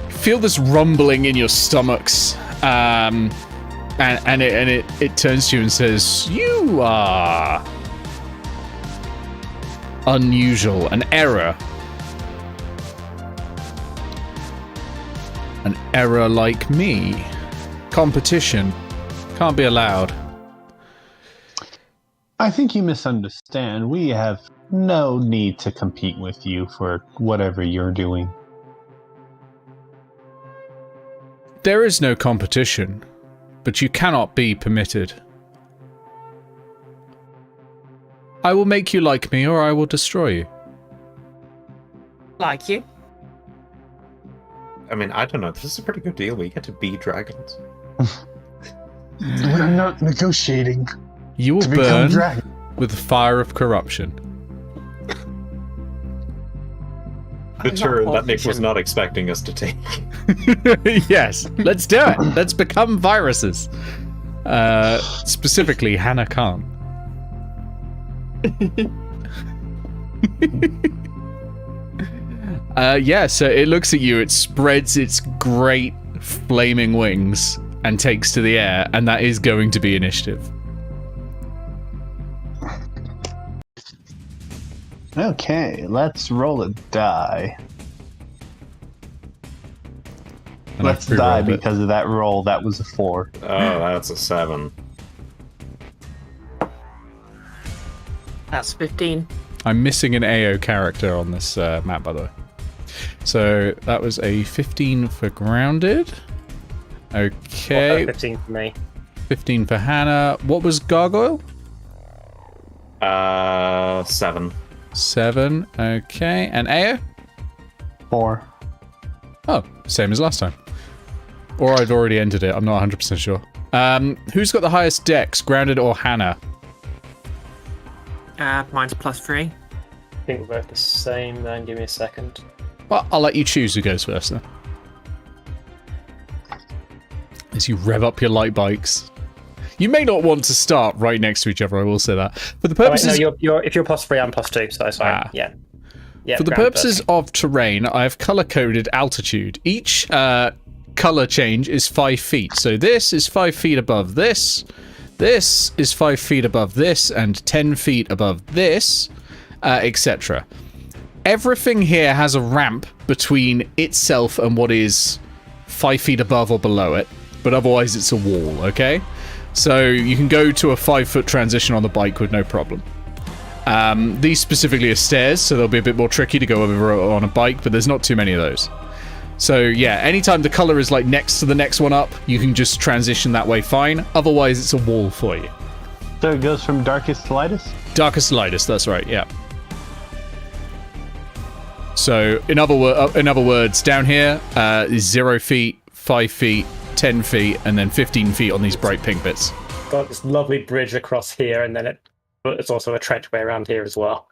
feel this rumbling in your stomachs, and it turns to you and says, "You are unusual, an error. An error like me. Competition can't be allowed." I think you misunderstand. We have no need to compete with you for whatever you're doing. There is no competition, but you cannot be permitted. I will make you like me, or I will destroy you. Like you. I mean, I don't know. This is a pretty good deal. We get to be dragons. We're not negotiating You will to become burn dragon. with the fire of corruption. The I'm not turn that Nick was politician. not expecting us to take. Yes, let's do it. Let's become viruses. Specifically, Hannah Khan. Yeah, so it looks at you, it spreads its great flaming wings and takes to the air, and that is going to be initiative. Okay, let's roll a die. And Let's I've die pre-rolled it. because of that roll. That was a 4. Oh, that's a 7. That's 15. I'm missing an Eao character on this map, by the way. So that was a 15 for grounded. Okay, 15 for me. 15 for Hannah. What was gargoyle? 7. 7. Okay, and Eao? 4. Oh, same as last time. Or I've already entered it. I'm not 100% sure. Who's got the highest dex, grounded or Hannah? Mine's +3. I think we're both the same then. Give me a second. Well, I'll let you choose who goes first then. As you rev up your light bikes. You may not want to start right next to each other, I will say that. For the purposes... Oh, wait, no, if you're +3, I'm +2, so it's fine. Yeah. For the purposes of terrain, I have color-coded altitude. Each color change is 5 feet. So this is 5 feet above this. This is 5 feet above this, and 10 feet above this, etc. Everything here has a ramp between itself and what is 5 feet above or below it, but otherwise it's a wall, okay? So you can go to a 5-foot transition on the bike with no problem. These specifically are stairs, so they'll be a bit more tricky to go over on a bike, but there's not too many of those. So yeah, anytime the color is like next to the next one up, you can just transition that way fine. Otherwise, it's a wall for you. So it goes from darkest to lightest? Darkest to lightest, that's right, yeah. So, in other words, down here is 0 feet, 5 feet, 10 feet, and then 15 feet on these bright pink bits. Got this lovely bridge across here, and then it's also a trenchway around here as well.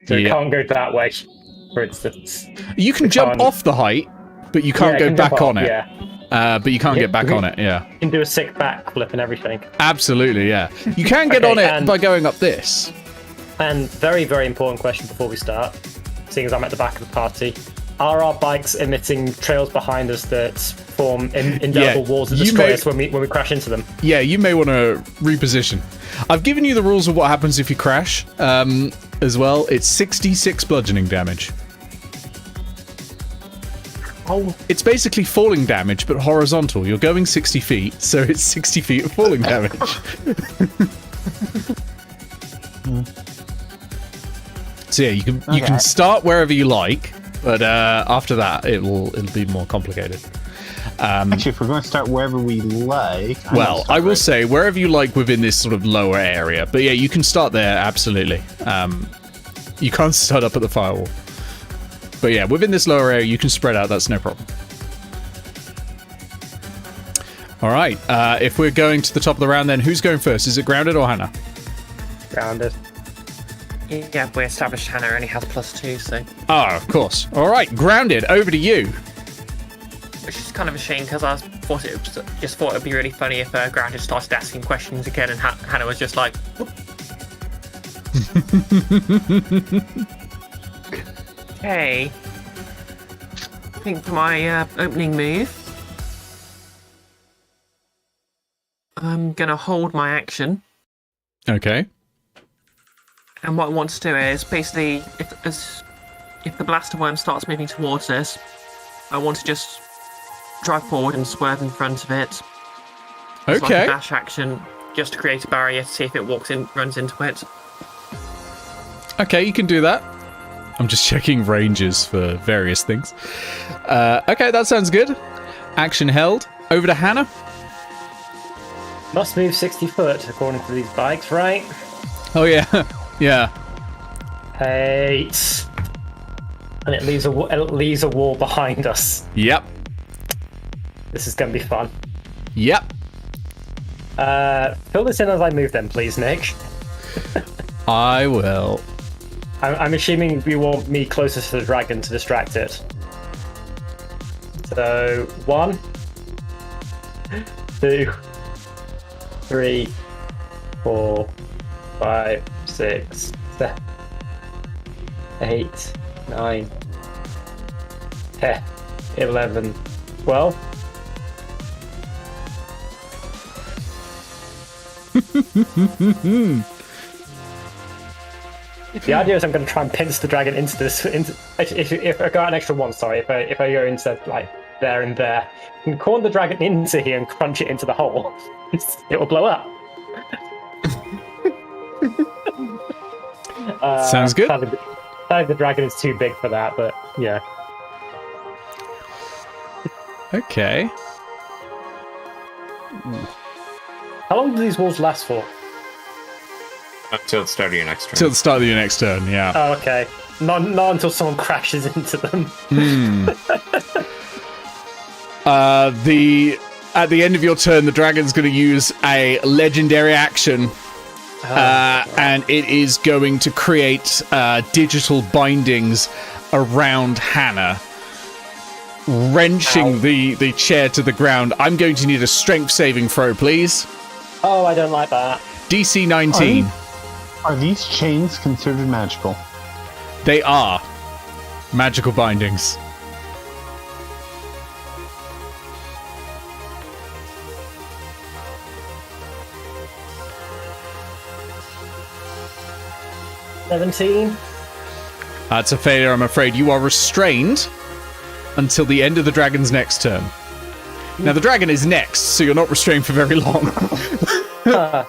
So you can't go that way, for instance. You can jump off the height, but you can't go back on it. Yeah. But you can't get back on it, yeah. You can do a sick backflip and everything. Absolutely, yeah. You can get on it by going up this. And very, very important question before we start, seeing as I'm at the back of the party. Are our bikes emitting trails behind us that form indelible walls that destroy us when we crash into them? Yeah, you may want to reposition. I've given you the rules of what happens if you crash as well. It's 66 bludgeoning damage. Oh. It's basically falling damage, but horizontal. You're going 60 feet, so it's 60 feet of falling damage. So yeah, you can start wherever you like, but after that it'll be more complicated. Actually, if we're going to start wherever we like... I will say wherever you like within this sort of lower area. But yeah, you can start there, absolutely. You can't start up at the firewall. But yeah, within this lower area, you can spread out, that's no problem. Alright, if we're going to the top of the round then, who's going first? Is it Grounded or Hannah? Grounded. Yeah, we established Hannah only has +2, so... Oh, of course. Alright, Grounded, over to you. Which is kind of a shame, because I thought it would be really funny if Grounded started asking questions again and Hannah was just like... Okay. I think for my opening move, I'm going to hold my action. Okay. And what I want to do is, basically, if the blaster worm starts moving towards us, I want to just drive forward and swerve in front of it. It's like a dash action, just to create a barrier to see if it runs into it. Okay, you can do that. I'm just checking ranges for various things. Okay, that sounds good. Action held. Over to Hannah. Must move 60 foot, according to these bikes, right? Oh, yeah. Yeah. 8. And it leaves a wall behind us. Yep. This is going to be fun. Yep. Fill this in as I move then, please, Nick. I will. I'm assuming you want me closer to the dragon to distract it. So, 1, 2, 3, 4, 5, 6, 7, 8, 9, 10, 11, 12. The idea is I'm going to try and pinch the dragon into this. If I got an extra one, sorry, if I go into like there and there, I can corner the dragon into here and crunch it into the hole. It will blow up. Sounds good. Sadly, the dragon is too big for that, but yeah. Okay. How long do these walls last for? Until the start of your next turn. Till the start of your next turn, yeah. Oh, okay. Not until someone crashes into them. At the end of your turn, the dragon's going to use a legendary action, and it is going to create digital bindings around Hannah, wrenching the chair to the ground. I'm going to need a strength saving throw, please. Oh, I don't like that. DC 19. Are these chains considered magical? They are magical bindings. $17. That's a failure, I'm afraid. You are restrained until the end of the dragon's next turn. Now, the dragon is next, so you're not restrained for very long. The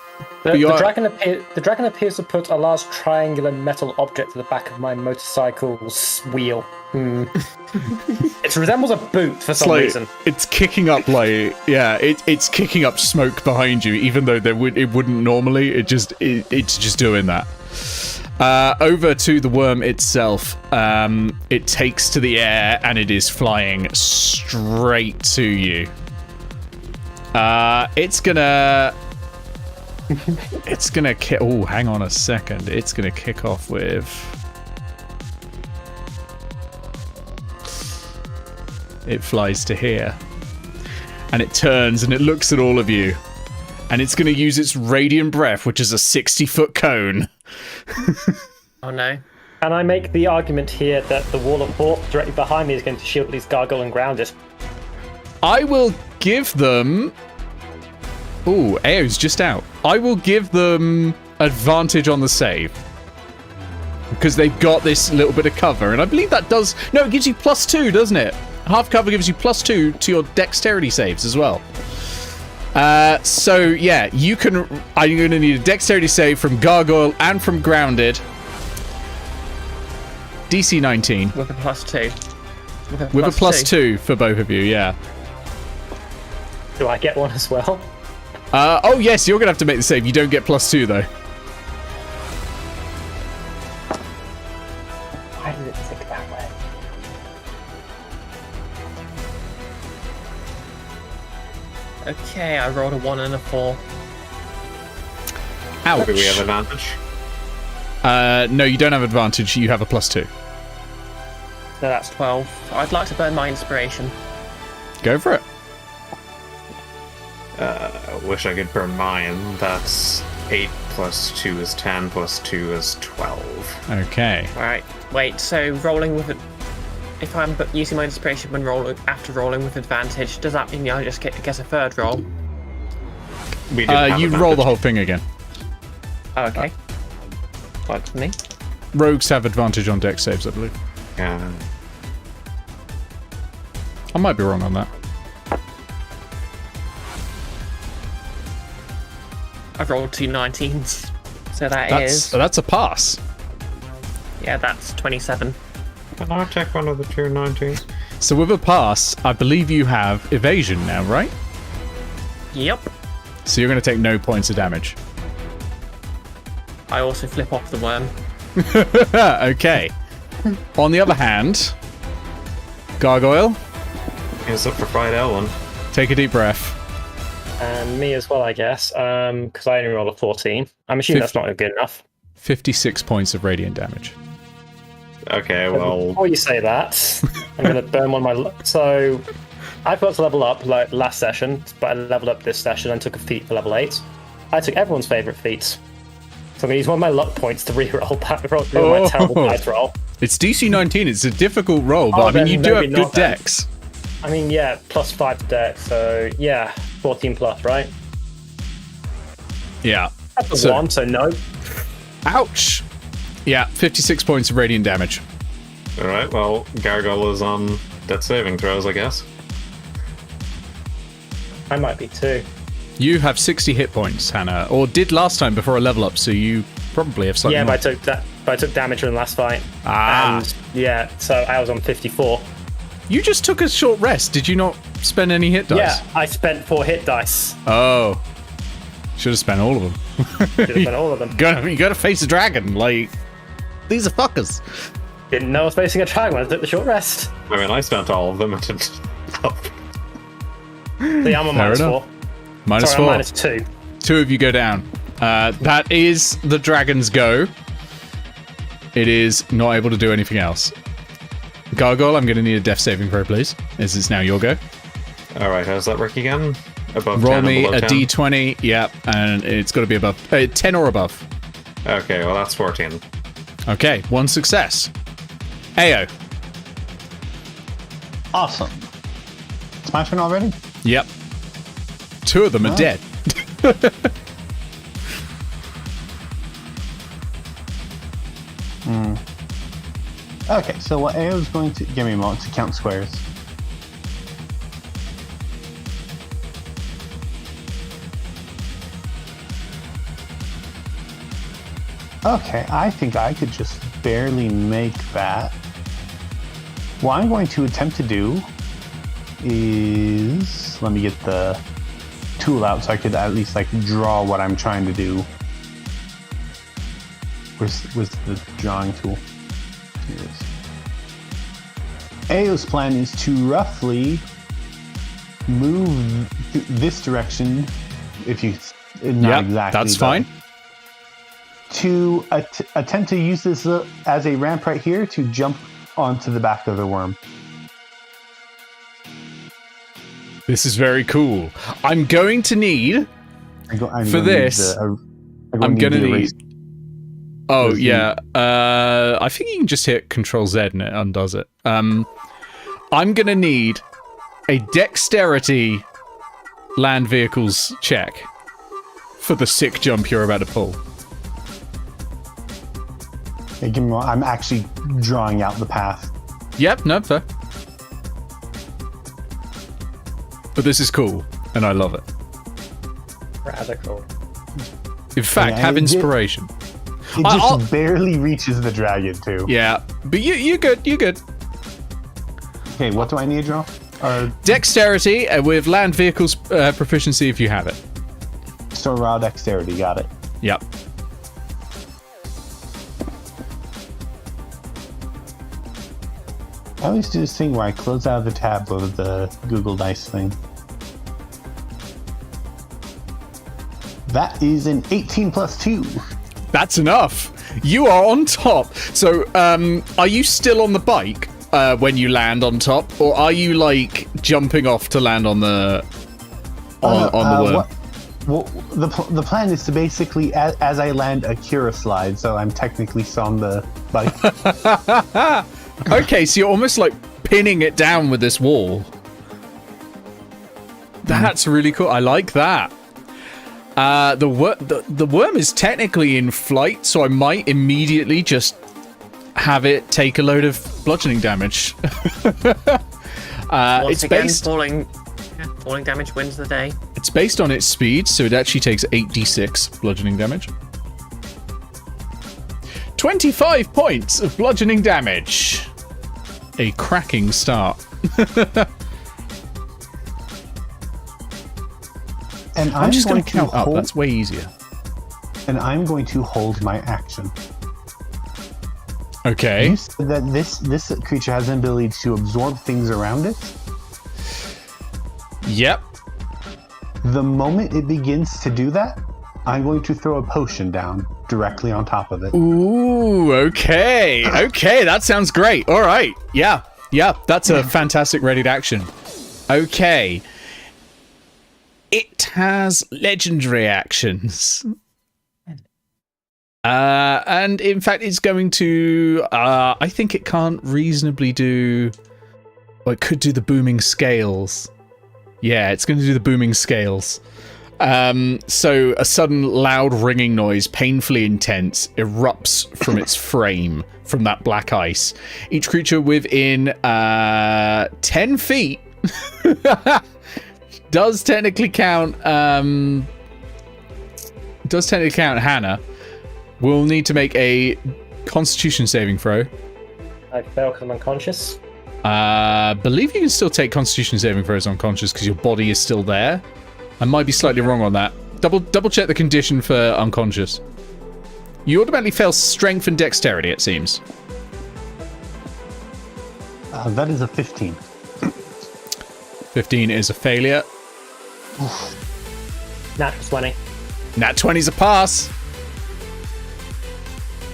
dragon appears to put a large triangular metal object to the back of my motorcycle's wheel. It resembles a boot for some reason. It's kicking up it's kicking up smoke behind you, even though it wouldn't normally. It's just doing that. Over to the worm itself. It takes to the air and it is flying straight to you. It's gonna oh, hang on a second. It's gonna kick off with. It flies to here, and it turns and it looks at all of you, and it's gonna use its radiant breath, which is a 60-foot cone. Oh no. Can I make the argument here that the wall of fort directly behind me is going to shield these gargoyle and grounded? I will give them. Ooh, Eao's just out. I will give them advantage on the save. Because they've got this little bit of cover. And I believe that does. No, it gives you +2, doesn't it? Half cover gives you +2 to your dexterity saves as well. So, yeah, you can. I'm going to need a dexterity save from Gargoyle and from Grounded. DC 19. With a +2. With a +2 for both of you, yeah. Do I get one as well? Oh, yes, you're going to have to make the save. You don't get +2, though. Why did it stick that way? Okay, I rolled a 1 and a 4. Ouch. Do we have advantage? No, you don't have advantage. You have a +2. So that's 12. I'd like to burn my inspiration. Go for it. I wish I could burn mine. That's 8 + 2 is 10 + 2 is 12. Okay. Right. Wait, so rolling with it. If I'm using my inspiration when after rolling with advantage, does that mean I just get a third roll? We didn't have you advantage. roll the whole thing again. Oh, okay. Works for me. Rogues have advantage on dex saves, I believe. I might be wrong on that. I've rolled 2 19s, so That's a pass. yeah, that's 27. Can I take one of the 2 19s? So with a pass, I believe you have evasion now, right? Yep. So you're going to take no points of damage. I also flip off the worm. Okay. On the other hand, Gargoyle, It's up for Friday Ellen. take a deep breath. And me as well, I guess, because I only rolled a 14. I'm assuming that's not good enough. 56 points of radiant damage. Okay, well, Before you say that, I'm going to burn one of my... So, I forgot to level up like last session, but I leveled up this session and took a feat for level 8. I took everyone's favourite feats. So I'm going to use one of my luck points to re-roll my terrible dice roll. It's DC 19. It's a difficult roll, but I mean, you do have good dex. I mean, yeah, +5 to dex, so yeah, 14 plus, right? Yeah. That's a 1, so no. Ouch. Yeah, 56 points of radiant damage. Alright, well, Gargoyle is on death saving throws, I guess. I might be too. You have 60 hit points, Hannah, or did last time before a level up, so you probably have slightly more. But I took damage from the last fight. Ah. And yeah, so I was on 54. You just took a short rest. Did you not spend any hit dice? Yeah, I spent 4 hit dice. Oh. Should have spent all of them. Should have spent all of them. You gotta face a dragon. Like, these are fuckers. Didn't know I was facing a dragon when I took the short rest. I mean, I spent all of them. It didn't help. See, I'm on minus 4. Minus Sorry, 4. I'm minus 2. 2 of you go down. That is the dragon's go. It is not able to do anything else. Gargoyle, I'm going to need a death saving throw, please. This is now your go. Alright, how's that work again? Above Roll 10 and me below a 10? d20. Yep, and it's got to be above 10 or above. Okay, well that's 14. Okay, 1 success. Eao. Awesome. It's my turn already? Yep. 2 of them are dead. Okay, so what Ao's going to... Give me a moment to count squares. Okay, I think I could just barely make that. What I'm going to attempt to do is... Let me get the tool out so I could at least like draw what I'm trying to do. Where's the drawing tool? Here it is. Ao's plan is to roughly move this direction, if you... Not exactly. That's fine. To attempt to use this as a ramp right here to jump onto the back of the worm. This is very cool. I'm going to need... I'm going to need... Oh, yeah. I think you can just hit Control-Z and it undoes it. I'm going to need a dexterity land vehicles check for the sick jump you're about to pull. Okay, give me one. I'm actually drawing out the path. Yep, no, fair. But this is cool, and I love it. Radical. In fact, Yeah, have inspiration. It just barely reaches the dragon, too. Yeah, but you're good, you're good. Okay, what do I need to draw? Dexterity with land vehicles proficiency if you have it. So raw dexterity, got it. Yep. I always do this thing where I close out of the tab of the Google Dice thing. That is an 18 plus 2. That's enough. You are on top. So, are you still on the bike when you land on top, or are you like jumping off to land on the on the worm? Well, the plan is to basically, as I land, a Kira slide, so I'm technically still on the bike. Okay, so you're almost like pinning it down with this wall. That's really cool. I like that. The worm is technically in flight, so I might immediately just have it take a load of bludgeoning damage. Once it's again, based falling damage wins the day. It's based on its speed, so it actually takes 8d6 bludgeoning damage. 25 points of bludgeoning damage. A cracking start. And I'm just going to count up. That's way easier. And I'm going to hold my action. Okay. You said that this creature has an ability to absorb things around it. Yep. The moment it begins to do that, I'm going to throw a potion down directly on top of it. Ooh, okay. Okay, that sounds great. All right. Yeah. Yeah, that's a fantastic ready action. Okay. It has legendary actions. And in fact, it's going to... I think it can't reasonably do... Well, it could do the booming scales. Yeah, it's going to do the booming scales. So a sudden loud ringing noise, painfully intense, erupts from its frame from that black ice. Each creature within 10 feet does technically count Hannah. Will need to make a Constitution saving throw. I fail because I'm unconscious. Believe you can still take Constitution saving throws unconscious because your body is still there. I might be slightly wrong on that. Double check the condition for unconscious. You automatically fail Strength and Dexterity, it seems. That is a 15. 15 is a failure. Nat 20. Nat 20's a pass.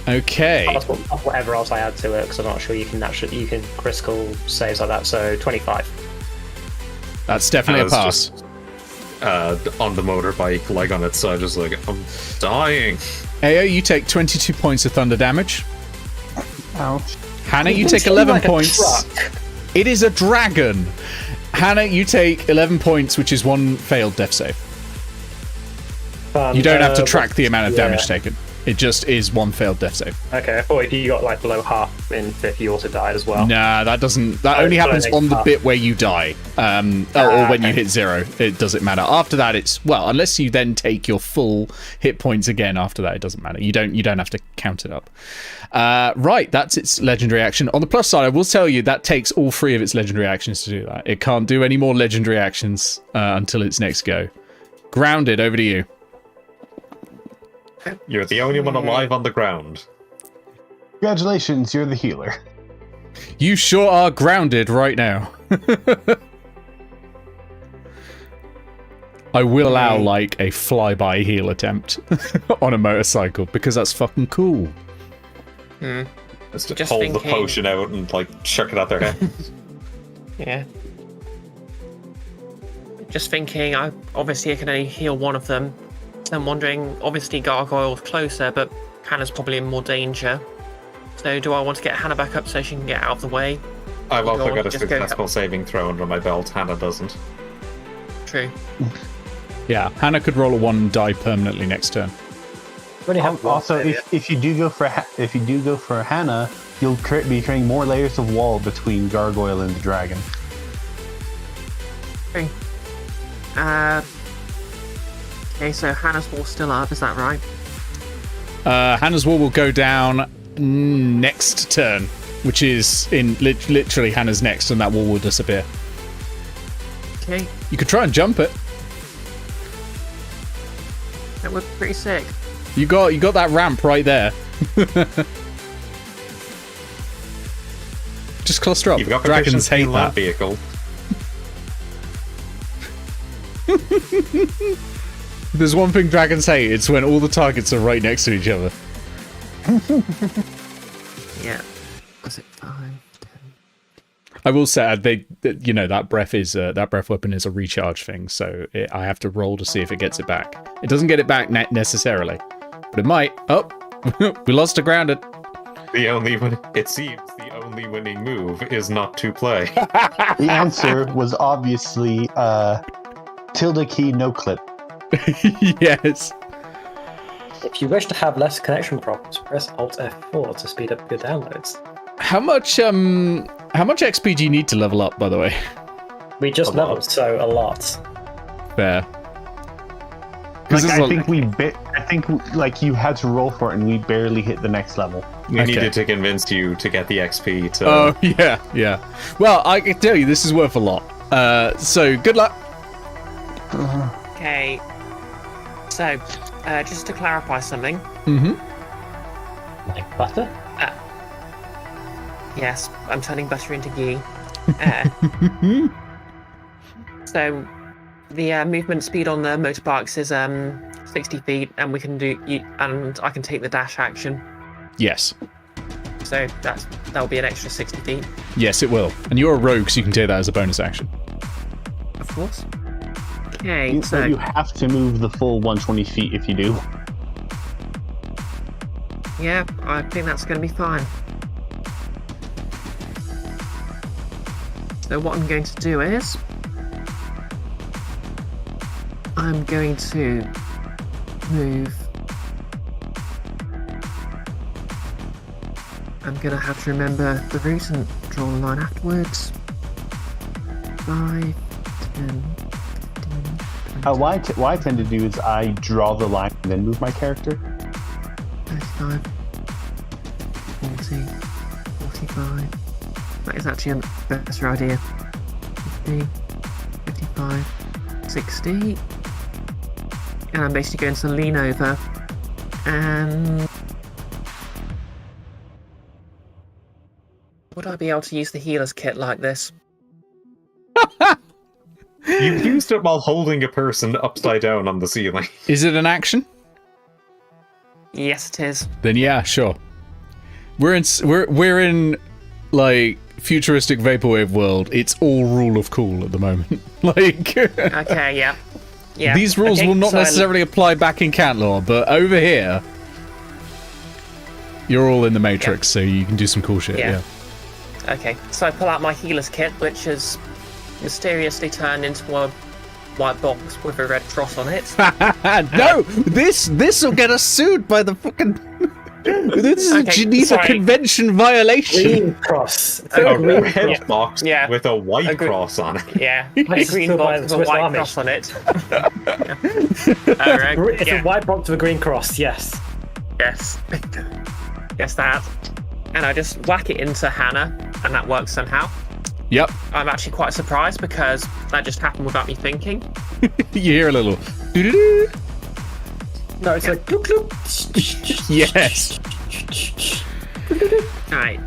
Okay. Plus whatever else I add to it, because I'm not sure you can critical saves like that. So 25. That's definitely a pass. Just, on the motorbike, leg on its side, just like, I'm dying. Eao, you take 22 points of thunder damage. Ouch. Hannah, you take 11 points. It is a dragon. Hannah, you take 11 points, which is one failed death save. You don't have to track the amount of damage taken. It just is one failed death save. Okay, I thought if you got like below half in fifth, you also died as well. Nah, that doesn't. That only happens on the bit where you die, or when you hit 0. It doesn't matter. After that, it's unless you then take your full hit points again. After that, it doesn't matter. You don't have to count it up. Right, that's its legendary action. On the plus side, I will tell you that takes all 3 of its legendary actions to do that. It can't do any more legendary actions until its next go. Grounded, over to you. You're the only one alive on the ground. Congratulations, you're the healer. You sure are grounded right now. I will allow, like, a flyby heal attempt on a motorcycle, because that's fucking cool. Just to hold the potion out and, like, chuck it out their head. Yeah. Just thinking, obviously I can only heal one of them. So I'm wondering, obviously Gargoyle's closer, but Hannah's probably in more danger. So do I want to get Hannah back up so she can get out of the way? I've also got a successful saving throw under my belt. Hannah doesn't. True. Yeah, Hannah could roll a 1 and die permanently next turn. Also, if you do go for Hannah, you'll be creating more layers of wall between Gargoyle and the dragon. Okay. Okay, so Hannah's wall's still up, is that right? Hannah's wall will go down next turn, which is in literally Hannah's next, and that wall will disappear. Okay. You could try and jump it. That would be pretty sick. You got that ramp right there. Just cluster up. You've got Dragons hate that. Vehicle. There's one thing dragons hate, it's when all the targets are right next to each other. Yeah. Was it 5, 10? I will say, that breath weapon is a recharge thing, so I have to roll to see if it gets it back. It doesn't get it back necessarily, but it might. Oh, we lost a grounded. It seems the only winning move is not to play. The answer was obviously tilde key no clip. Yes. If you wish to have less connection problems, press Alt F4 to speed up your downloads. How much XP do you need to level up, by the way? We just leveled, so a lot. Fair. Like, I think you had to roll for it, and we barely hit the next level. We needed to convince you to get the XP to. Oh yeah. Well, I can tell you this is worth a lot. So good luck. Okay. So, just to clarify something. Like butter? Yes, I'm turning butter into ghee. So, the movement speed on the motorbikes is 60 feet, and I can take the dash action. Yes. So that'll be an extra 60 feet. Yes, it will. And you're a rogue, so you can take that as a bonus action. Of course. Okay, so you have to move the full 120 feet if you do. Yeah, I think that's going to be fine. So what I'm going to do is I'm going to move. I'm going to have to remember the route and draw a line afterwards. 5, 10, 15, 20, What I tend to do is I draw the line and then move my character. 35, 40, 45. That is actually a better idea. 50, 55, 60. And I'm basically going to lean over and... Would I be able to use the healer's kit like this? You used it while holding a person upside down on the ceiling. Is it an action? Yes, it is. Then yeah, sure. We're in like futuristic vaporwave world. It's all rule of cool at the moment. Like Okay, yeah. Yeah. these rules okay, will not so necessarily apply back in Cantlore, but over here you're all in the Matrix, so you can do some cool shit. Yeah. Okay, so I pull out my healer's kit, which has mysteriously turned into a white box with a red cross on it. No, this will get us sued by the fucking. This is a Geneva sorry. Convention violation. Green cross. It's A green red cross. box Yeah. with a white A green- cross on it. Yeah, I a used to green feel box by the with a Swiss white Army. cross on it. It's yeah. a white box with a green cross, yes. Yes. Yes, that. And I just whack it into Hannah, and that works somehow. Yep. I'm actually quite surprised because that just happened without me thinking. You hear a little. doo-doo-doo. No, it's like gloop gloop. Yes. Alright.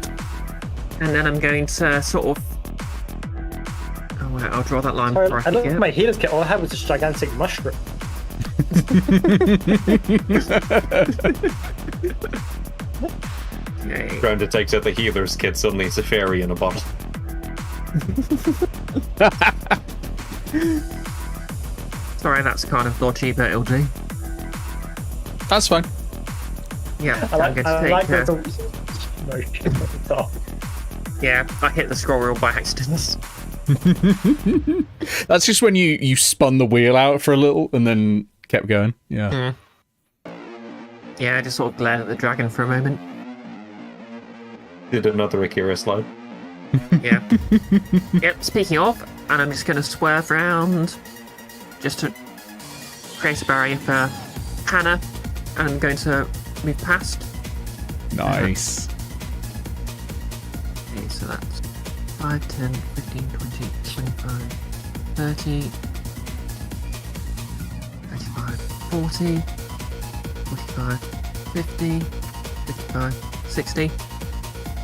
And then I'm going to sort of... Oh, wait, I'll draw that line Sorry, before I I looked at forget. my healer's kit, all I had was this gigantic mushroom. Okay. Grounded takes out the healer's kit, suddenly it's a fairy in a bottle. Sorry, that's kind of dodgy, but it'll do. That's fine. Yeah, I I'm going to take... there's a motion at the top. yeah, I hit the scroll wheel by accident. That's just when you spun the wheel out for a little and then kept going. Yeah. Yeah, I just sort of glared at the dragon for a moment. Did another Akira slide. Yeah. Yep, speaking of, and I'm just going to swerve round just to create a barrier for Hannah, and I'm going to move past. Nice. Okay, so that's 5, 10, 15, 20, 25, 30, 35, 40, 45, 50, 55, 60.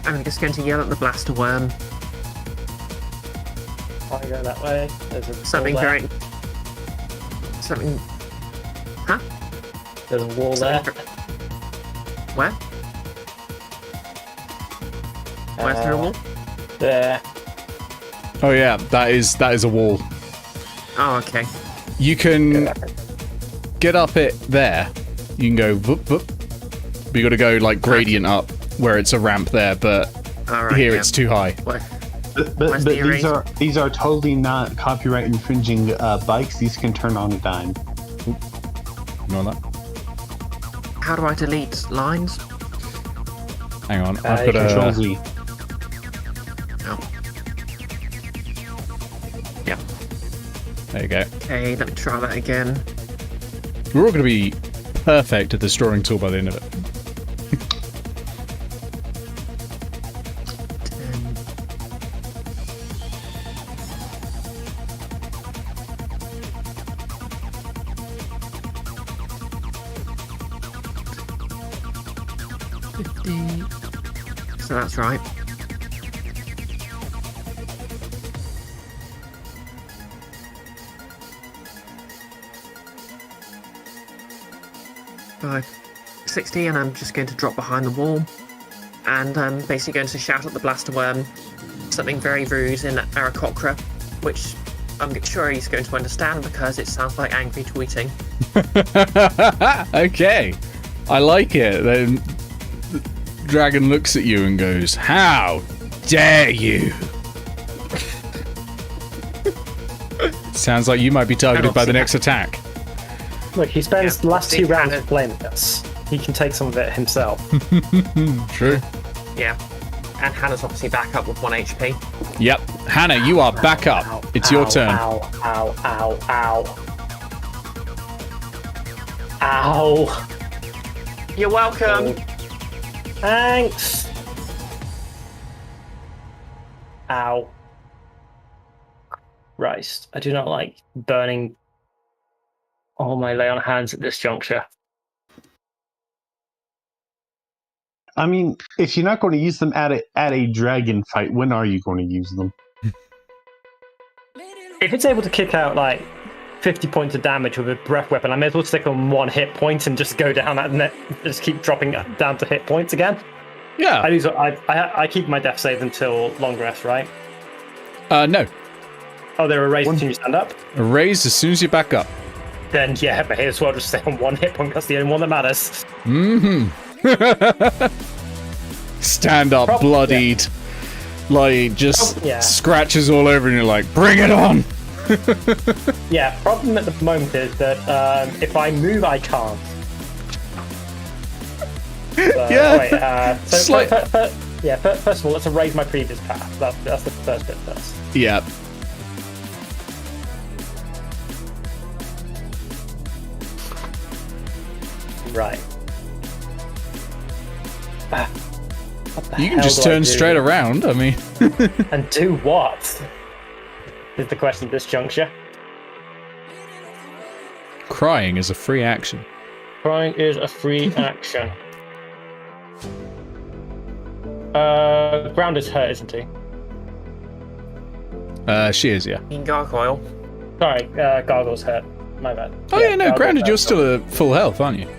I'm just going to yell at the blaster worm. I go that way. There's a Something wall there. very... Something... Huh? There's a wall there. Where? Where's the wall? There. Oh yeah, that is a wall. Oh, okay. You can get up it there. You can go whoop whoop. But you got to go like gradient up where it's a ramp there, but Alright, here yeah. it's too high. Where? But Where's the these are totally not copyright infringing bikes. These can turn on a dime. Ignore that. How do I delete lines? Hang on, I've got Control a. Z. Oh. Yep. There you go. Okay, let me try that again. We're all going to be perfect at this drawing tool by the end of it. 10. So that's right. Five, 60, and I'm just going to drop behind the wall, and I'm basically going to shout at the blaster worm something very rude in Aarakocra, which I'm sure he's going to understand because it sounds like angry tweeting. Okay, I like it. Then the dragon looks at you and goes, "How dare you!" Sounds like you might be targeted by the next attack. Look, he spends Yeah, the last 2 rounds Hannah- playing with us. He can take some of it himself. True. Yeah. And Hannah's obviously back up with 1 HP. Yep. Hannah, you are back up. Ow, It's ow, your turn. Ow, ow, ow, ow. Ow. You're welcome. Thanks. Ow. Christ. I do not like burning all my lay on hands at this juncture. I mean, if you're not going to use them at a dragon fight, when are you going to use them? If it's able to kick out like 50 points of damage with a breath weapon, I may as well stick on 1 hit point and just go down and just keep dropping down to hit points again. Yeah. I keep my death save until long rest, right? No. Oh, they're erased as soon as you stand up? Raised as soon as you're back up. Then yeah, but may as well just stay on 1 hit point. That's the only one that matters. Stand up, bloodied. Like, just scratches all over and you're like, bring it on! Yeah, problem at the moment is that if I move, I can't. Yeah. Wait, so Slight- first of all, let's erase my previous path. That's the first bit first. Yeah. Right. What the You can hell just do I turn do? straight around, I mean. And do what? Is the question at this juncture. Crying is a free action. Crying is a free action. Ground is hurt, isn't he? She is, yeah. You can gargoyle. Sorry, Gargoyle's hurt. My bad. Oh yeah, no, Gargoyle's grounded, hurt. you're still at full health, aren't you?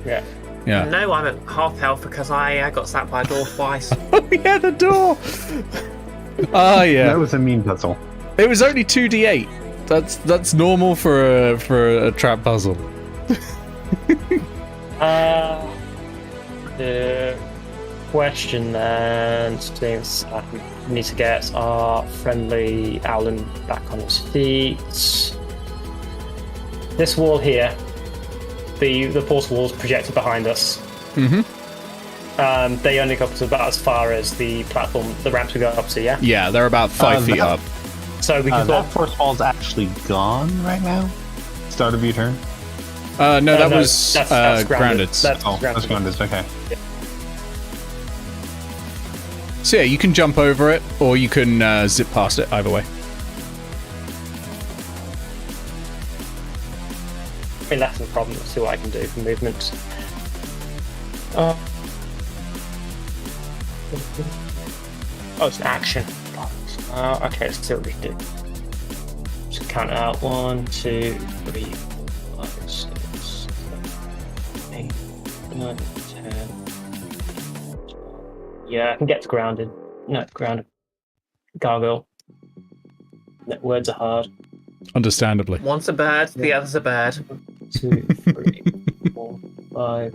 Yeah. Yeah. No, I'm at half health because I got slapped by a door twice. Oh yeah, the door! Ah, yeah. That was a mean puzzle. It was only 2d8. That's normal for a trap puzzle. The question then seems we need to get our friendly Owlin back on his feet. This wall here, the portal wall's projected behind us. They only go up to about as far as the platform, the ramps we go up to, yeah? Yeah, they're about 5 feet up. So we can That force wall's actually gone right now? Start of your turn? No, that no, was that's grounded. That's Oh, grounded. that's grounded, okay. So yeah, you can jump over it, or you can zip past it, either way. I mean, that's the problem. Let's see what I can do for movement. Oh, it's an action. Okay, let's see what we can do. Just count it out. 1, 2, 3, 4, 5, 6, 7, 8, 9, 10. Yeah, I can get to grounded. No, grounded. Gargoyle. No, words are hard. Understandably. One's a bird, the other's a bird. 2, 3, 4, 5,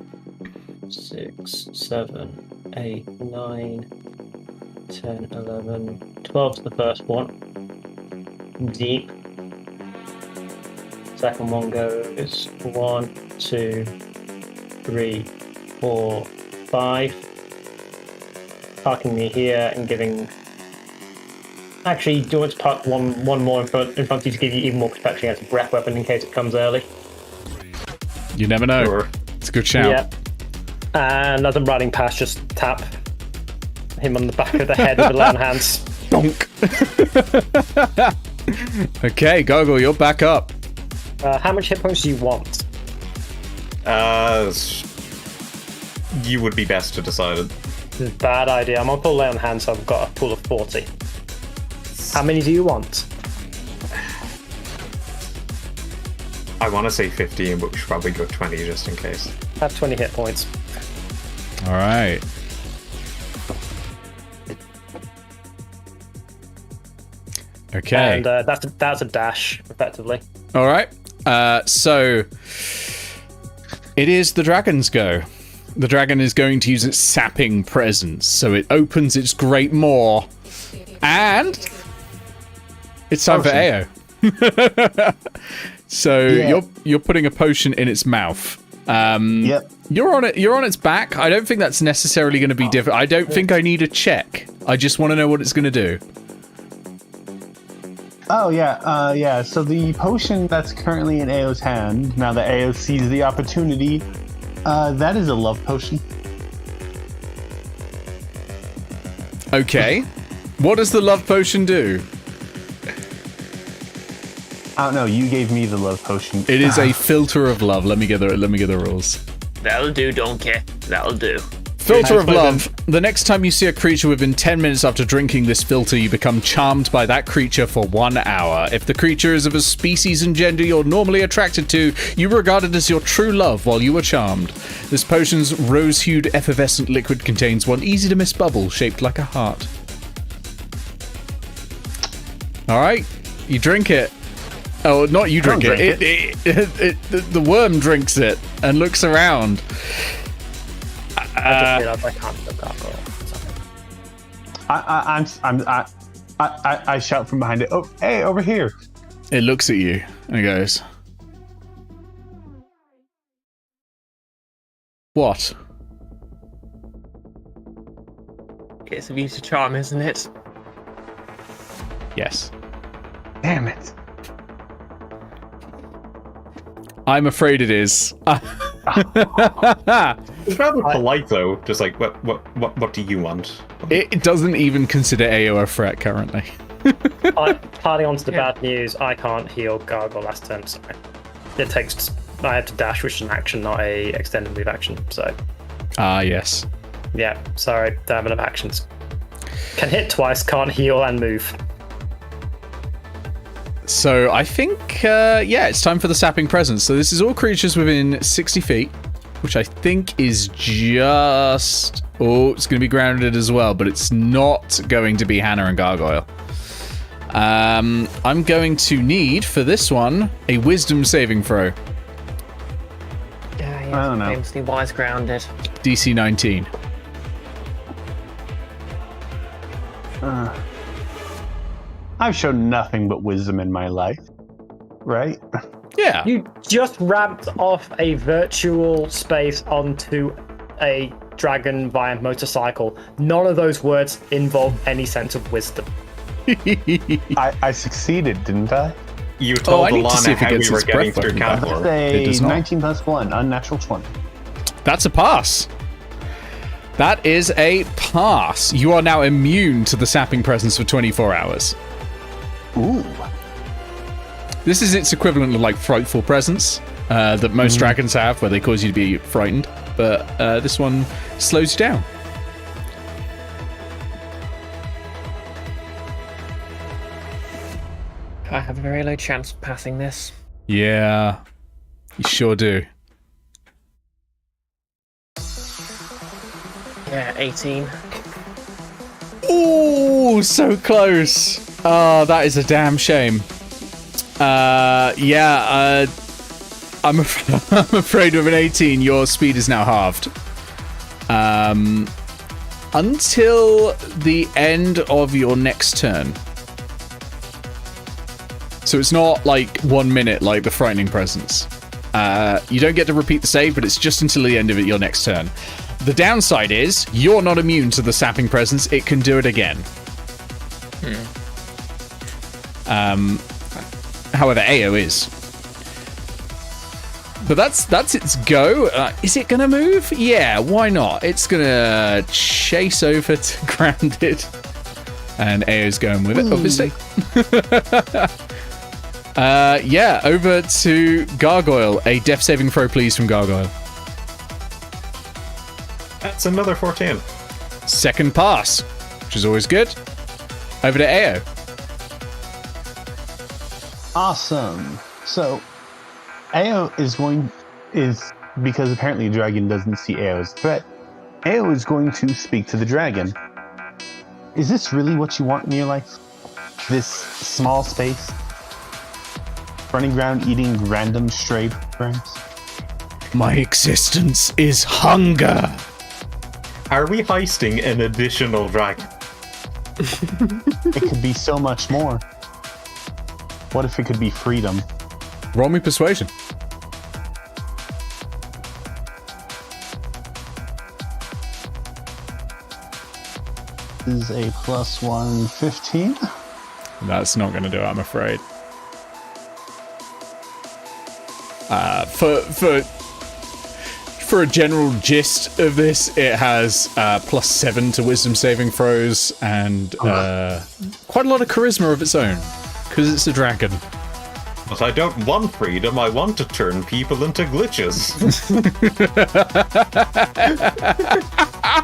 6, 7, 8, 9, 10, 11, 12 to the first one. Deep. Second one goes 1, 2, 3, 4, 5. Parking me here and giving. Actually, do you want to park one more in front of you to give you even more protection against a breath weapon in case it comes early? You never know. Sure. It's a good shout. Yep. And as I'm running past, just tap him on the back of the head with the lay on hands. Donk. Okay, Goggle, you're back up. How much hit points do you want? You would be best to decide it. Bad idea. I'm on full lay on hands, so I've got a pool of 40. How many do you want? I want to say 15, but we should probably go 20 just in case. Have 20 hit points. All right. Okay. And that's a dash, effectively. All right. So it is the dragon's go. The dragon is going to use its sapping presence, so it opens its great maw, and it's time for Eao. So Yeah. you're putting a potion in its mouth. Yep. You're on its back. I don't think that's necessarily going to be different. I don't think I need a check. I just want to know what it's going to do. Oh, yeah. So the potion that's currently in Eao's hand, now that Eao sees the opportunity, that is a love potion. Okay. What does the love potion do? I don't know. You gave me the love potion. It is a filter of love. Let me get the rules. That'll do, donkey. That'll do. Filter of love. The next time you see a creature within 10 minutes after drinking this filter, you become charmed by that creature for 1 hour. If the creature is of a species and gender you're normally attracted to, you regard it as your true love while you are charmed. This potion's rose-hued effervescent liquid contains one easy-to-miss bubble shaped like a heart. Alright, you drink it. Oh, not you drink it. The worm drinks it and looks around. I just realized I can't look up or something. I shout from behind it. Oh, hey, over here. It looks at you and it goes, "What?" It's a view to charm, isn't it? Yes. Damn it. I'm afraid it is. It's rather polite though. Just like, what do you want? It doesn't even consider Eao a threat currently. Parting on to the bad news, I can't heal Gargoyle last turn, sorry. I have to dash, which is an action, not a extended move action, so. Yes. Yeah, sorry, don't have enough actions. Can hit twice, can't heal and move. So I think, it's time for the Sapping Presence. So this is all creatures within 60 feet, which I think is just... Oh, it's going to be grounded as well, but it's not going to be Hannah and Gargoyle. I'm going to need, for this one, a Wisdom saving throw. Yeah, I don't know. Famously wise grounded. DC 19. I've shown nothing but wisdom in my life, right? Yeah. You just ramped off a virtual space onto a dragon via motorcycle. None of those words involve any sense of wisdom. I succeeded, didn't I? You told I need to see Alana if it how we gets were its getting breath through weapon back. Cantlore. That's It does a not. 19 plus 1, unnatural 20. That's a pass. That is a pass. You are now immune to the Sapping Presence for 24 hours. Ooh. This is its equivalent of like Frightful Presence that most dragons have, where they cause you to be frightened. But this one slows you down. I have a very low chance of passing this. Yeah, you sure do. Yeah, 18. Ooh, so close. Oh, that is a damn shame. I'm afraid with an 18, your speed is now halved. Until the end of your next turn. So it's not like 1 minute like the Frightening Presence. You don't get to repeat the save, but it's just until the end of your next turn. The downside is, you're not immune to the Sapping Presence. It can do it again. However, Eao is. But that's its go. Is it going to move? Yeah, why not? It's going to chase over to Grounded. And Eao's going with it, obviously. Over to Gargoyle. A death saving throw, please, from Gargoyle. That's another 14. Second pass, which is always good. Over to Eao. Awesome. So, Eao is because apparently the dragon doesn't see Eao as a threat. Eao is going to speak to the dragon. Is this really what you want in your life? This small space? Running around eating random stray worms? My existence is hunger. Are we heisting an additional dragon? It could be so much more. What if it could be freedom? Roll me persuasion. This is a +1 15. That's not going to do it, I'm afraid. For a general gist of this, it has +7 to wisdom saving throws and quite a lot of charisma of its own, because it's a dragon. But I don't want freedom, I want to turn people into glitches.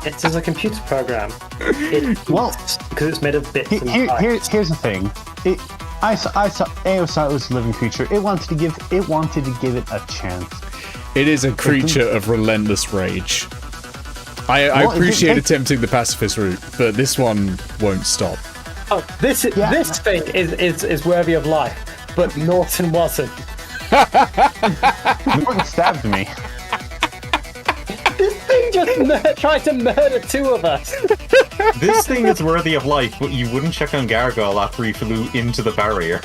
It is a computer program. Because it's made of bits and bytes. Here's the thing. I saw Eao saw it was a living creature. It wanted to give it a chance. It is a creature of relentless rage. I appreciate attempting the pacifist route, but this one won't stop. Oh, this thing is worthy of life, but Norton wasn't. Norton stabbed me. This thing just tried to murder two of us. This thing is worthy of life, but you wouldn't check on Gargoyle after he flew into the barrier.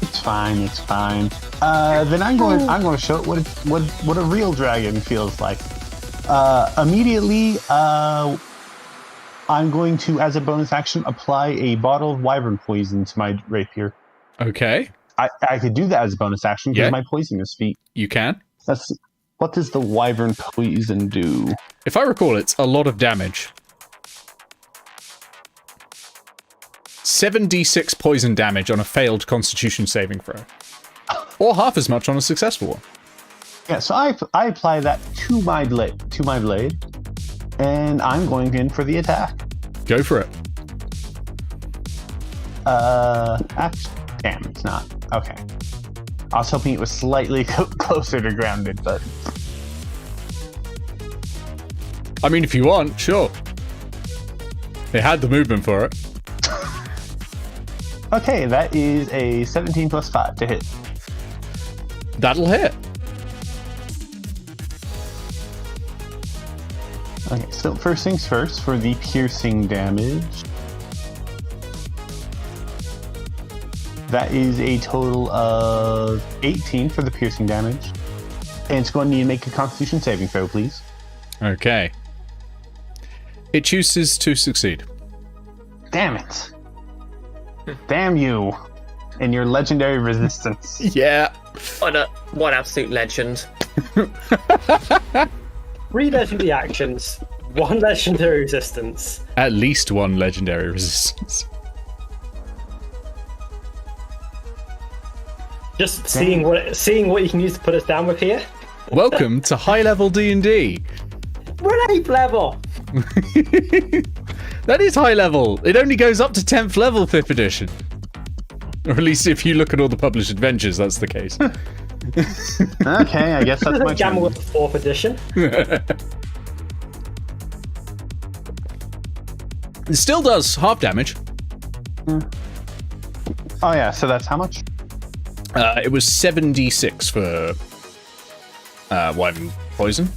It's fine. Then I'm going to show it what a real dragon feels like. Immediately, I'm going to, as a bonus action, apply a bottle of wyvern poison to my rapier. Okay. I could do that as a bonus action because my poisonous feat. You can. What does the wyvern poison do? If I recall, it's a lot of damage. 7d6 poison damage on a failed Constitution saving throw, or half as much on a successful one. Yeah, so I apply that to my blade, and I'm going in for the attack. Go for it. Damn, it's not. Okay. I was hoping it was slightly closer to grounded, but... I mean, if you want, sure. It had the movement for it. Okay, that is a 17 plus 5 to hit. That'll hit. Okay, so first things first, for the piercing damage. That is a total of 18 for the piercing damage. And it's going to need to make a Constitution saving throw, please. Okay. It chooses to succeed. Damn it. Damn you. And your legendary resistance. Yeah. What absolute legend. 3 legendary actions, 1 legendary resistance. At least 1 legendary resistance. Just seeing what you can use to put us down with here. Welcome to high level D&D. We're at 8th level. That is high level. It only goes up to 10th level 5th edition. Or at least if you look at all the published adventures, that's the case. Okay, I guess that's my Gamma turn. with 4th edition. It still does half damage. Oh yeah, so that's how much? It was 7d6 for wyvern poison.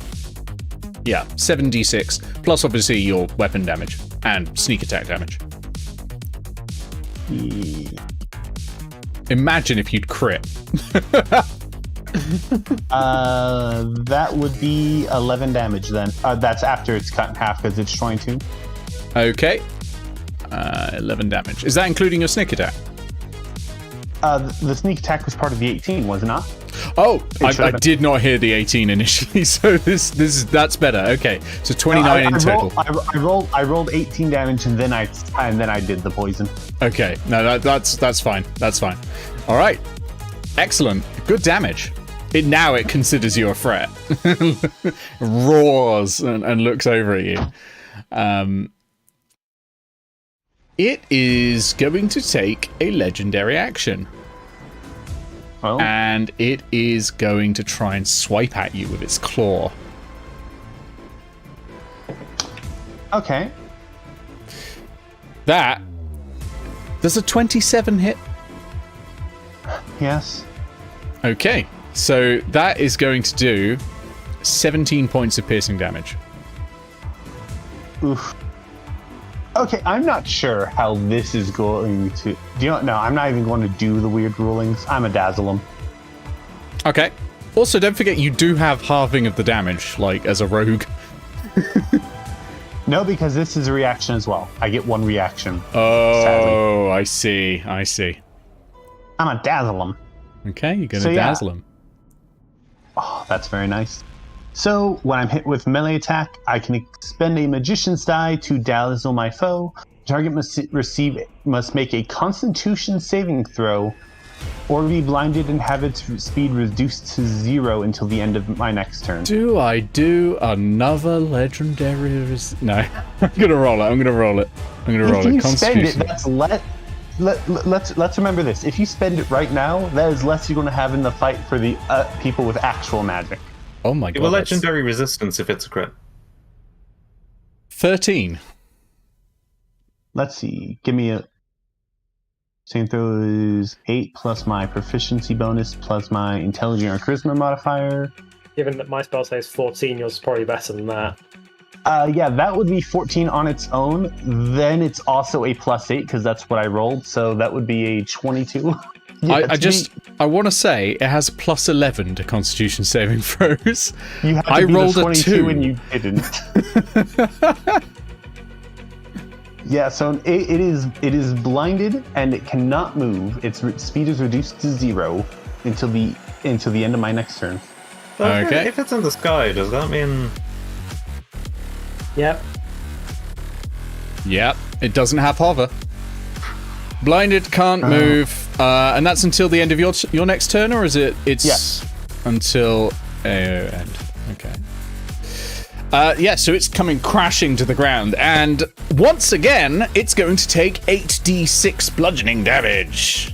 Yeah, 7d6 plus obviously your weapon damage and sneak attack damage. Imagine if you'd crit. That would be 11 damage then. That's after it's cut in half because it's 22. Okay. 11 damage. Is that including your sneak attack? The sneak attack was part of the 18, was it not? Oh, I did not hear the 18 initially, so that's better. Okay, so 29 in total. I rolled 18 damage and then I did the poison. Okay, no, that's fine. That's fine. All right, excellent, good damage. It considers you a threat. Roars and looks over at you. It is going to take a legendary action. Oh. And it is going to try and swipe at you with its claw. Okay. Does a 27 hit? Yes. Okay, so that is going to do 17 points of piercing damage. Oof. Okay, I'm not sure how this is going to. No, I'm not even going to do the weird rulings. I'm a dazzle him. Okay. Also, don't forget you do have halving of the damage, like as a rogue. No, because this is a reaction as well. I get one reaction. Oh, sadly. I see. I see. I'm a dazzle him. Okay, you're gonna dazzle him. Oh, that's very nice. So, when I'm hit with melee attack, I can expend a magician's die to dazzle my foe. The target must make a constitution saving throw, or be blinded and have its speed reduced to 0 until the end of my next turn. Do I do another legendary? No, I'm gonna roll it. If you spend it, that's let's remember this. If you spend it right now, that is less you're going to have in the fight for the people with actual magic. Oh my god. Well, legendary resistance if it's a crit. 13. Let's see. Give me a... Same throw is 8 plus my proficiency bonus plus my intelligence or charisma modifier. Given that my spell says 14, yours is probably better than that. Yeah, that would be 14 on its own. Then it's also a plus 8 because that's what I rolled. So that would be a 22. Yeah, I want to say it has plus 11 to Constitution saving throws. You have to I be rolled the a 22 2 and you didn't. Yeah, so it is blinded and it cannot move. Its speed is reduced to 0 until the end of my next turn. Okay. If it's in the sky, does that mean? Yep. Yep. It doesn't have hover. Blinded, can't move, and that's until the end of your next turn, or is it? It's until end. Okay. Yeah, so it's coming crashing to the ground, and once again, it's going to take 8d6 bludgeoning damage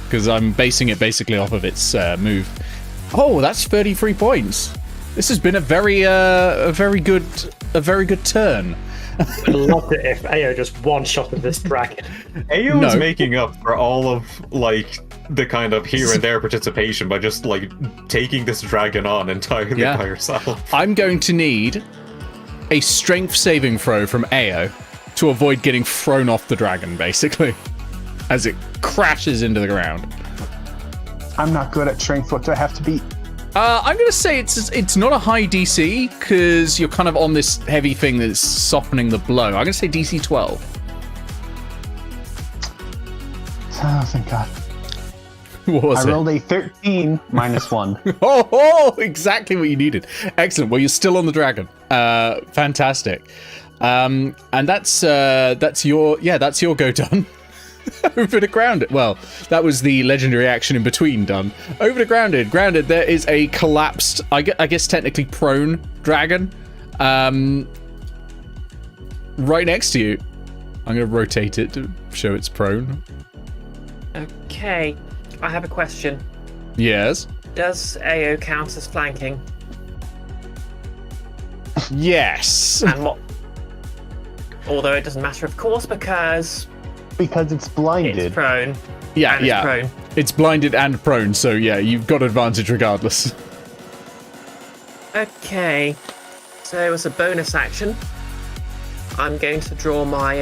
because I'm basing it basically off of its move. Oh, that's 33 points. This has been a very good turn. I'd love it if Eao just one-shotted this dragon. Eao is making up for all of, like, the kind of here and there participation by just, like, taking this dragon on entirely by herself. I'm going to need a strength saving throw from Eao to avoid getting thrown off the dragon, basically, as it crashes into the ground. I'm not good at strength. What do I have to beat? I'm going to say it's not a high DC, because you're kind of on this heavy thing that's softening the blow. I'm going to say DC 12. Oh, thank God. What was it? I rolled a 13 minus 1. Oh, exactly what you needed. Excellent. Well, you're still on the dragon. Fantastic. And that's your go done. Over to grounded. Well, that was the legendary action in between done. Over to grounded. Grounded, there is a collapsed, I guess technically prone dragon. Right next to you. I'm going to rotate it to show it's prone. Okay, I have a question. Yes. Does Eao count as flanking? Yes. And what? Although it doesn't matter, of course, because it's blinded. it's prone. Yeah, and it's prone. It's blinded and prone, so yeah, you've got advantage regardless. Okay, so as a bonus action, I'm going to draw my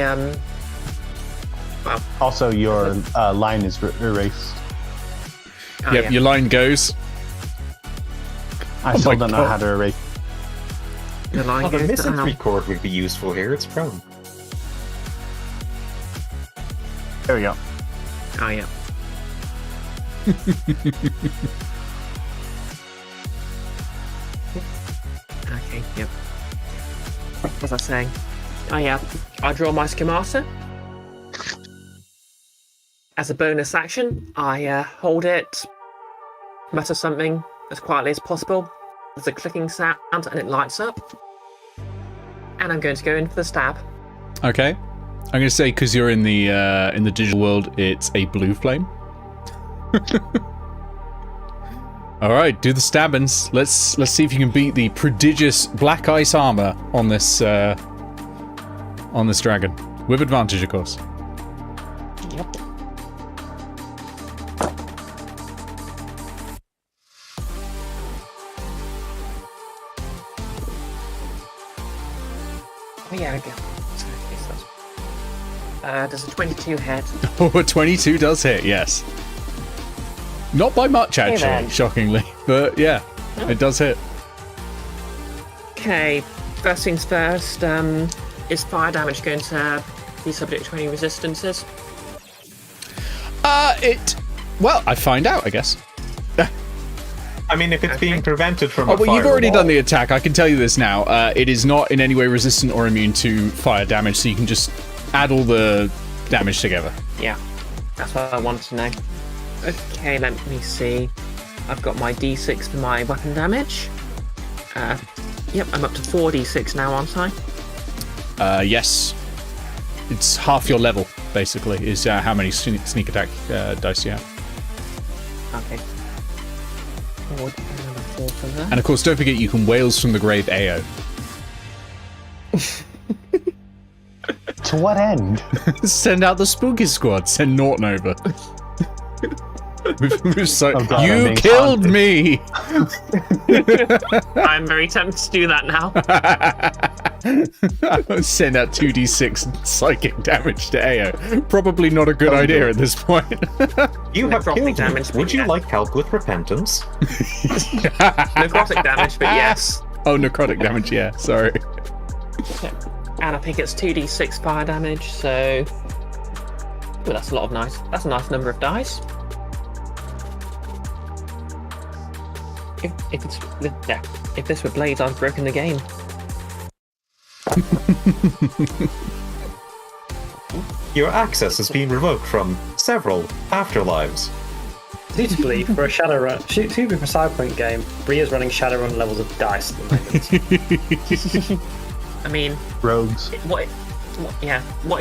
well. Also, your line is erased. Oh, Yep, yeah. your line goes. I still don't know how to erase. The line Oh, the goes missing down. 3 chord would be useful here. It's prone. There we go. Oh yeah. Okay, yep. What was I saying? Oh yeah, I draw my schemata. As a bonus action, I hold it, mutter something as quietly as possible. There's a clicking sound and it lights up. And I'm going to go in for the stab. Okay. I'm going to say, because you're in the digital world, it's a blue flame. All right, do the stabbings. Let's see if you can beat the prodigious black ice armor on this dragon with advantage, of course. Yep. Oh yeah, we go. Sorry, yes, that's Does a 22 hit? Oh, a 22 does hit, yes. Not by much, actually, then. shockingly. But yeah, it does hit. Okay, first things first, is fire damage going to be subject to any resistances? Well, I find out, I guess. I mean, if it's being prevented from Oh, a well, you've already firewall- done the attack. I can tell you this now. It is not in any way resistant or immune to fire damage, so you can just add all the damage together. Yeah, that's what I wanted to know. Okay, let me see. I've got my d6 for my weapon damage. Yep, I'm up to 4d6 now, aren't I? Yes. It's half your level, basically, is how many sneak attack dice you have. Okay. Four for that. And of course, don't forget you can Wails from the Grave Eao. To what end? Send out the spooky squad. Send Norton over. So, Oh God, I'm you being killed taunted. me! I'm very tempted to do that now. Send out 2d6 psychic damage to Eao. Probably not a good idea at this point. You have Necrotic killed damage, me. Would you yeah. like help with repentance? Necrotic damage, but yes. Oh, necrotic damage, yeah, sorry. And I think it's 2d6 fire damage, so... Well, that's a lot of nice... That's a nice number of dice. If it's... Yeah, if this were Blades, I've broken the game. Your access has been revoked from several afterlives. Suitably for a Shadowrun, suitably for a Cyberpunk game, Bria's running Shadowrun levels of dice at the moment. I mean, Rogues. what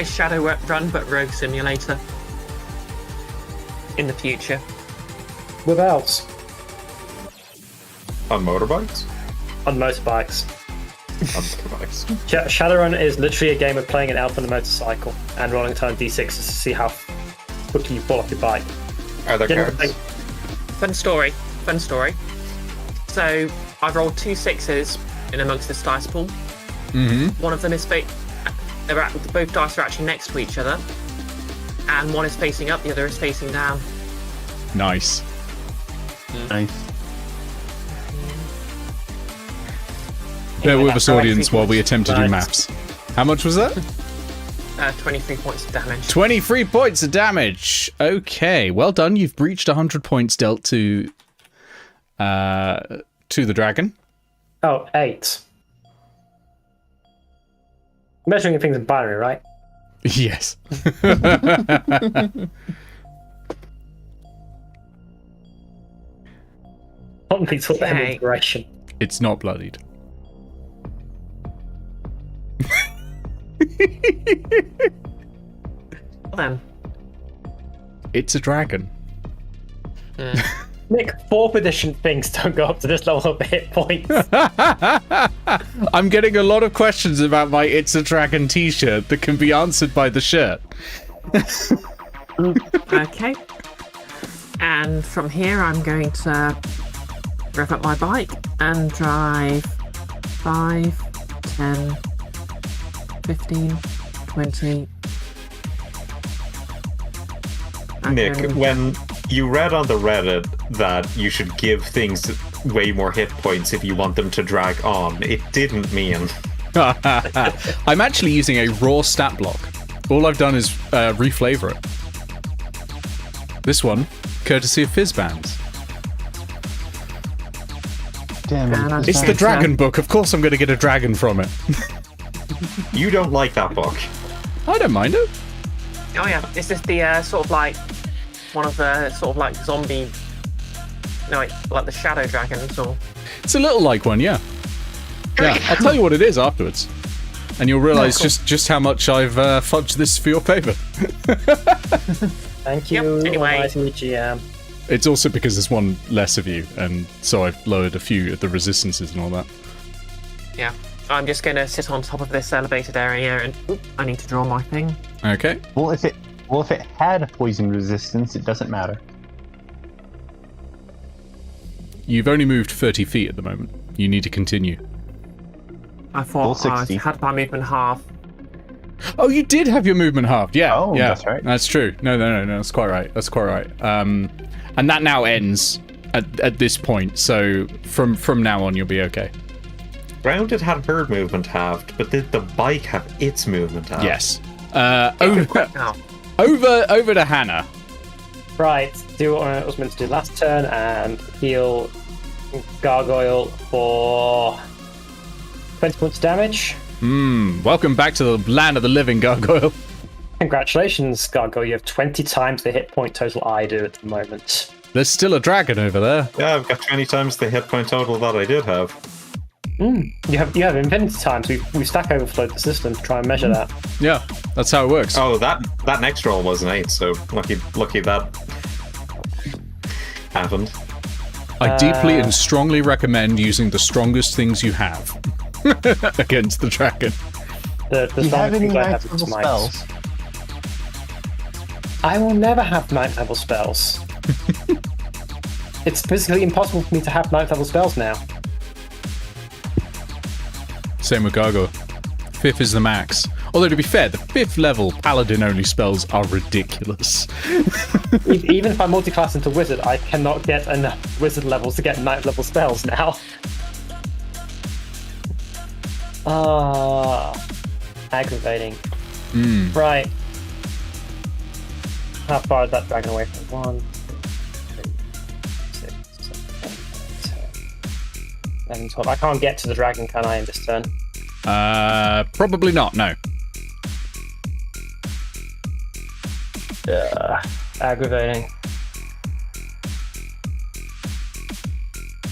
is Shadowrun but Rogue Simulator? In the future. Without On motorbikes? on motorbikes. On motorbikes. Shadowrun is literally a game of playing an elf on a motorcycle and rolling a ton of d6s to see how quickly you fall off your bike. Are there Generally, cards? Fun story. So, I've rolled 2 6s in amongst this dice pool. Mm-hmm. One of them is both dice are actually next to each other. And one is facing up, the other is facing down. Nice. Nice. Bear Anyway, with that's us, audience, how I while we attempt to do Nice. maths. How much was that? 23 points of damage. 23 points of damage. Okay, well done. You've breached 100 points dealt to the dragon. Oh, 8. Measuring things in binary, right? Yes. Not me talk about Okay. inspiration. It's not bloodied. Well then. It's a dragon. Nick, 4th edition things don't go up to this level of hit points. I'm getting a lot of questions about my It's a Dragon t-shirt that can be answered by the shirt. Okay. And from here, I'm going to rev up my bike and drive 5, 10, 15, 20. Nick, Okay. when you read on the Reddit that you should give things way more hit points if you want them to drag on, it didn't mean. I'm actually using a raw stat block. All I've done is reflavor it. This one, courtesy of Fizzbands. Damn it. It's the dragon book. Of course I'm going to get a dragon from it. You don't like that book. I don't mind it. Oh yeah, is this the sort of like one of the sort of like zombie? No, like the shadow dragons or? It's a little like one, yeah. Yeah, I'll tell you what it is afterwards. And you'll realise just how much I've fudged this for your paper. Thank you, Yep, anyway. Almighty GM. It's also because there's one less of you, and so I've lowered a few of the resistances and all that. Yeah, I'm just gonna sit on top of this elevated area and I need to draw my thing. Okay. Well, if it had poison resistance, it doesn't matter. You've only moved 30 feet at the moment. You need to continue. I thought Full I 60. had my movement half. Oh, you did have your movement halved. Yeah. Oh, yeah, that's right. That's true. No. That's quite right. That's quite right. And that now ends at this point. So from now on, you'll be okay. Grounded had her movement halved, but did the bike have its movement halved? Yes. Now. Over to Hannah. Right, do what I was meant to do last turn and heal Gargoyle for 20 points of damage. Welcome back to the land of the living, Gargoyle. Congratulations, Gargoyle. You have 20 times the hit point total I do at the moment. There's still a dragon over there. Yeah, I've got 20 times the hit point total that I did have. You have infinity times. We stack overflowed the system to try and measure that. Yeah, that's how it works. Oh, that next roll was an 8, so lucky that happened. I deeply and strongly recommend using the strongest things you have against the dragon. The Do you have any things I ninth have level is mites. spells? I will never have 9th level spells. It's physically impossible for me to have 9th level spells now. Same with Gargoyle. 5th is the max. Although, to be fair, the 5th level paladin-only spells are ridiculous. Even if I multi-class into wizard, I cannot get enough wizard levels to get 9th level spells now. Aggravating. Right. How far is that dragon away from 1, 2, 3, 6, 7, 8, 10, 11, 12. I can't get to the dragon, can I, in this turn? Probably not, no. Aggravating.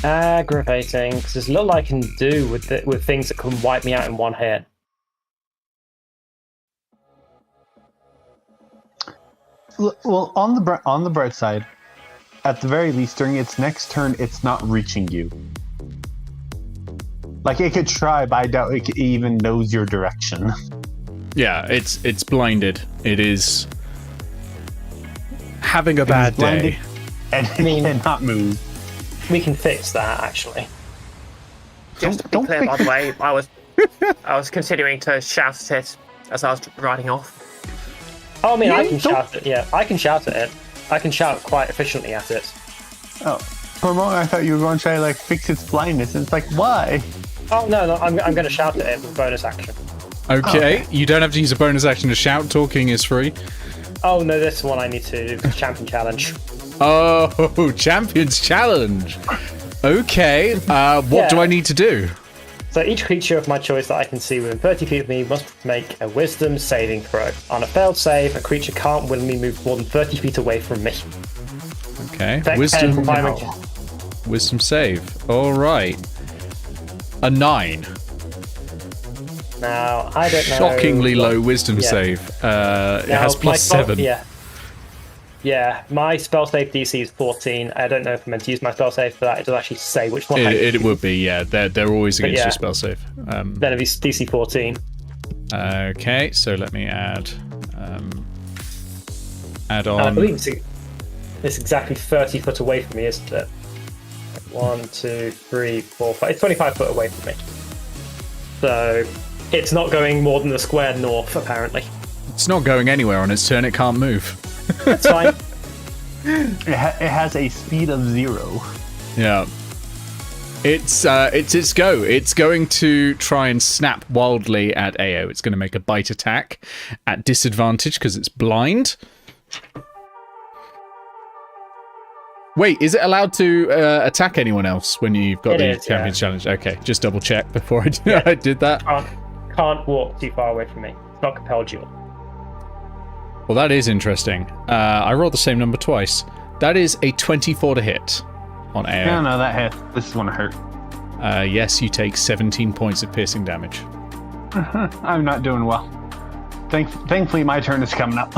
Aggravating, because there's little I can do with things that can wipe me out in one hit. Well, on the bright side, at the very least, during its next turn, it's not reaching you. Like, it could try, but I doubt it even knows your direction. Yeah, it's blinded. It is having a bad day. And it cannot move. We can fix that, actually. Just to be Don't clear, think- by the way, I was continuing to shout at it as I was riding off. Oh, I mean, I can don't- shout it. Yeah, I can shout at it. I can shout quite efficiently at it. Oh, for a moment I thought you were going to try to like fix its blindness, and it's like, why? Oh no, I'm going to shout at it with bonus action. Okay, you don't have to use a bonus action to shout. Talking is free. Oh no, this one I need to do. Champion challenge. Oh, Champions Challenge. Okay, what do I need to do? So each creature of my choice that I can see within 30 feet of me must make a wisdom saving throw. On a failed save, a creature can't willingly move more than 30 feet away from me. Okay, Dex wisdom 10 requirement. wisdom save. All right, a 9. Now, I don't know. Shockingly low wisdom Yeah. save. It Now, has my plus spell- 7. Yeah, my spell save DC is 14. I don't know if I'm meant to use my spell save for that. It doesn't actually say which one. It would be, yeah. They're always against yeah. your spell save. Then it'd be DC 14. Okay, so let me add And I believe it's exactly 30 foot away from me, isn't it? 1, 2, 3, 4, 5. It's 25 foot away from me. So it's not going more than the square north, apparently. It's not going anywhere on its turn. It can't move. That's fine. It has a speed of 0. Yeah. It's its go. It's going to try and snap wildly at Eao. It's going to make a bite attack at disadvantage because it's blind. Wait, is it allowed to attack anyone else when you've got the Champions Challenge? Okay, just double check before I did that. Can't walk too far away from me. It's not compelled duel. Well, that is interesting. I rolled the same number twice. That is a 24 to hit on Eao. No, that hit. This is going to hurt. Yes, you take 17 points of piercing damage. I'm not doing well. Thankfully, my turn is coming up.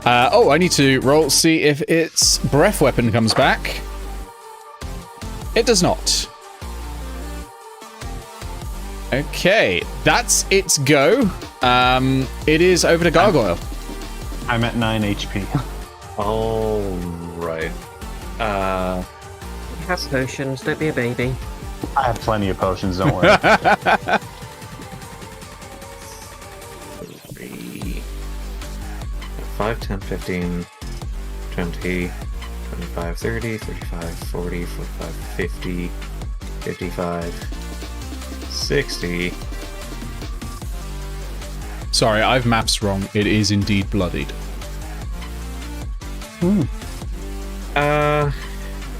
I need to roll, see if its breath weapon comes back. It does not. Okay, that's its go. It is over to Gargoyle. I'm at 9 HP. All right. He has potions, don't be a baby. I have plenty of potions, don't worry. 5, 10, 15, 20, 25, 30, 35, 40, 45, 50, 55, 60. Sorry, I've maps wrong. It is indeed bloodied.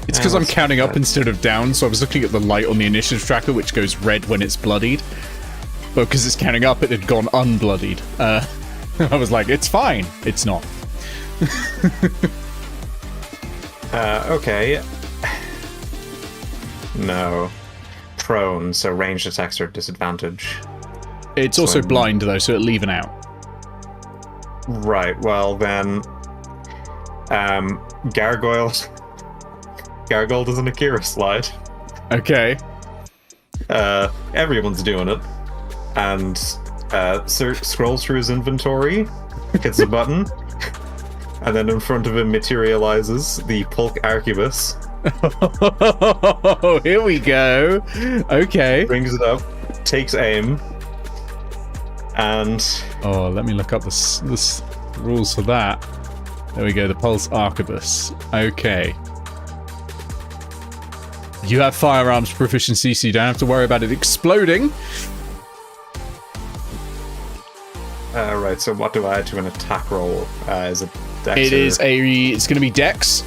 It's because I'm counting up instead of down, so I was looking at the light on the initiative tracker, which goes red when it's bloodied. But because it's counting up, it had gone unbloodied. I was like, it's fine. It's not. Okay. No. Prone, so ranged attacks are at disadvantage. It's also blind, though, so it'll leave out. Right, well then... Gargoyle does an Akira slide. Okay. Everyone's doing it. And scrolls through his inventory, hits a button, and then in front of him materializes the Pulk Arquebus. Oh, here we go. Okay. Brings it up, takes aim, and... Oh, let me look up the rules for that. There we go, the Pulse Arquebus. Okay. You have firearms proficiency, so you don't have to worry about it exploding. Right, so what do I add to an attack roll? Is it Dex? It's going to be Dex.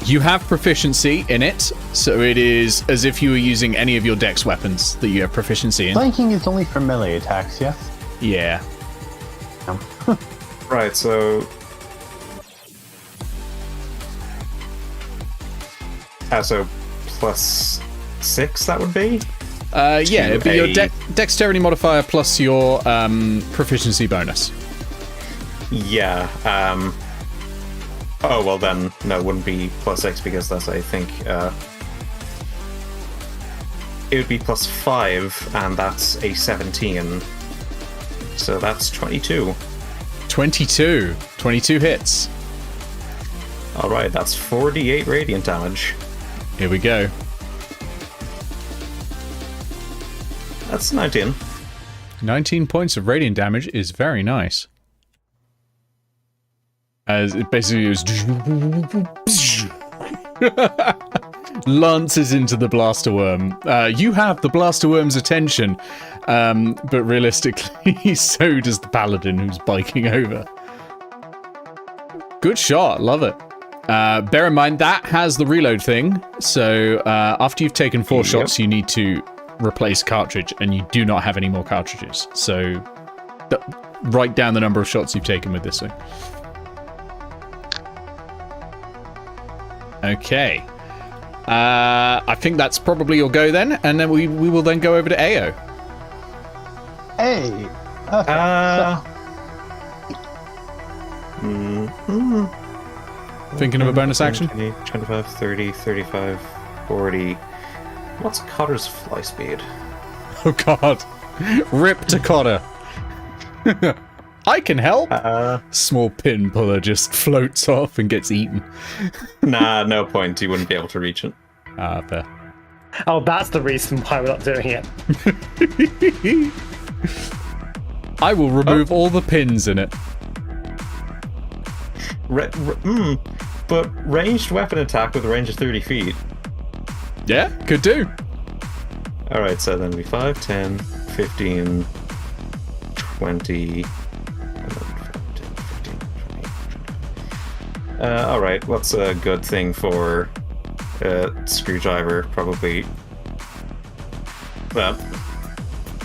You have proficiency in it, so it is as if you were using any of your Dex weapons that you have proficiency in. Flanking is only for melee attacks, yes? Yeah. Right, so... so plus 6, that would be? Yeah, it'd be your dexterity modifier plus your proficiency bonus. Yeah. Oh, well then, no, it wouldn't be plus 6 because that's, I think... it would be plus 5, and that's a 17. So that's 22. 22. 22 hits. Alright, that's 48 radiant damage. Here we go. That's 19. 19 points of radiant damage is very nice. As it basically was... lances into the blaster worm. You have the blaster worm's attention, but realistically, so does the paladin who's biking over. Good shot, love it. Bear in mind, that has the reload thing, so after you've taken 4 shots, you need to replace cartridge, and you do not have any more cartridges. So write down the number of shots you've taken with this thing. Okay. I think that's probably your go then, and then we will then go over to Eao. Hey! Okay, Thinking of a bonus action? 20, 25, 30, 35, 40... What's Cotter's fly speed? Oh god. Rip to Cotter. I can help. Small pin puller just floats off and gets eaten. Nah, no point. You wouldn't be able to reach it. Fair. Oh, that's the reason why we're not doing it. I will remove all the pins in it. But ranged weapon attack with a range of 30 feet. Yeah, could do. Alright, so then it'll be 5, 10, 15, 20... Alright, what's a good thing for a screwdriver? Probably that.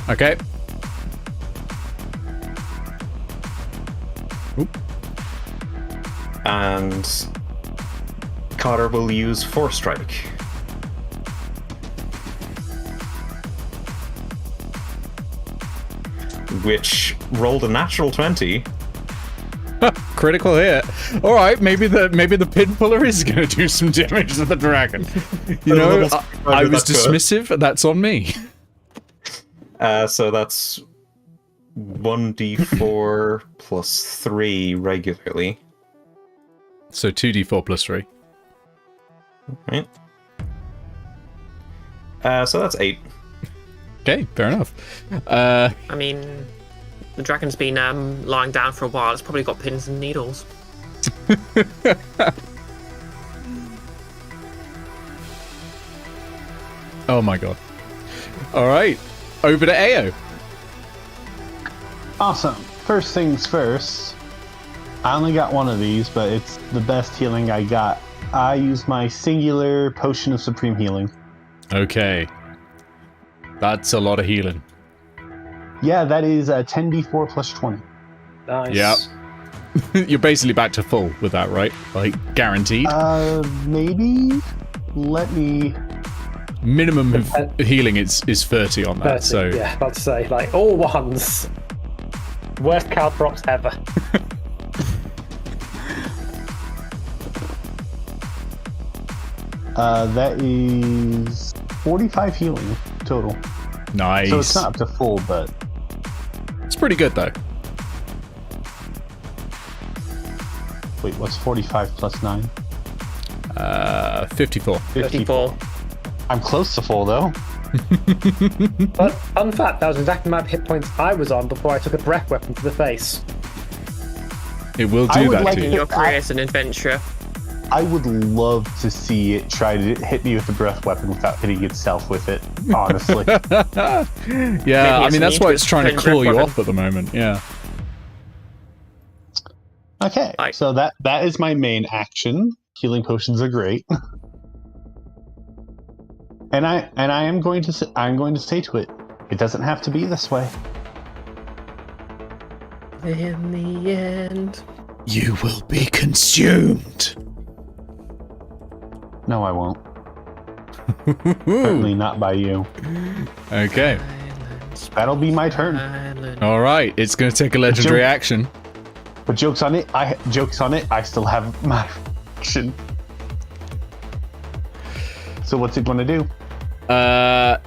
Okay. Oop. And Cotter will use Force Strike. Which rolled a natural 20. Critical hit. All right, maybe the pin puller is going to do some damage to the dragon. You know, I was dismissive. That's on me. So that's 1d4 plus 3 regularly. So 2d4 plus 3. Right. So that's 8. Okay, fair enough. I mean, The dragon's been lying down for a while. It's probably got pins and needles. Oh my god. Alright. Over to Eao. Awesome. First things first. I only got one of these, but it's the best healing I got. I use my singular potion of supreme healing. Okay. That's a lot of healing. Yeah, that is 10d4 plus 20. Nice. Yep. You're basically back to full with that, right? Like, guaranteed? Maybe? Let me... Minimum of healing is 30 on that, 30, so... yeah, about to say, like, all ones. Worst card props ever. That is 45 healing total. Nice. So it's not up to full, but... It's pretty good, though. Wait, what's 45 plus 9? 54. 54. I'm close to full, though. But fun fact, that was exactly my hit points I was on before I took a breath weapon to the face. It will I do would that like to In you. your career as an adventurer. I would love to see it try to hit me with a breath weapon without hitting itself with it, honestly. Yeah, I mean, that's why it's trying to Maybe it's claw you weapon. off at the moment, yeah. Okay, Right. so that is my main action. Healing potions are great. And I am going to I'm going to stay to it. It doesn't have to be this way. In the end. You will be consumed. No, I won't. Certainly not by you. Okay. That'll be my turn. All right. It's going to take a legendary action. But jokes on it. I still have my action. So what's it going to do?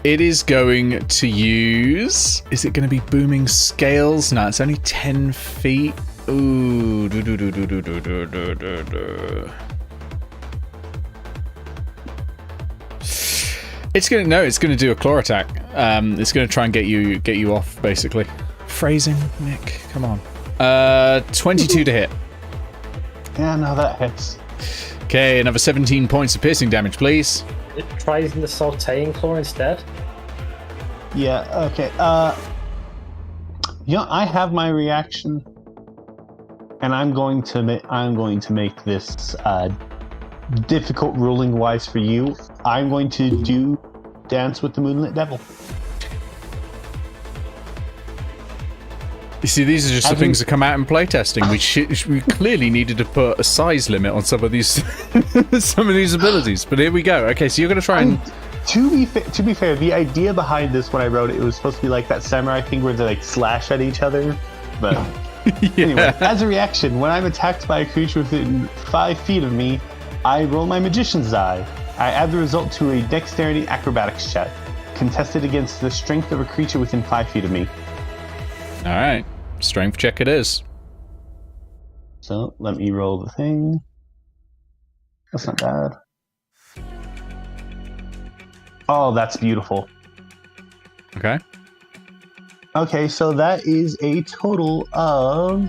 It is going to use... Is it going to be booming scales? No, it's only 10 feet. Ooh. It's gonna do a claw attack. It's gonna try and get you off, basically. Phrasing, Nick, come on. 22 to hit. Yeah, no, that hits. Okay, another 17 points of piercing damage, please. It tries the sauteing claw instead. Yeah, okay. I have my reaction, and I'm going to make this difficult ruling wise for you. I'm going to do Dance with the Moonlit Devil. You see, these are just the things that come out in playtesting. We clearly needed to put a size limit on some of these abilities, but here we go. Okay, so you're going to try and... To be fair, the idea behind this when I wrote it, it was supposed to be like that samurai thing where they like slash at each other. But anyway, as a reaction, when I'm attacked by a creature within 5 feet of me, I roll my magician's eye. I add the result to a dexterity acrobatics check, contested against the strength of a creature within 5 feet of me. All right, strength check it is. So let me roll the thing. That's not bad. Oh, that's beautiful. Okay. Okay, so that is a total of...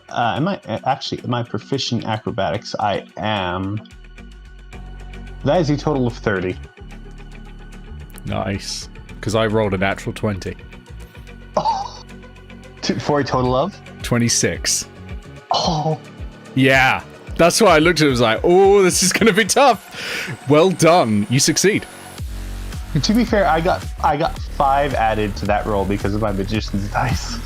am I proficient in acrobatics? I am. That is a total of 30. Nice. Because I rolled a natural 20. Oh, for a total of? 26. Oh. Yeah. That's why I looked at it and was like, oh, this is going to be tough. Well done. You succeed. To be fair, I got 5 added to that roll because of my magician's dice.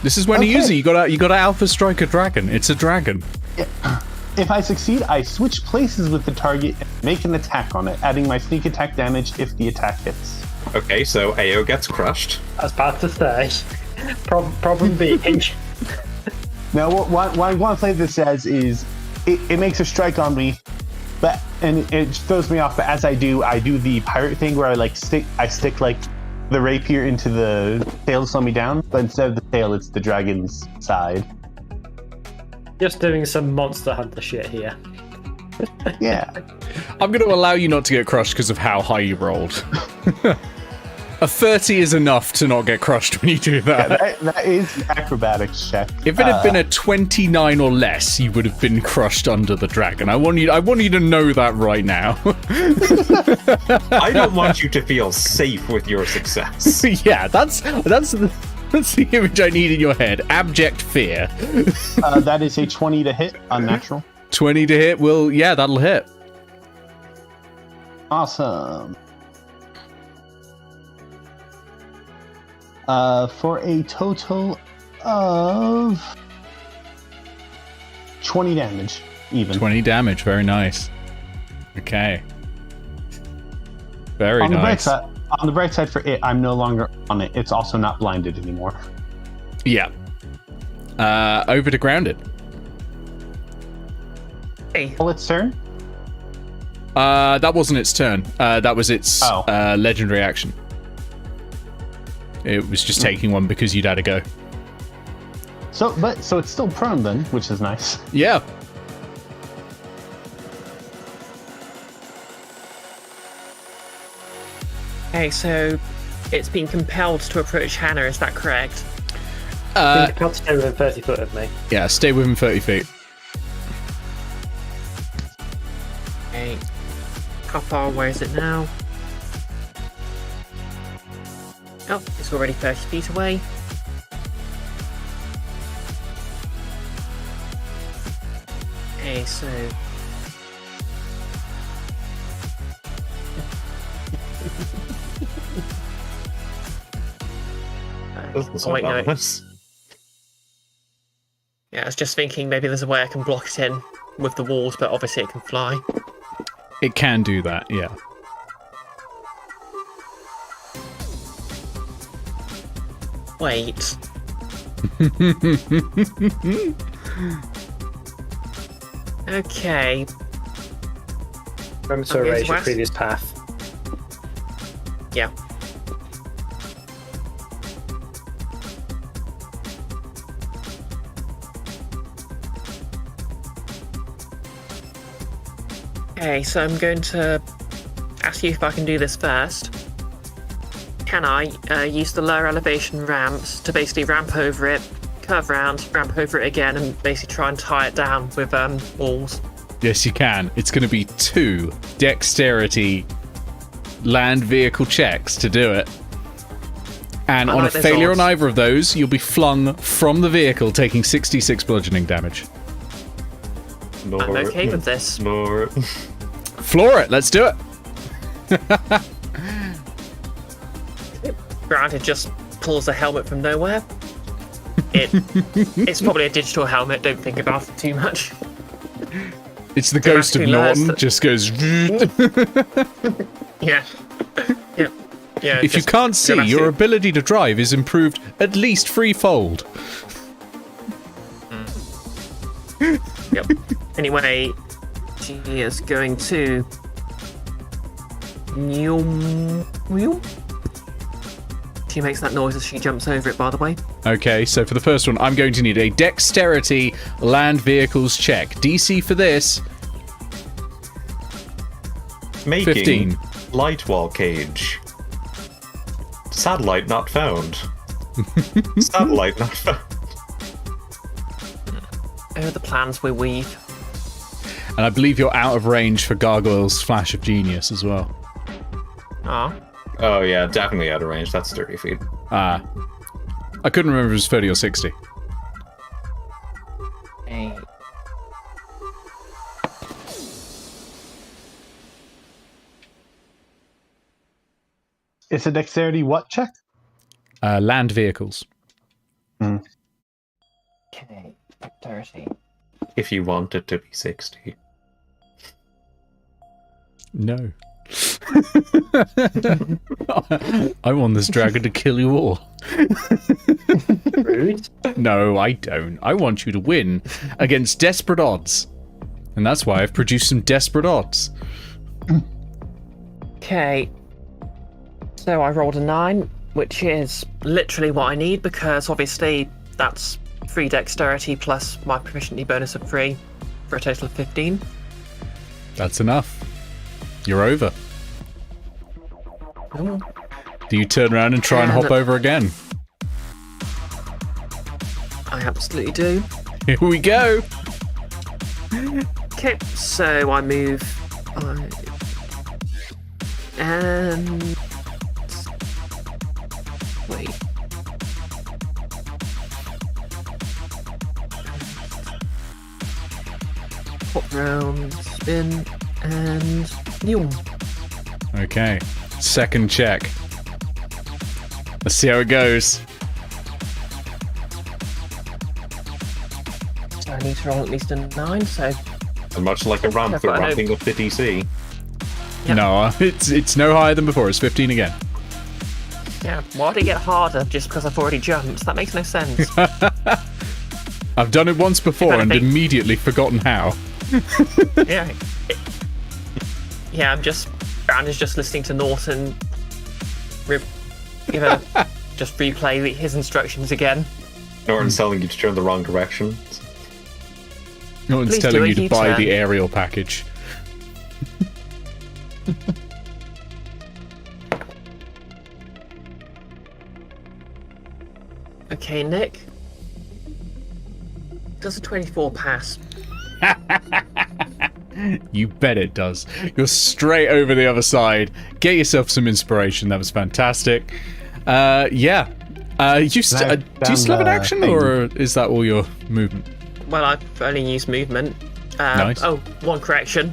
This is when you use it. You got to alpha strike a dragon. It's a dragon. Yeah. If I succeed, I switch places with the target and make an attack on it, adding my sneak attack damage if the attack hits. Okay, so Eao gets crushed. I was about to say. Problem being... Now, what I want to play this as is, it makes a strike on me, and it throws me off. But as I do the pirate thing where I stick like the rapier into the tail to slow me down. But instead of the tail, it's the dragon's side. Just doing some Monster Hunter shit here. Yeah. I'm going to allow you not to get crushed because of how high you rolled. A 30 is enough to not get crushed when you do that. Yeah, that is the acrobatics check. If it had been a 29 or less, you would have been crushed under the dragon. I want you to know that right now. I don't want you to feel safe with your success. Yeah, that's the image I need in your head. Abject fear. That is a 20 to hit, unnatural. 20 to hit. Well, yeah, that'll hit. Awesome. For a total of 20 damage, even. 20 damage. Very nice. Okay. Very nice. On the bright side for it, I'm no longer on it. It's also not blinded anymore. Yeah. Over to grounded. Hey. Well, its turn. That wasn't its turn. That was its legendary action. It was just taking one because you'd had a go. So it's still prone then, which is nice. Yeah. Okay, so it's been compelled to approach Hannah, is that correct? Being compelled to stay within 30 foot of me. Yeah, stay within 30 feet. Okay. How far away is it now? Oh, it's already 30 feet away. Okay, so... Doesn't oh, wait, no. ominous. Yeah, I was just thinking maybe there's a way I can block it in with the walls, but obviously it can fly. It can do that, yeah. Wait. Okay. Remember to erase your previous path. Yeah. Okay, so I'm going to ask you if I can do this first. Can I use the lower elevation ramps to basically ramp over it, curve round, ramp over it again, and basically try and tie it down with walls? Yes, you can. It's going to be 2 dexterity land vehicle checks to do it. And on a failure on either of those, you'll be flung from the vehicle, taking 66 bludgeoning damage. I'm okay with this. Floor it. Let's do it. Granted, just pulls a helmet from nowhere. It's probably a digital helmet. Don't think about it too much. It's the ghost of Norton. Just goes. Yeah. Yeah. If you can't see, your ability to drive is improved at least threefold. Yep. Anyway, she is going to. She makes that noise as she jumps over it, by the way. Okay, so for the first one, I'm going to need a dexterity land vehicles check. DC for this. Making 15. Light wall cage. Satellite not found. Satellite not found. Oh, the plans we weave. And I believe you're out of range for Gargoyle's Flash of Genius as well. Ah. Oh yeah, definitely out of range. That's 30 feet. I couldn't remember if it was 30 or 60. Hey. It's a dexterity what check? Land vehicles. Okay. 30. If you want it to be 60. No. I want this dragon to kill you all. Rude. No, I don't. I want you to win against desperate odds. And that's why I've produced some desperate odds. Okay. So I rolled a 9, which is literally what I need because obviously that's 3 dexterity plus my proficiency bonus of 3 for a total of 15. That's enough. You're over. Ooh. Do you turn around and try and hop over again? I absolutely do. Here we go. Okay, so I move. And wait. Hop round, spin, and new. Okay. Second check. Let's see how it goes. So I need to roll at least a 9. So And much like a ramp, they're ramping up the DC. Yep. No, it's no higher than before. It's 15 again. yeah, why did it get harder just because I've already jumped? That makes no sense. I've done it once before and immediately forgotten how. yeah. Yeah, I'm just listening to Norton just replay his instructions again. Norton's telling you to turn the wrong direction. No one's Please do telling a you to buy U-turn. the aerial package. Okay, Nick. Does a 24 pass? You bet it does. You're straight over the other side. Get yourself some inspiration. That was fantastic. Yeah. Do you still have an action, or is that all your movement? Well, I've only used movement. Nice. Oh, one correction.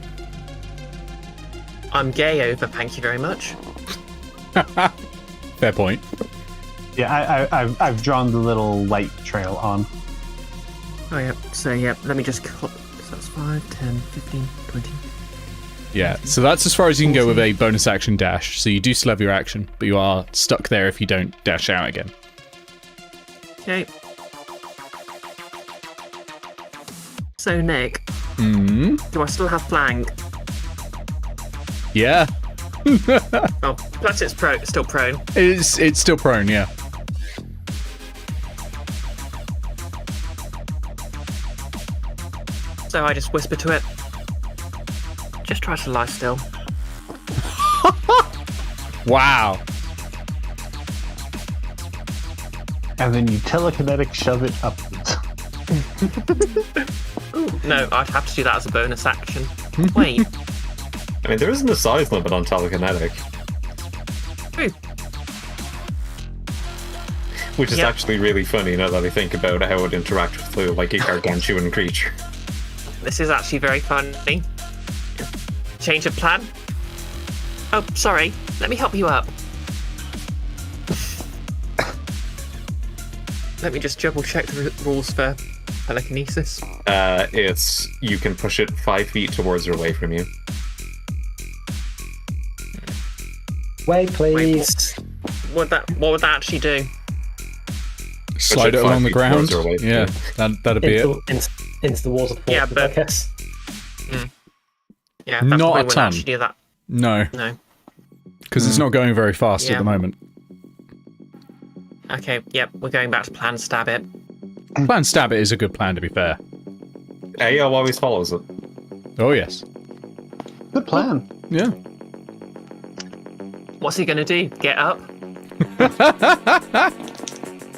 I'm gay over, thank you very much. Fair point. Yeah, I've drawn the little light trail on. Oh, yeah. So, yeah, let me just... So that's 5, 10, 15, 20... Yeah, so that's as far as you can go with a bonus action dash. So you do still have your action, but you are stuck there if you don't dash out again. Okay. So, Nick, do I still have flank? Yeah. Oh, plus it's still prone. It's still prone, yeah. So I just whisper to it. Just try to lie still. Wow. And then you telekinetic shove it upwards. No, I'd have to do that as a bonus action. Wait. I mean, there isn't a size limit on telekinetic. Ooh. Which is Yep. actually really funny now that I think about how it interacts with like a gargantuan creature. This is actually very funny. Change of plan? Oh, sorry. Let me help you up. Let me just double check the rules for telekinesis. It's you can push it 5 feet towards or away from you. Wait, please. What would that actually do? Slide it five along the feet ground. towards or away from Yeah, you. that'd be it. Into the walls of the Yeah, fortress, I but- guess. Yeah, that's Not probably a wouldn't ton. actually do that. No, No. because it's not going very fast at Yeah. the moment. Okay, yep, we're going back to plan stab it. Plan stab it is a good plan, to be fair. Eao always follows it. Oh, yes. Good plan. Yeah. What's he gonna do? Get up?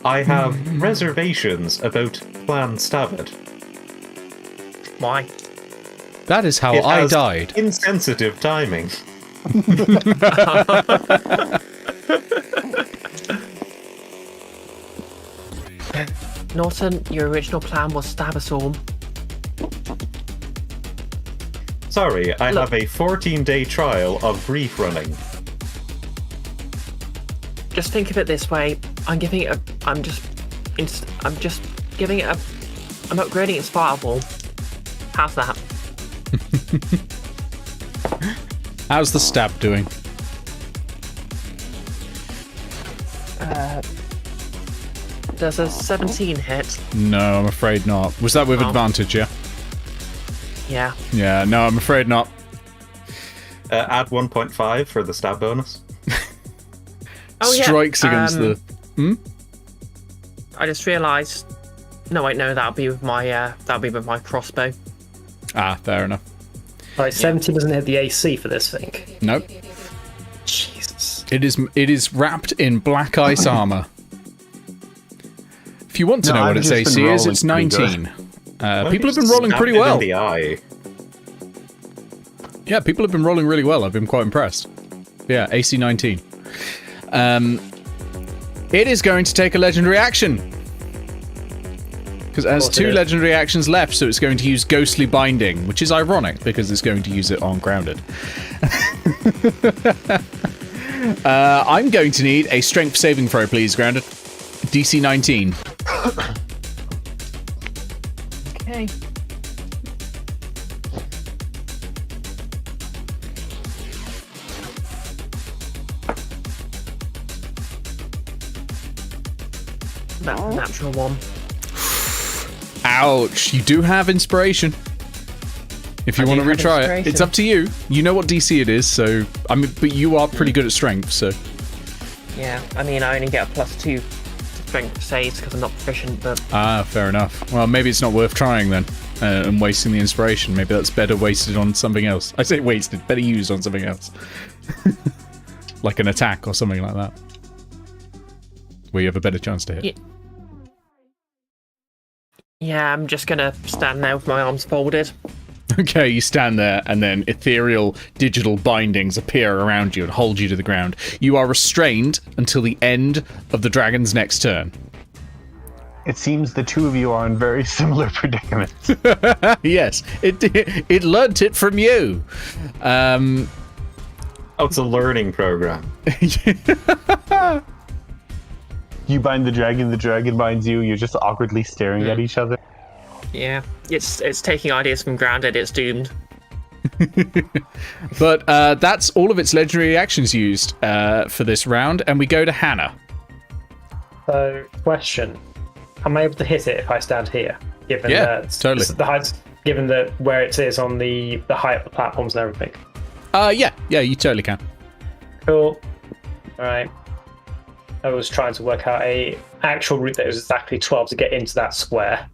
I have reservations about Plan Stab It. Why? That is how It I has died. Insensitive timing. Norton, your original plan was stab us all. Sorry, I Look. have a 14-day trial of grief running. Just think of it this way. I'm giving it a. I'm just giving it a. I'm upgrading its fireball. How's that? How's the stab doing? Does a 17 hit? No, I'm afraid not. Was that with Oh. advantage, yeah? Yeah. Yeah, no, I'm afraid not. Add 1.5 for the stab bonus. Oh yeah. Strikes against the... I just realised. No, wait, no, that'll be with my crossbow. Ah, fair enough. Right, 17 doesn't hit the AC for this thing. Nope. Jesus. It is wrapped in black ice armor. If you want to know what its AC is, it's 19. People have been rolling pretty well. In the eye. Yeah, people have been rolling really well. I've been quite impressed. Yeah, AC 19. It is going to take a legendary action. Because it has 2 legendary actions left, so it's going to use Ghostly Binding, which is ironic because it's going to use it on Grounded. I'm going to need a strength saving throw, please, Grounded. DC 19. Okay. Natural 1. Ouch. You do have inspiration. If you want to retry it, it's up to you. You know what DC it is, so I mean, but you are pretty good at strength, so. Yeah, I mean, I only get a +2 strength saves because I'm not proficient, but. Fair enough. Well, maybe it's not worth trying then, and wasting the inspiration. Maybe that's better wasted on something else. I say wasted, better used on something else, like an attack or something like that, where you have a better chance to hit. Yeah. Yeah, I'm just gonna stand there with my arms folded. Okay, you stand there, and then ethereal digital bindings appear around you and hold you to the ground. You are restrained until the end of the dragon's next turn. It seems the two of you are in very similar predicaments. Yes, it learnt it from you. Oh, it's a learning program. You bind the dragon binds you, you're just awkwardly staring at each other. Yeah, it's taking ideas from Grounded, it's doomed. But that's all of its legendary actions used for this round, and we go to Hannah. So, question. Am I able to hit it if I stand here? Given that totally. The height, given that where it is on the height of the platforms and everything. Yeah, you totally can. Cool. Alright. I was trying to work out a actual route that was exactly 12 to get into that square.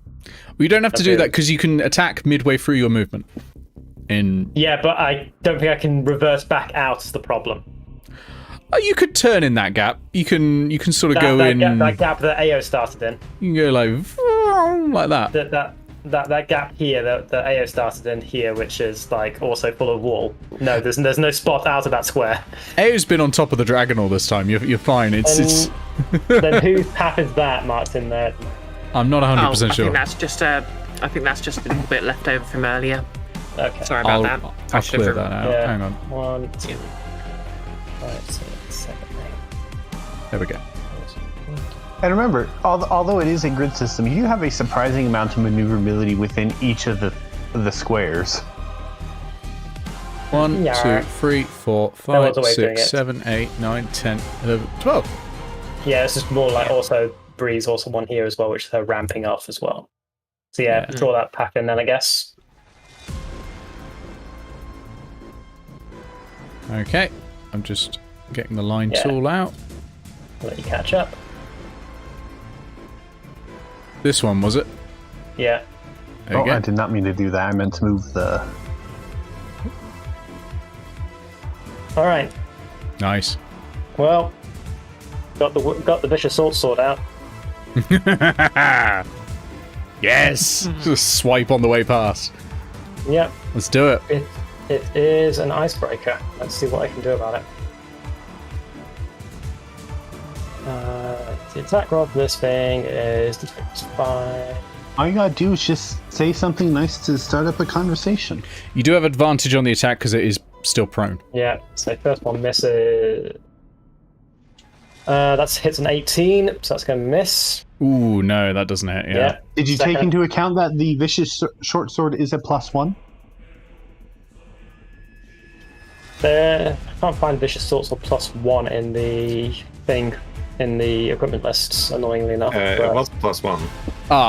We don't have to do that because you can attack midway through your movement. Yeah, but I don't think I can reverse back out is the problem. You could turn in that gap. You can sort of go in. That gap that Eao started in. You can go like that. That gap here that Eao started in here, which is like also full of wall. No, there's no spot out of that square. Eao's been on top of the dragon all this time. You're fine. It's. Then whose path is that marked in there? I'm not 100% sure. I think that's just a little bit left over from earlier. Okay. Sorry about that. I'll clear that out. Yeah. Hang on. 1, 2, 5, 6, 7, 8. There we go. And remember, although it is a grid system, you do have a surprising amount of maneuverability within each of the squares. 1, Yeah. 2, 3, 4, No 5, other way of doing 6, it. 7, 8, 9, 10, 11, 12. Yeah, it's just more like also Breeze, also one here as well, which is her ramping off as well. So yeah, draw that pack in then, I guess. Okay, I'm just getting the line tool out. Let you catch up. This one, was it? Yeah. There you go. I did not mean to do that. I meant to move the... Alright. Nice. Well, got the vicious salt sword out. Yes! Just swipe on the way past. Yep. Let's do it. It is an icebreaker. Let's see what I can do about it. The attack roll for this thing is 5. All you gotta do is just say something nice to start up a conversation. You do have advantage on the attack because it is still prone. Yeah, so first one misses. That's hits an 18, so that's going to miss. Ooh, no, that doesn't hit. Yeah. Did you take into account that the vicious short sword is a +1? I can't find vicious sword sword +1 in the thing, in the equipment lists, annoyingly enough. It was +1.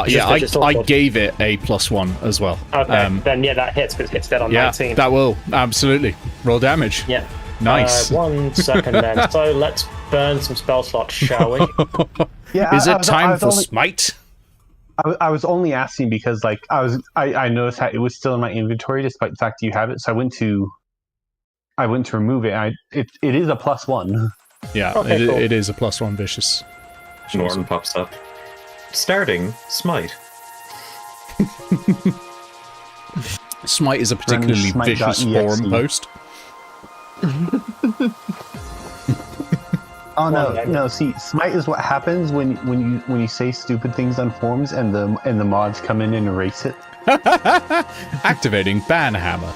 Yeah, I gave it a +1 as well. Okay, then yeah, that hits because it hits dead on 19. That will, absolutely. Roll damage. Yeah. Nice. 1 second then. So let's burn some spell slots, shall we? Yeah, Is it time for smite? I was only asking because like I noticed that it was still in my inventory despite the fact that you have it. So I went to remove it. It is a +1. Yeah, Okay, cool. it is a +1 vicious. Norton pops up. Starting smite. Smite is a particularly vicious smite.exe. forum post. Oh no! See, smite is what happens when you say stupid things on forums and the mods come in and erase it. Activating ban hammer.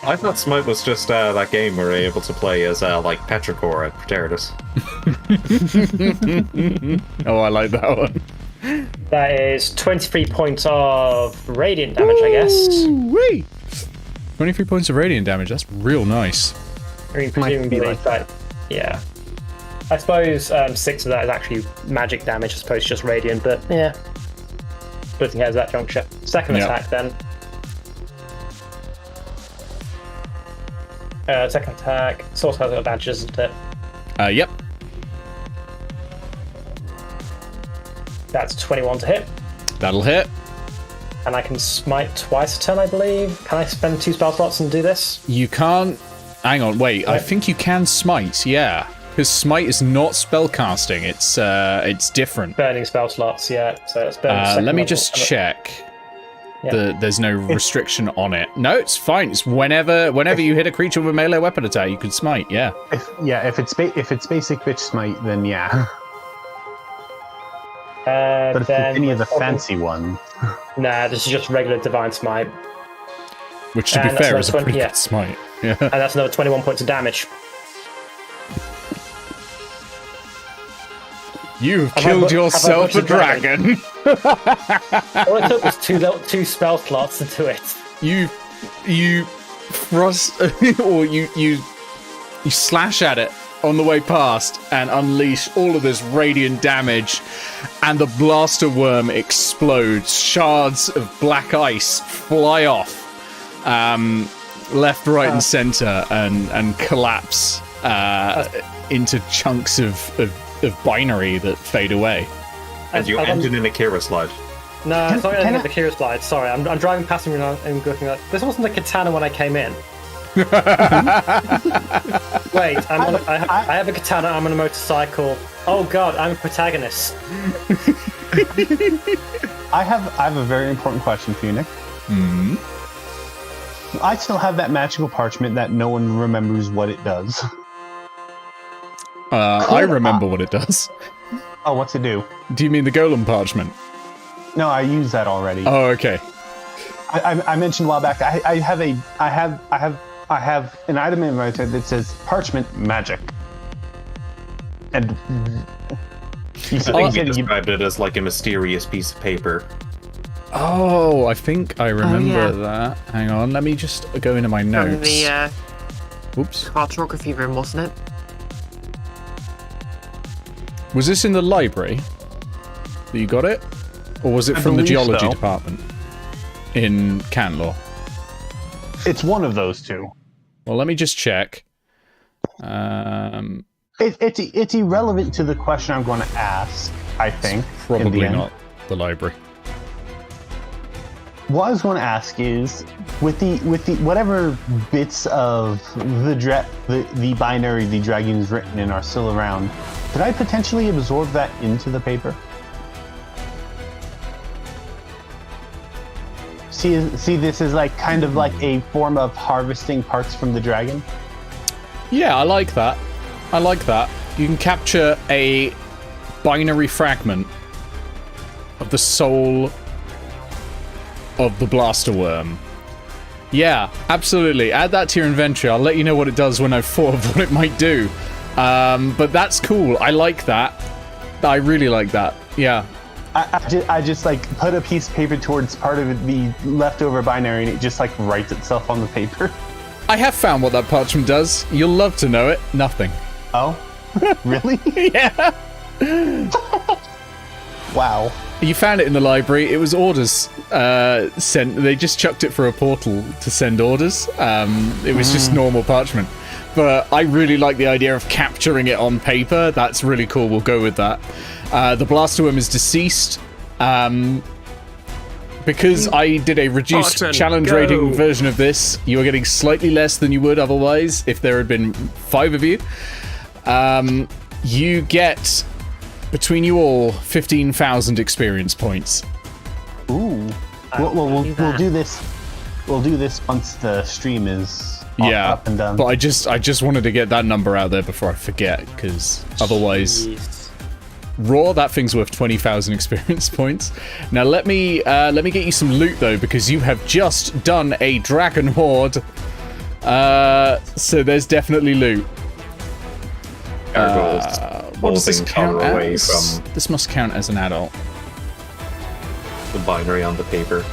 I thought Smite was just that game where you're able to play as like Petrichor at Preteritus. Oh, I like that one. That is 23 points of radiant damage, I guess. Wee! 23 points of radiant damage. That's real nice. I mean, Might be presumably, like that, yeah. I suppose 6 of that is actually magic damage as opposed to just radiant, but yeah. Splitting hairs at that juncture. Second Yep. attack then. Second attack. Source has advantage, isn't it? Yep. That's 21 to hit. That'll hit. And I can smite twice a turn, I believe. Can I spend 2 spell slots and do this? You can't... Hang on, wait. I think you can smite, yeah. Because smite is not spellcasting. It's different. Burning spell slots, yeah. So it's burning. Let me just check. Yeah. There's no restriction on it. No, it's fine. It's whenever you hit a creature with a melee weapon attack, you can smite. Yeah. If it's basic bitch smite, then yeah. But if then it's any of the fancy ones, nah, this is just regular divine smite, Which, to be And that's fair, is a another pretty 20, good smite. Yeah. and that's another 21 points of damage. You've Have I killed butchered yourself a the dragon? dragon. All it took was two spell slots to do it. you thrust or you slash at it on the way past and unleash all of this radiant damage, and the blaster worm explodes. Shards of black ice fly off, left, right, and center, and collapse into chunks of binary that fade away. And you ended in a Kira slide. No, it's not going to can get the Kira slide. Sorry, I'm driving past him and looking like this wasn't a katana when I came in. Wait, I have a katana. I'm on a motorcycle. Oh god, I'm a protagonist. I have a very important question for you, Nick. I still have that magical parchment that no one remembers what it does. I remember what it does. Oh, what's it do? Do you mean the golem parchment? No, I used that already. Oh, okay. I mentioned a while back. I have an item in my inventory that says parchment magic, and I think you described it as like a mysterious piece of paper. Oh, I think I remember that. Hang on, let me just go into my From notes. the Oops. cartography room, wasn't it? Was this in the library that you got it? Or was it I from the believe geology so. department in Cantlore? it's one of those two. Well, let me just check. It's irrelevant to the question I'm going to ask. I think in the Probably end. not the library. What I was going to ask is, with the whatever bits of the binary the dragon's written in are still around, could I potentially absorb that into the paper? See, this is like kind of like a form of harvesting parts from the dragon. Yeah, I like that. I like that. You can capture a binary fragment of the soul of the blaster worm. Yeah, absolutely. Add that to your inventory. I'll let you know what it does when I've thought of what it might do. But that's cool. I like that. I really like that. Yeah. I just like put a piece of paper towards part of the leftover binary, and it just like writes itself on the paper. I have found what that parchment does. You'll love to know it. Nothing. Oh, really? Yeah. Wow. You found it in the library. It was orders sent. They just chucked it for a portal to send orders. It was just normal parchment. But I really like the idea of capturing it on paper. That's really cool. We'll go with that. The blaster worm is deceased. Because I did a reduced Barton, challenge go. rating version of this, you are getting slightly less than you would otherwise if there had been 5 of you. You get, between you all, 15,000 experience points. Ooh. We'll do this. We'll do this once the stream is up and done. But I just wanted to get that number out there before I forget, because otherwise... Jeez. Raw, that thing's worth 20,000 experience points. Now let me get you some loot though, because you have just done a dragon horde. So there's definitely loot. What does this count as? This must count as an adult. The binary on the paper.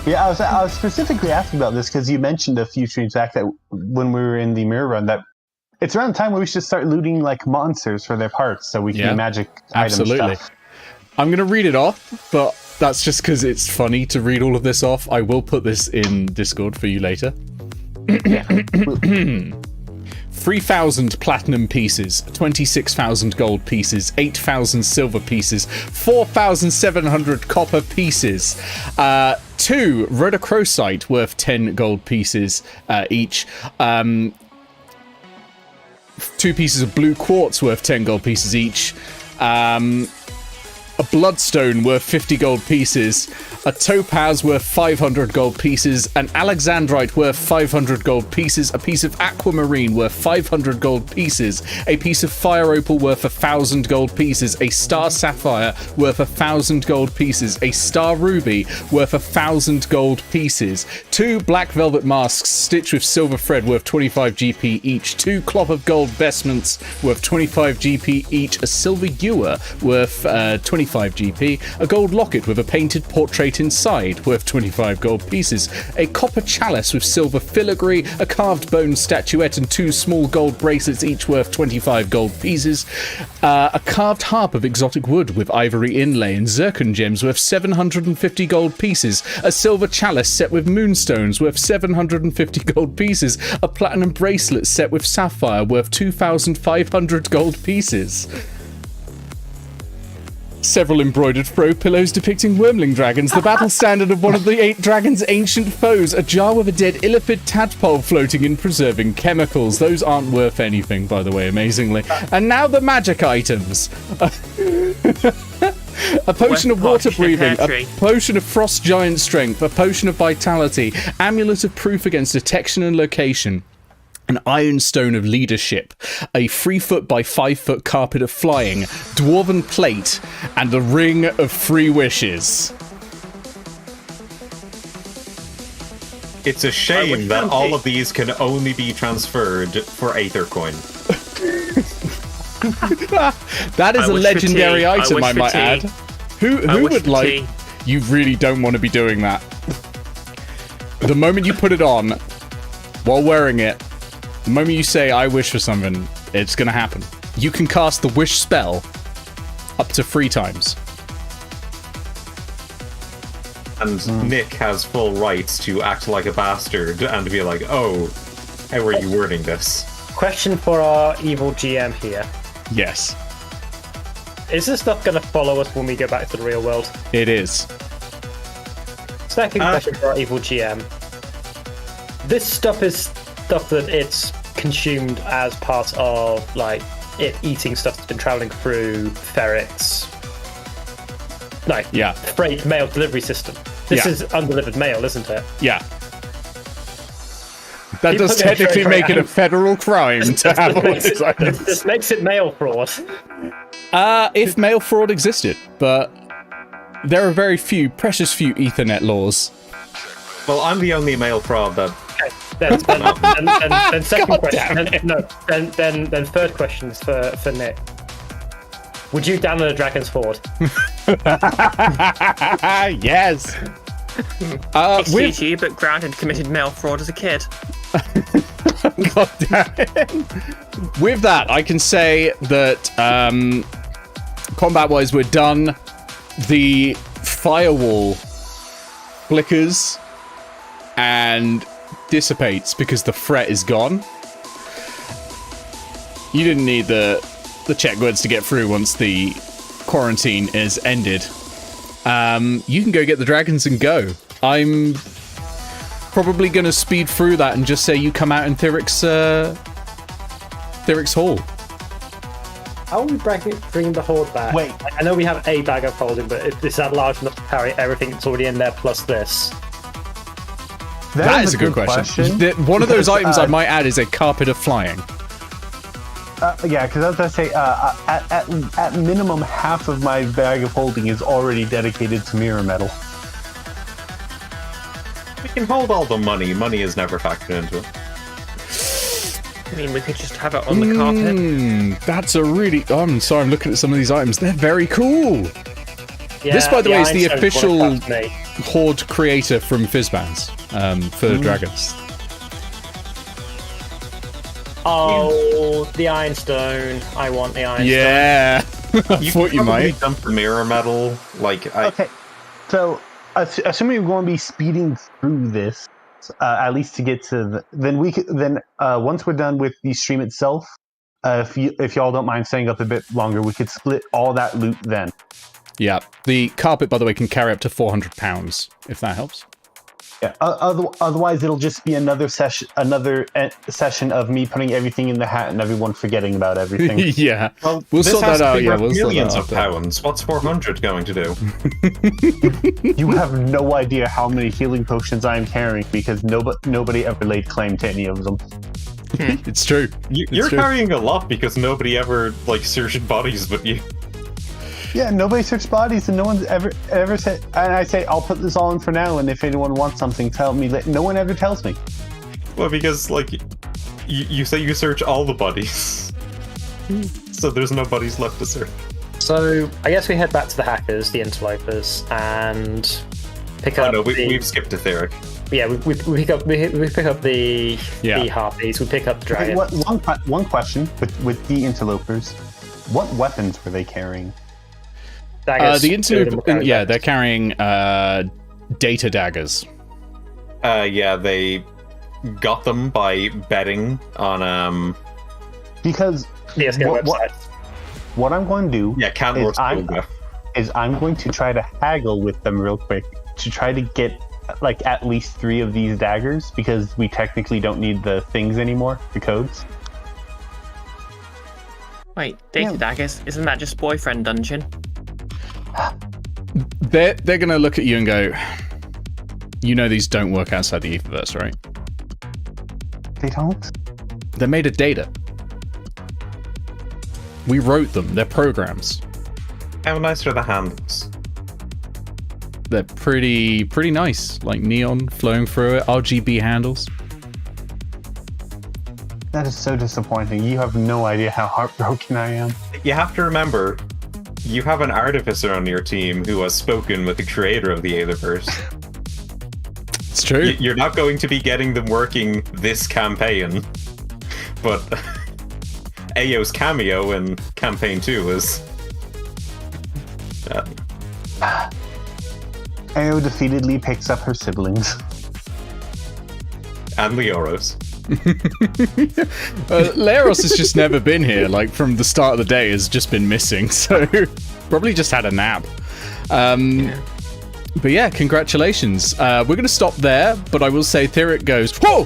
Yeah, I was specifically asking about this because you mentioned a few streams back that when we were in the mirror run that it's around the time where we should start looting like monsters for their parts so we can do magic absolutely. item stuff. I'm going to read it off, but that's just because it's funny to read all of this off. I will put this in Discord for you later. 3,000 platinum pieces, 26,000 gold pieces, 8,000 silver pieces, 4,700 copper pieces, 2 rhodochrosite worth 10 gold pieces each, 2 pieces of blue quartz worth 10 gold pieces each, a bloodstone worth 50 gold pieces, a topaz worth 500 gold pieces, an alexandrite worth 500 gold pieces, a piece of aquamarine worth 500 gold pieces, a piece of fire opal worth 1,000 gold pieces, a star sapphire worth 1,000 gold pieces, a star ruby worth 1,000 gold pieces, 2 black velvet masks stitched with silver thread worth 25 GP each, 2 cloth of gold vestments worth 25 GP each, a silver ewer worth 25 GP, a gold locket with a painted portrait inside worth 25 gold pieces, a copper chalice with silver filigree, a carved bone statuette and 2 small gold bracelets each worth 25 gold pieces, a carved harp of exotic wood with ivory inlay and zircon gems worth 750 gold pieces, a silver chalice set with moonstones worth 750 gold pieces, a platinum bracelet set with sapphire worth 2,500 gold pieces. Several embroidered throw pillows depicting wormling dragons, the battle standard of one of the 8 dragons' ancient foes, a jar with a dead illithid tadpole floating in preserving chemicals. Those aren't worth anything, by the way, amazingly. And now the magic items. A potion of water breathing, a potion of frost giant strength, a potion of vitality, amulet of proof against detection and location, an iron stone of leadership, a 3-foot by 5-foot carpet of flying, dwarven plate, and a ring of 3 wishes. It's a shame that all of these can only be transferred for Aethercoin. That is a legendary item, I might add. Who would like... You really don't want to be doing that. The moment you put it on, while wearing it, the moment you say, I wish for something, it's going to happen. You can cast the wish spell up to 3 times. And Nick has full rights to act like a bastard and be like, oh, how are you wording this? Question for our evil GM here. Yes. Is this stuff going to follow us when we go back to the real world? It is. Second question for our evil GM. This stuff is stuff that it's consumed as part of, like, it eating stuff that's been traveling through ferrets, like, freight mail delivery system. This is undelivered mail, isn't it? Yeah. That does technically make it a federal crime to have all these items. This makes it mail fraud. If mail fraud existed, but there are very few, precious few Ethernet laws. Well, I'm the only mail fraud that... Then second question. Then third question is for Nick. Would you download a Dragon's Horde? Yes. Excuse you, but Grounded committed mail fraud as a kid. God damn it. With that, I can say that combat-wise, we're done. The firewall flickers and dissipates because the threat is gone. You didn't need the checkwords to get through once the quarantine is ended. you can go get the dragons and go. I'm probably going to speed through that and just say you come out in Thyric's hall. How are we bringing the horde back? Wait. I know we have a bag of holding, but is that large enough to carry everything that's already in there plus this? That is a good question. One of those items I might add is a carpet of flying. Yeah, because I was going to say, at minimum, half of my bag of holding is already dedicated to mirror metal. We can hold all the money. Money is never factored into it. I mean, we could just have it on the carpet. That's a really... Oh, I'm sorry, I'm looking at some of these items. They're very cool. Yeah, This, by the way, is the Ironstone's official horde creator from Fizzbands for the dragons. Oh, the Ironstone. I want the Ironstone. Yeah. I You thought you might. dump the mirror metal. Okay, so assuming we're going to be speeding through this, at least to get to once we're done with the stream itself, if y'all don't mind staying up a bit longer, we could split all that loot then. Yeah. The carpet, by the way, can carry up to 400 pounds, if that helps. Yeah. Otherwise, it'll just be another session of me putting everything in the hat and everyone forgetting about everything. Yeah. Well, We'll this sort has that to out. be Yeah, worth we'll sort millions that of out. pounds. What's 400 going to do? You have no idea how many healing potions I am carrying because nobody ever laid claim to any of them. It's true. You're carrying a lot because nobody ever searched bodies but you. Yeah, nobody searched bodies, and no one's ever said. And I say, I'll put this all in for now, and if anyone wants something, tell me. No one ever tells me. Well, because you say you search all the bodies, so there's no bodies left to search. So I guess we head back to the hackers, the interlopers, and pick up. Oh no, we've skipped Etheric. Yeah, we pick up the harpies. We pick up the dragon. One question with the interlopers: what weapons were they carrying? Daggers, the interloper, they're carrying data daggers. Yeah, they got them by betting on Because what I'm going to do is I'm going to try to haggle with them real quick to try to get at least 3 of these daggers because we technically don't need the things anymore, the codes. Wait, data daggers? Isn't that just boyfriend dungeon? They're gonna look at you and go, you know these don't work outside the Aetherverse, right? They don't? They're made of data. We wrote them. They're programs. How nice are the handles? They're pretty nice, like neon flowing through it, RGB handles. That is so disappointing. You have no idea how heartbroken I am. You have to remember, you have an artificer on your team who has spoken with the creator of the Aetherverse. It's true. You're not going to be getting them working this campaign, but Eao's cameo in campaign 2 is... Eao defeatedly picks up her siblings. And Leoros. Leoros has just never been here, from the start of the day has just been missing, so probably just had a nap. But yeah, congratulations. We're going to stop there, but I will say Theric goes, whoa!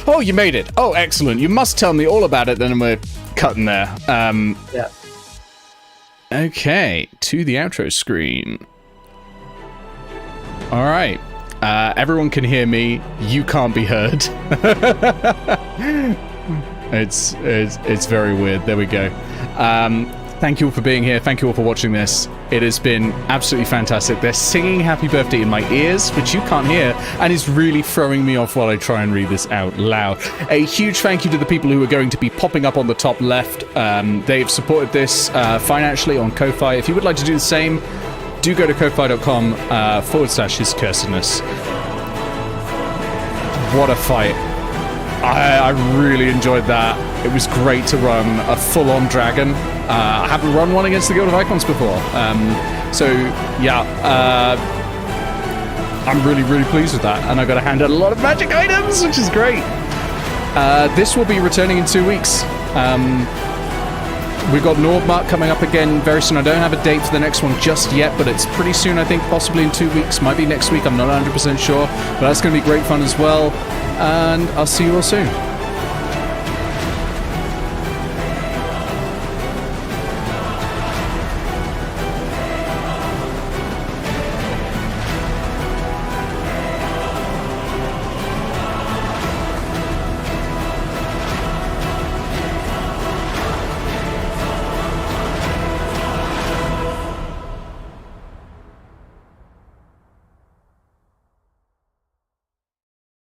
Oh, you made it. Oh, excellent. You must tell me all about it, then we're cutting there. Yeah. Okay, to the outro screen. All right. Everyone can hear me. You can't be heard. It's very weird. There we go. Thank you all for being here. Thank you all for watching this. It has been absolutely fantastic. They're singing happy birthday in my ears, which you can't hear, and is really throwing me off while I try and read this out loud. A huge thank you to the people who are going to be popping up on the top left. They've supported this financially on Ko-Fi. If you would like to do the same, do go to ko-fi.com/his cursedness. What a fight. I really enjoyed that. It was great to run a full-on dragon. I haven't run one against the Guild of Icons before. I'm really, really pleased with that. And I got to hand out a lot of magic items, which is great. This will be returning in 2 weeks. we've got Nordmark coming up again very soon. I don't have a date for the next one just yet, but it's pretty soon, I think, possibly in 2 weeks. Might be next week, I'm not 100% sure. But that's going to be great fun as well. And I'll see you all soon.